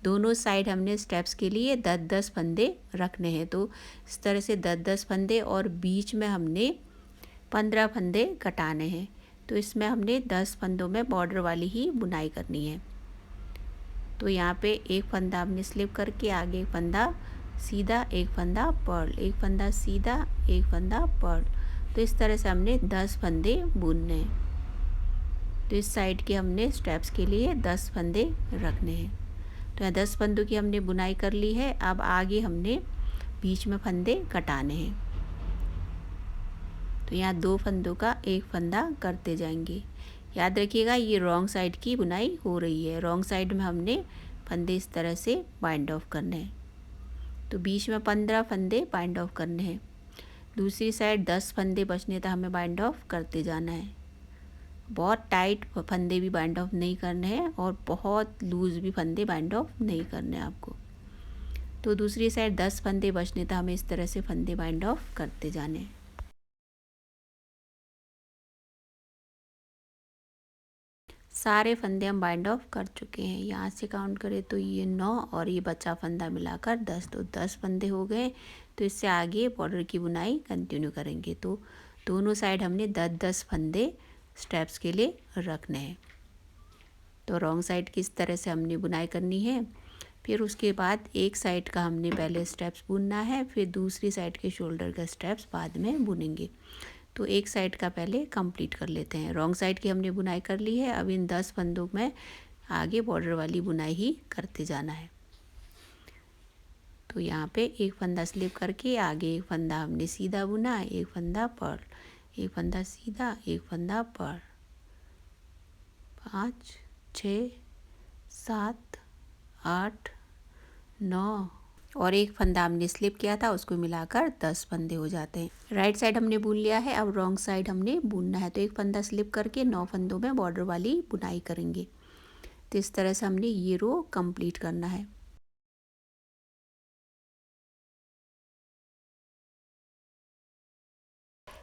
A: दोनों साइड हमने स्टेप्स के लिए 10-10 फंदे रखने हैं। तो इस तरह से 10-10 फंदे और बीच में हमने 15 फंदे कटाने हैं। तो इसमें हमने 10 फंदों में बॉर्डर वाली ही बुनाई करनी है। तो यहाँ पे एक फंदा हमने स्लिप करके आगे एक फंदा सीधा, एक फंदा पर्ल, एक फंदा सीधा, एक फंदा पर्ल। तो इस तरह से हमने 10 फंदे बुनने हैं। तो इस साइड के हमने स्टेप्स के लिए 10 फंदे रखने हैं। तो यहाँ 10 फंदों की हमने बुनाई कर ली है। अब आगे हमने बीच में फंदे कटाने हैं। तो यहाँ 2 फंदों का एक फंदा करते जाएंगे। याद रखिएगा ये रॉन्ग साइड की बुनाई हो रही है। रॉन्ग साइड में हमने फंदे इस तरह से बाइंड ऑफ करने हैं। तो बीच में 15 फंदे बाइंड ऑफ करने हैं। दूसरी साइड 10 फंदे बचने तक हमें बाइंड ऑफ करते जाना है। बहुत टाइट फंदे भी बाइंड ऑफ नहीं करने हैं और बहुत लूज़ भी फंदे बाइंड ऑफ नहीं करने हैं आपको। तो दूसरी साइड 10 फंदे बचने तक हमें इस तरह से फंदे बाइंड ऑफ करते जाने हैं। सारे फंदे हम बाइंड ऑफ कर चुके हैं। यहाँ से काउंट करें तो ये 9 और ये बचा फंदा मिलाकर 10, तो 10 फंदे हो गए। तो इससे आगे बॉर्डर की बुनाई कंटिन्यू करेंगे। तो दोनों साइड हमने 10-10 फंदे स्टेप्स के लिए रखने हैं। तो रॉन्ग साइड की इस तरह से हमने बुनाई करनी है। फिर उसके बाद एक साइड का हमने पहले स्टेप्स बुनना है, फिर दूसरी साइड के शोल्डर का स्टेप्स बाद में बुनेंगे। तो एक साइड का पहले कंप्लीट कर लेते हैं। रॉन्ग साइड की हमने बुनाई कर ली है। अब इन 10 फंदों में आगे बॉर्डर वाली बुनाई ही करते जाना है। तो यहाँ पे एक फंदा स्लिप करके आगे एक फंदा हमने सीधा बुना, एक फंदा पर्ल, एक फंदा सीधा, एक फंदा पर्ल। 5, 6, 7, 8, 9 और एक फंदा हमने स्लिप किया था उसको मिलाकर 10 फंदे हो जाते हैं। राइट साइड हमने बुन लिया है। अब रॉन्ग साइड हमने बुनना है। तो एक फंदा स्लिप करके 9 फंदों में बॉर्डर वाली बुनाई करेंगे। तो इस तरह से हमने ये रो कंप्लीट करना है।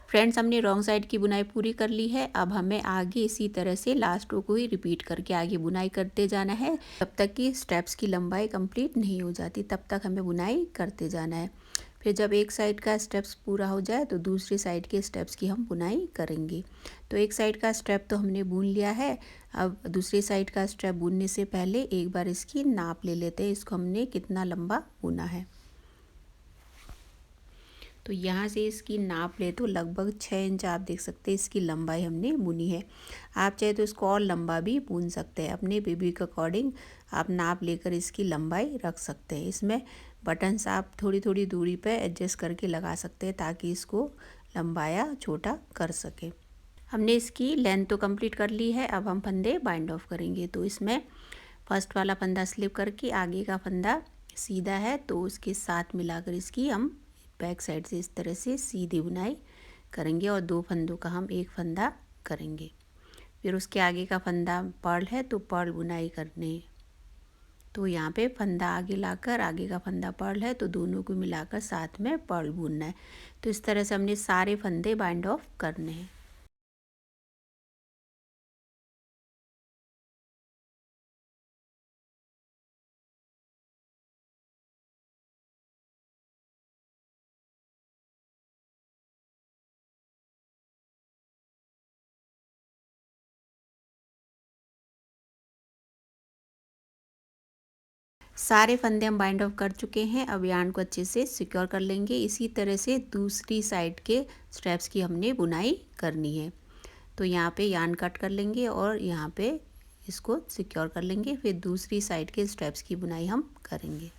A: फ्रेंड्स, हमने रॉन्ग साइड की बुनाई पूरी कर ली है। अब हमें आगे इसी तरह से लास्ट रो को ही रिपीट करके आगे बुनाई करते जाना है। तब तक कि स्टेप्स की लंबाई कंप्लीट नहीं हो जाती, तब तक हमें बुनाई करते जाना है। फिर जब एक साइड का स्टेप्स पूरा हो जाए तो दूसरी साइड के स्टेप्स की हम बुनाई करेंगे। तो एक साइड का स्टेप तो हमने बुन लिया है। अब दूसरी साइड का स्टेप बुनने से पहले एक बार इसकी नाप ले लेते हैं, इसको हमने कितना लंबा बुना है। तो यहाँ से इसकी नाप ले तो लगभग 6 इंच आप देख सकते हैं इसकी लंबाई हमने बुनी है। आप चाहे तो इसको और लंबा भी बुन सकते हैं। अपने बेबी के अकॉर्डिंग आप नाप लेकर इसकी लंबाई रख सकते हैं। इसमें बटन्स आप थोड़ी थोड़ी दूरी पे एडजस्ट करके लगा सकते हैं ताकि इसको लंबाया छोटा कर सके। हमने इसकी लेंथ तो कंप्लीट कर ली है। अब हम फंदे बाइंड ऑफ करेंगे। तो इसमें फर्स्ट वाला फंदा स्लिप करके आगे का फंदा सीधा है तो उसके साथ मिलाकर इसकी हम बैक साइड से इस तरह से सीधी बुनाई करेंगे और 2 फंदों का हम एक फंदा करेंगे। फिर उसके आगे का फंदा पर्ल है तो पर्ल बुनाई करने। तो यहाँ पे फंदा आगे लाकर आगे का फंदा पर्ल है तो दोनों को मिलाकर साथ में पर्ल बुनना है। तो इस तरह से हमने सारे फंदे बाइंड ऑफ करने हैं। सारे फंदे हम बाइंड ऑफ कर चुके हैं। अब यार्न को अच्छे से सिक्योर कर लेंगे। इसी तरह से दूसरी साइड के स्ट्रैप्स की हमने बुनाई करनी है। तो यहाँ पे यार्न कट कर लेंगे और यहाँ पे इसको सिक्योर कर लेंगे। फिर दूसरी साइड के स्ट्रैप्स की बुनाई हम करेंगे।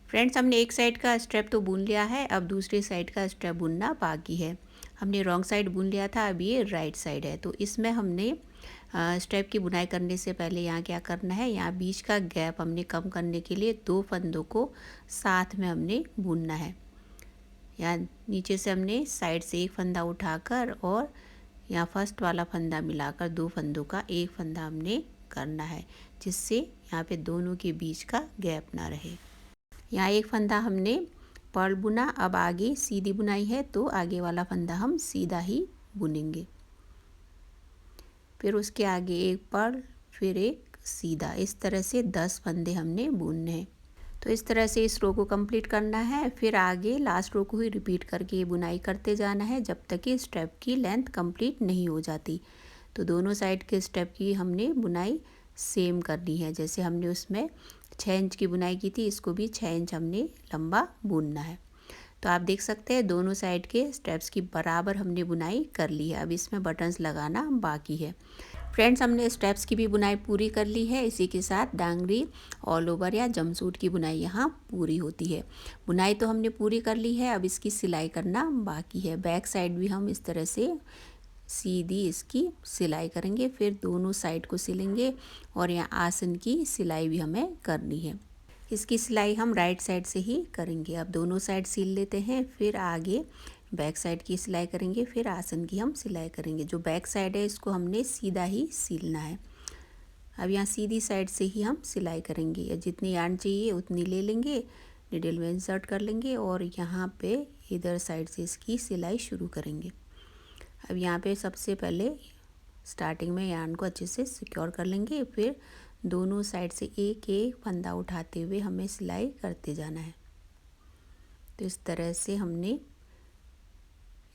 A: फ्रेंड्स, हमने एक साइड का स्ट्रैप तो बुन लिया है, अब दूसरी साइड का स्ट्रैप बुनना बाकी है। हमने रॉन्ग साइड बुन लिया था, अब ये राइट साइड है। तो इसमें हमने स्ट्रैप की बुनाई करने से पहले यहाँ क्या करना है, यहाँ बीच का गैप हमने कम करने के लिए 2 फंदों को साथ में हमने बुनना है। यहाँ नीचे से हमने साइड से एक फंदा उठाकर और यहाँ फर्स्ट वाला फंदा मिलाकर 2 फंदों का एक फंदा हमने करना है, जिससे यहाँ पे दोनों के बीच का गैप ना रहे। यहाँ एक फंदा हमने पर्ल बुना, अब आगे सीधी बुनाई है तो आगे वाला फंदा हम सीधा ही बुनेंगे। फिर उसके आगे एक पर्ल, फिर एक सीधा, इस तरह से 10 फंदे हमने बुनने हैं। तो इस तरह से इस रो को कंप्लीट करना है। फिर आगे लास्ट रो को ही रिपीट करके ये बुनाई करते जाना है जब तक कि स्टेप की लेंथ कंप्लीट नहीं हो जाती। तो दोनों साइड के स्टेप की हमने बुनाई सेम करनी है। जैसे हमने उसमें 6 इंच की बुनाई की थी, इसको भी 6 इंच हमने लंबा बुनना है। तो आप देख सकते हैं दोनों साइड के स्टेप्स की बराबर हमने बुनाई कर ली है। अब इसमें बटन्स लगाना बाकी है। फ्रेंड्स, हमने स्टेप्स की भी बुनाई पूरी कर ली है। इसी के साथ डांगरी ऑल ओवर या जमसूट की बुनाई यहाँ पूरी होती है। बुनाई तो हमने पूरी कर ली है, अब इसकी सिलाई करना बाकी है। बैक साइड भी हम इस तरह से सीधी इसकी सिलाई करेंगे, फिर दोनों साइड को सिलेंगे और यहाँ आसन की सिलाई भी हमें करनी है। इसकी सिलाई हम राइट साइड से ही करेंगे। अब दोनों साइड सिल लेते हैं, फिर आगे बैक साइड की सिलाई करेंगे, फिर आसन की हम सिलाई करेंगे। जो बैक साइड है इसको हमने सीधा ही सिलना है। अब यहाँ सीधी साइड से ही हम सिलाई करेंगे। या जितनी यार्न चाहिए उतनी ले लेंगे, निडल में इंसर्ट कर लेंगे और यहाँ पे इधर साइड से इसकी सिलाई शुरू करेंगे। अब यहाँ पे सबसे पहले स्टार्टिंग में यार्न को अच्छे से सिक्योर कर लेंगे, फिर दोनों साइड से एक एक फंदा उठाते हुए हमें सिलाई करते जाना है। तो इस तरह से हमने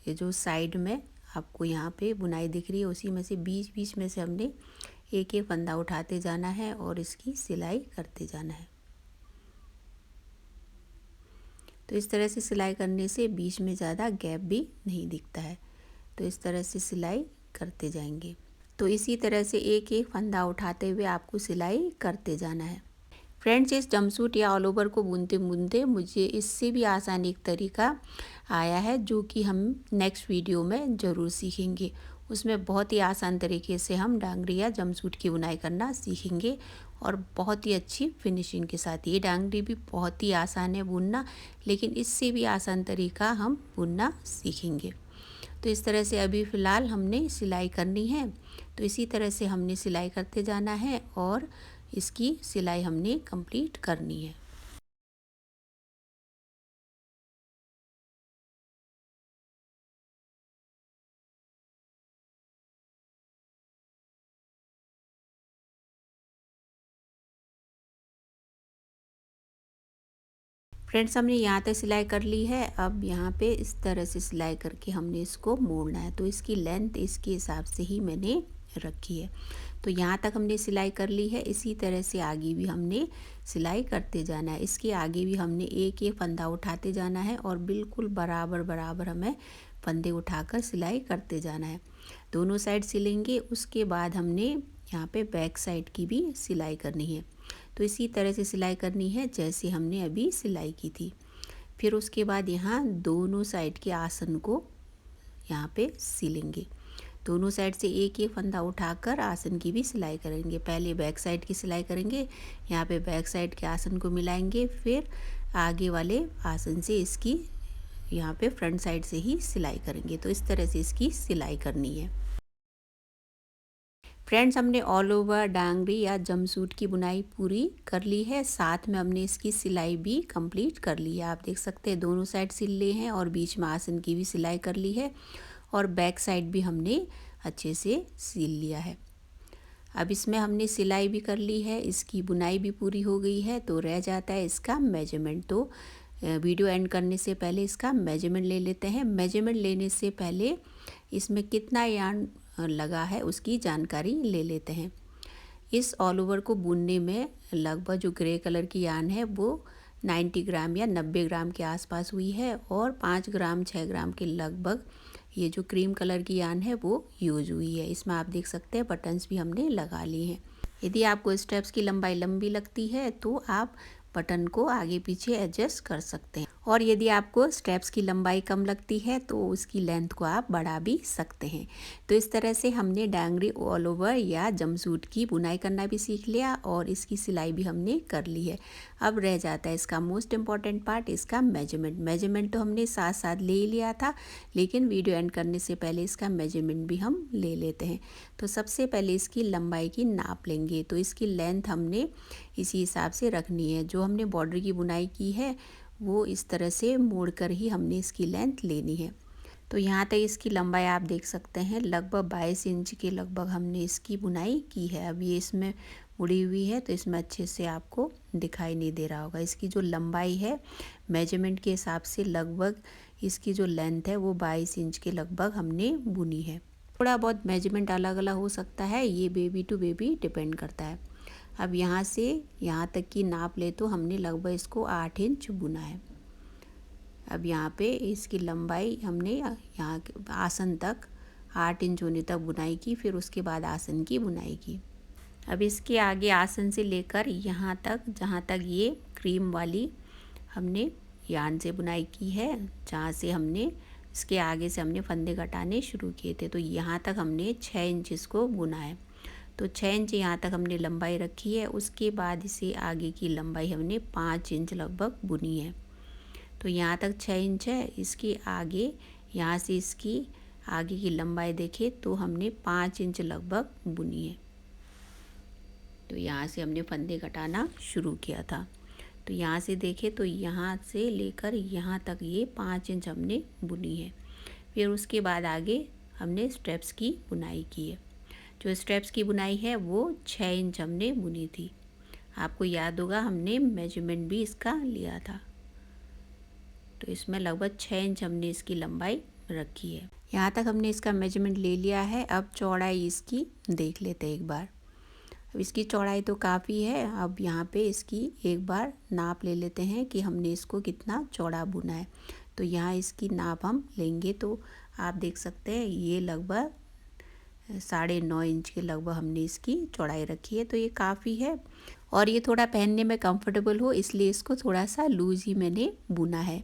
A: ये जो साइड में आपको यहाँ पे बुनाई दिख रही है उसी में से बीच बीच में से हमने एक एक फंदा उठाते जाना है और इसकी सिलाई करते जाना है। तो इस तरह से सिलाई करने से बीच में ज़्यादा गैप भी नहीं दिखता है। तो इस तरह से सिलाई करते जाएंगे। तो इसी तरह से एक एक फंदा उठाते हुए आपको सिलाई करते जाना है। फ्रेंड्स, इस जमसूट या ऑल ओवर को बुनते बुनते मुझे इससे भी आसान एक तरीका आया है जो कि हम नेक्स्ट वीडियो में ज़रूर सीखेंगे। उसमें बहुत ही आसान तरीके से हम डांगरी या जमसूट की बुनाई करना सीखेंगे और बहुत ही अच्छी फिनिशिंग के साथ। ये डांगरी भी बहुत ही आसान है बुनना, लेकिन इससे भी आसान तरीका हम बुनना सीखेंगे। तो इस तरह से अभी फ़िलहाल हमने सिलाई करनी है। तो इसी तरह से हमने सिलाई करते जाना है और इसकी सिलाई हमने कंप्लीट करनी है। फ्रेंड्स, हमने यहाँ तक सिलाई कर ली है। अब यहाँ पे इस तरह से सिलाई करके हमने इसको मोड़ना है। तो इसकी लेंथ इसके हिसाब से ही मैंने रखी है। तो यहाँ तक हमने सिलाई कर ली है। इसी तरह से आगे भी हमने सिलाई करते जाना है। इसके आगे भी हमने एक एक फंदा उठाते जाना है और बिल्कुल बराबर बराबर हमें फंदे उठाकर सिलाई करते जाना है। दोनों साइड सिलेंगे, उसके बाद हमने यहाँ पे बैक साइड की भी सिलाई करनी है। तो इसी तरह से सिलाई करनी है जैसे हमने अभी सिलाई की थी। फिर उसके बाद यहाँ दोनों साइड के आसन को यहाँ पे सिलेंगे। दोनों साइड से एक एक फंदा उठाकर आसन की भी सिलाई करेंगे। पहले बैक साइड की सिलाई करेंगे, यहाँ पे बैक साइड के आसन को मिलाएंगे, फिर आगे वाले आसन से इसकी यहाँ पे फ्रंट साइड से ही सिलाई करेंगे। तो इस तरह से इसकी सिलाई करनी है। फ्रेंड्स, हमने ऑल ओवर डांगरी या जमसूट की बुनाई पूरी कर ली है, साथ में हमने इसकी सिलाई भी कंप्लीट कर ली है। आप देख सकते हैं दोनों साइड सिल लिए हैं और बीच में आसन की भी सिलाई कर ली है और बैक साइड भी हमने अच्छे से सिल लिया है। अब इसमें हमने सिलाई भी कर ली है, इसकी बुनाई भी पूरी हो गई है। तो रह जाता है इसका मेजरमेंट। तो वीडियो एंड करने से पहले इसका मेजरमेंट ले लेते हैं। मेजरमेंट लेने से पहले इसमें कितना यार्न लगा है उसकी जानकारी ले लेते हैं। इस ऑल ओवर को बुनने में लगभग जो ग्रे कलर की यान है वो 90 ग्राम या 90 ग्राम के आसपास हुई है और 5 ग्राम 6 ग्राम के लगभग ये जो क्रीम कलर की यान है वो यूज हुई है। इसमें आप देख सकते हैं बटन्स भी हमने लगा लिए हैं। यदि आपको स्टेप्स की लंबाई लंबी लगती है तो आप बटन को आगे पीछे एडजस्ट कर सकते हैं, और यदि आपको स्टेप्स की लंबाई कम लगती है तो उसकी लेंथ को आप बढ़ा भी सकते हैं। तो इस तरह से हमने डांगरी ऑल ओवर या जमसूट की बुनाई करना भी सीख लिया और इसकी सिलाई भी हमने कर ली है। अब रह जाता है इसका मोस्ट इम्पॉर्टेंट पार्ट, इसका मेजरमेंट तो हमने साथ साथ ले ही लिया था, लेकिन वीडियो एंड करने से पहले इसका मेजरमेंट भी हम ले लेते हैं। तो सबसे पहले इसकी लंबाई की नाप लेंगे। तो इसकी लेंथ हमने इसी हिसाब से रखनी है। जो हमने बॉर्डर की बुनाई की है वो इस तरह से मोड़ कर ही हमने इसकी लेंथ लेनी है। तो यहाँ तक इसकी लंबाई आप देख सकते हैं, लगभग 22 इंच के लगभग हमने इसकी बुनाई की है। अब ये इसमें मुड़ी हुई है तो इसमें अच्छे से आपको दिखाई नहीं दे रहा होगा। इसकी जो लंबाई है मेजरमेंट के हिसाब से लगभग इसकी जो लेंथ है वो 22 इंच के लगभग हमने बुनी है। थोड़ा बहुत मेजरमेंट अलग अलग हो सकता है, ये बेबी टू बेबी डिपेंड करता है। अब यहाँ से यहाँ तक की नाप ले तो हमने लगभग इसको 8 इंच बुना है। अब यहाँ पे इसकी लंबाई हमने यहाँ आसन तक 8 इंच होने तक बुनाई की, फिर उसके बाद आसन की बुनाई की। अब इसके आगे आसन से लेकर यहाँ तक जहाँ तक ये क्रीम वाली हमने यार्न से बुनाई की है, जहाँ से हमने इसके आगे से हमने फंदे घटाने शुरू किए थे, तो यहाँ तक हमने 6 इंच इसको बुना है। तो 6 इंच यहाँ तक हमने लंबाई रखी है। उसके बाद इसे आगे की लंबाई हमने 5 इंच लगभग बुनी है। तो यहाँ तक 6 इंच है। इसके आगे यहाँ से इसकी आगे की लंबाई देखें तो हमने 5 इंच लगभग बुनी है। तो यहाँ से हमने फंदे घटाना शुरू किया था। तो यहाँ से देखें तो यहाँ से लेकर यहाँ तक ये 5 इंच हमने बुनी है। फिर उसके बाद आगे हमने स्टेप्स की बुनाई की है। जो स्टेप्स की बुनाई है वो 6 इंच हमने बुनी थी। आपको याद होगा हमने मेजरमेंट भी इसका लिया था। तो इसमें लगभग 6 इंच हमने इसकी लंबाई रखी है। यहाँ तक हमने इसका मेजरमेंट ले लिया है। अब चौड़ाई इसकी देख लेते हैं एक बार। अब इसकी चौड़ाई तो काफ़ी है। अब यहाँ पे इसकी एक बार नाप ले लेते हैं कि हमने इसको कितना चौड़ा बुना है। तो यहाँ इसकी नाप हम लेंगे तो आप देख सकते हैं ये लगभग 9.5 इंच के लगभग हमने इसकी चौड़ाई रखी है। तो ये काफ़ी है और ये थोड़ा पहनने में कंफर्टेबल हो इसलिए इसको थोड़ा सा लूज ही मैंने बुना है।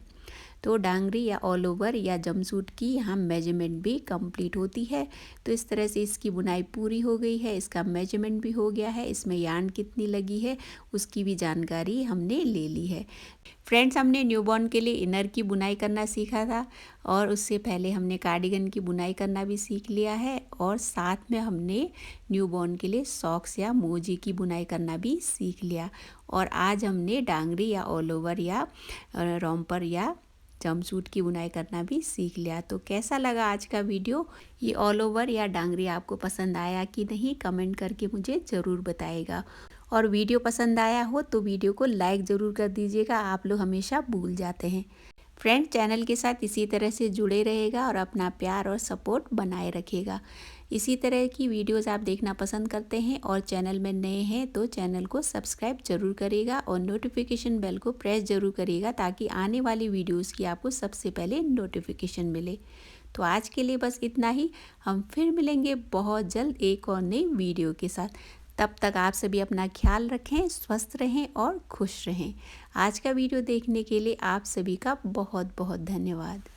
A: तो डांगरी या ऑल ओवर या जमसूट की यहाँ मेजरमेंट भी कंप्लीट होती है। तो इस तरह से इसकी बुनाई पूरी हो गई है, इसका मेजरमेंट भी हो गया है, इसमें यार्न कितनी लगी है उसकी भी जानकारी हमने ले ली है। फ्रेंड्स, हमने न्यूबॉर्न के लिए इनर की बुनाई करना सीखा था और उससे पहले हमने कार्डिगन की बुनाई करना भी सीख लिया है और साथ में हमने न्यूबॉर्न के लिए सॉक्स या मोजे की बुनाई करना भी सीख लिया। और आज हमने डांगरी या ऑल ओवर या रॉम्पर या जमसूट की बुनाई करना भी सीख लिया। तो कैसा लगा आज का वीडियो? ये ऑल ओवर या डांगरी आपको पसंद आया कि नहीं, कमेंट करके मुझे ज़रूर बताइएगा। और वीडियो पसंद आया हो तो वीडियो को लाइक ज़रूर कर दीजिएगा, आप लोग हमेशा भूल जाते हैं। फ्रेंड, चैनल के साथ इसी तरह से जुड़े रहेगा और अपना प्यार और सपोर्ट बनाए रखेगा। इसी तरह की वीडियोस आप देखना पसंद करते हैं और चैनल में नए हैं तो चैनल को सब्सक्राइब जरूर करिएगा और नोटिफिकेशन बेल को प्रेस जरूर करिएगा ताकि आने वाली वीडियोस की आपको सबसे पहले नोटिफिकेशन मिले। तो आज के लिए बस इतना ही। हम फिर मिलेंगे बहुत जल्द एक और नई वीडियो के साथ। तब तक आप सभी अपना ख्याल रखें, स्वस्थ रहें और खुश रहें। आज का वीडियो देखने के लिए आप सभी का बहुत बहुत धन्यवाद।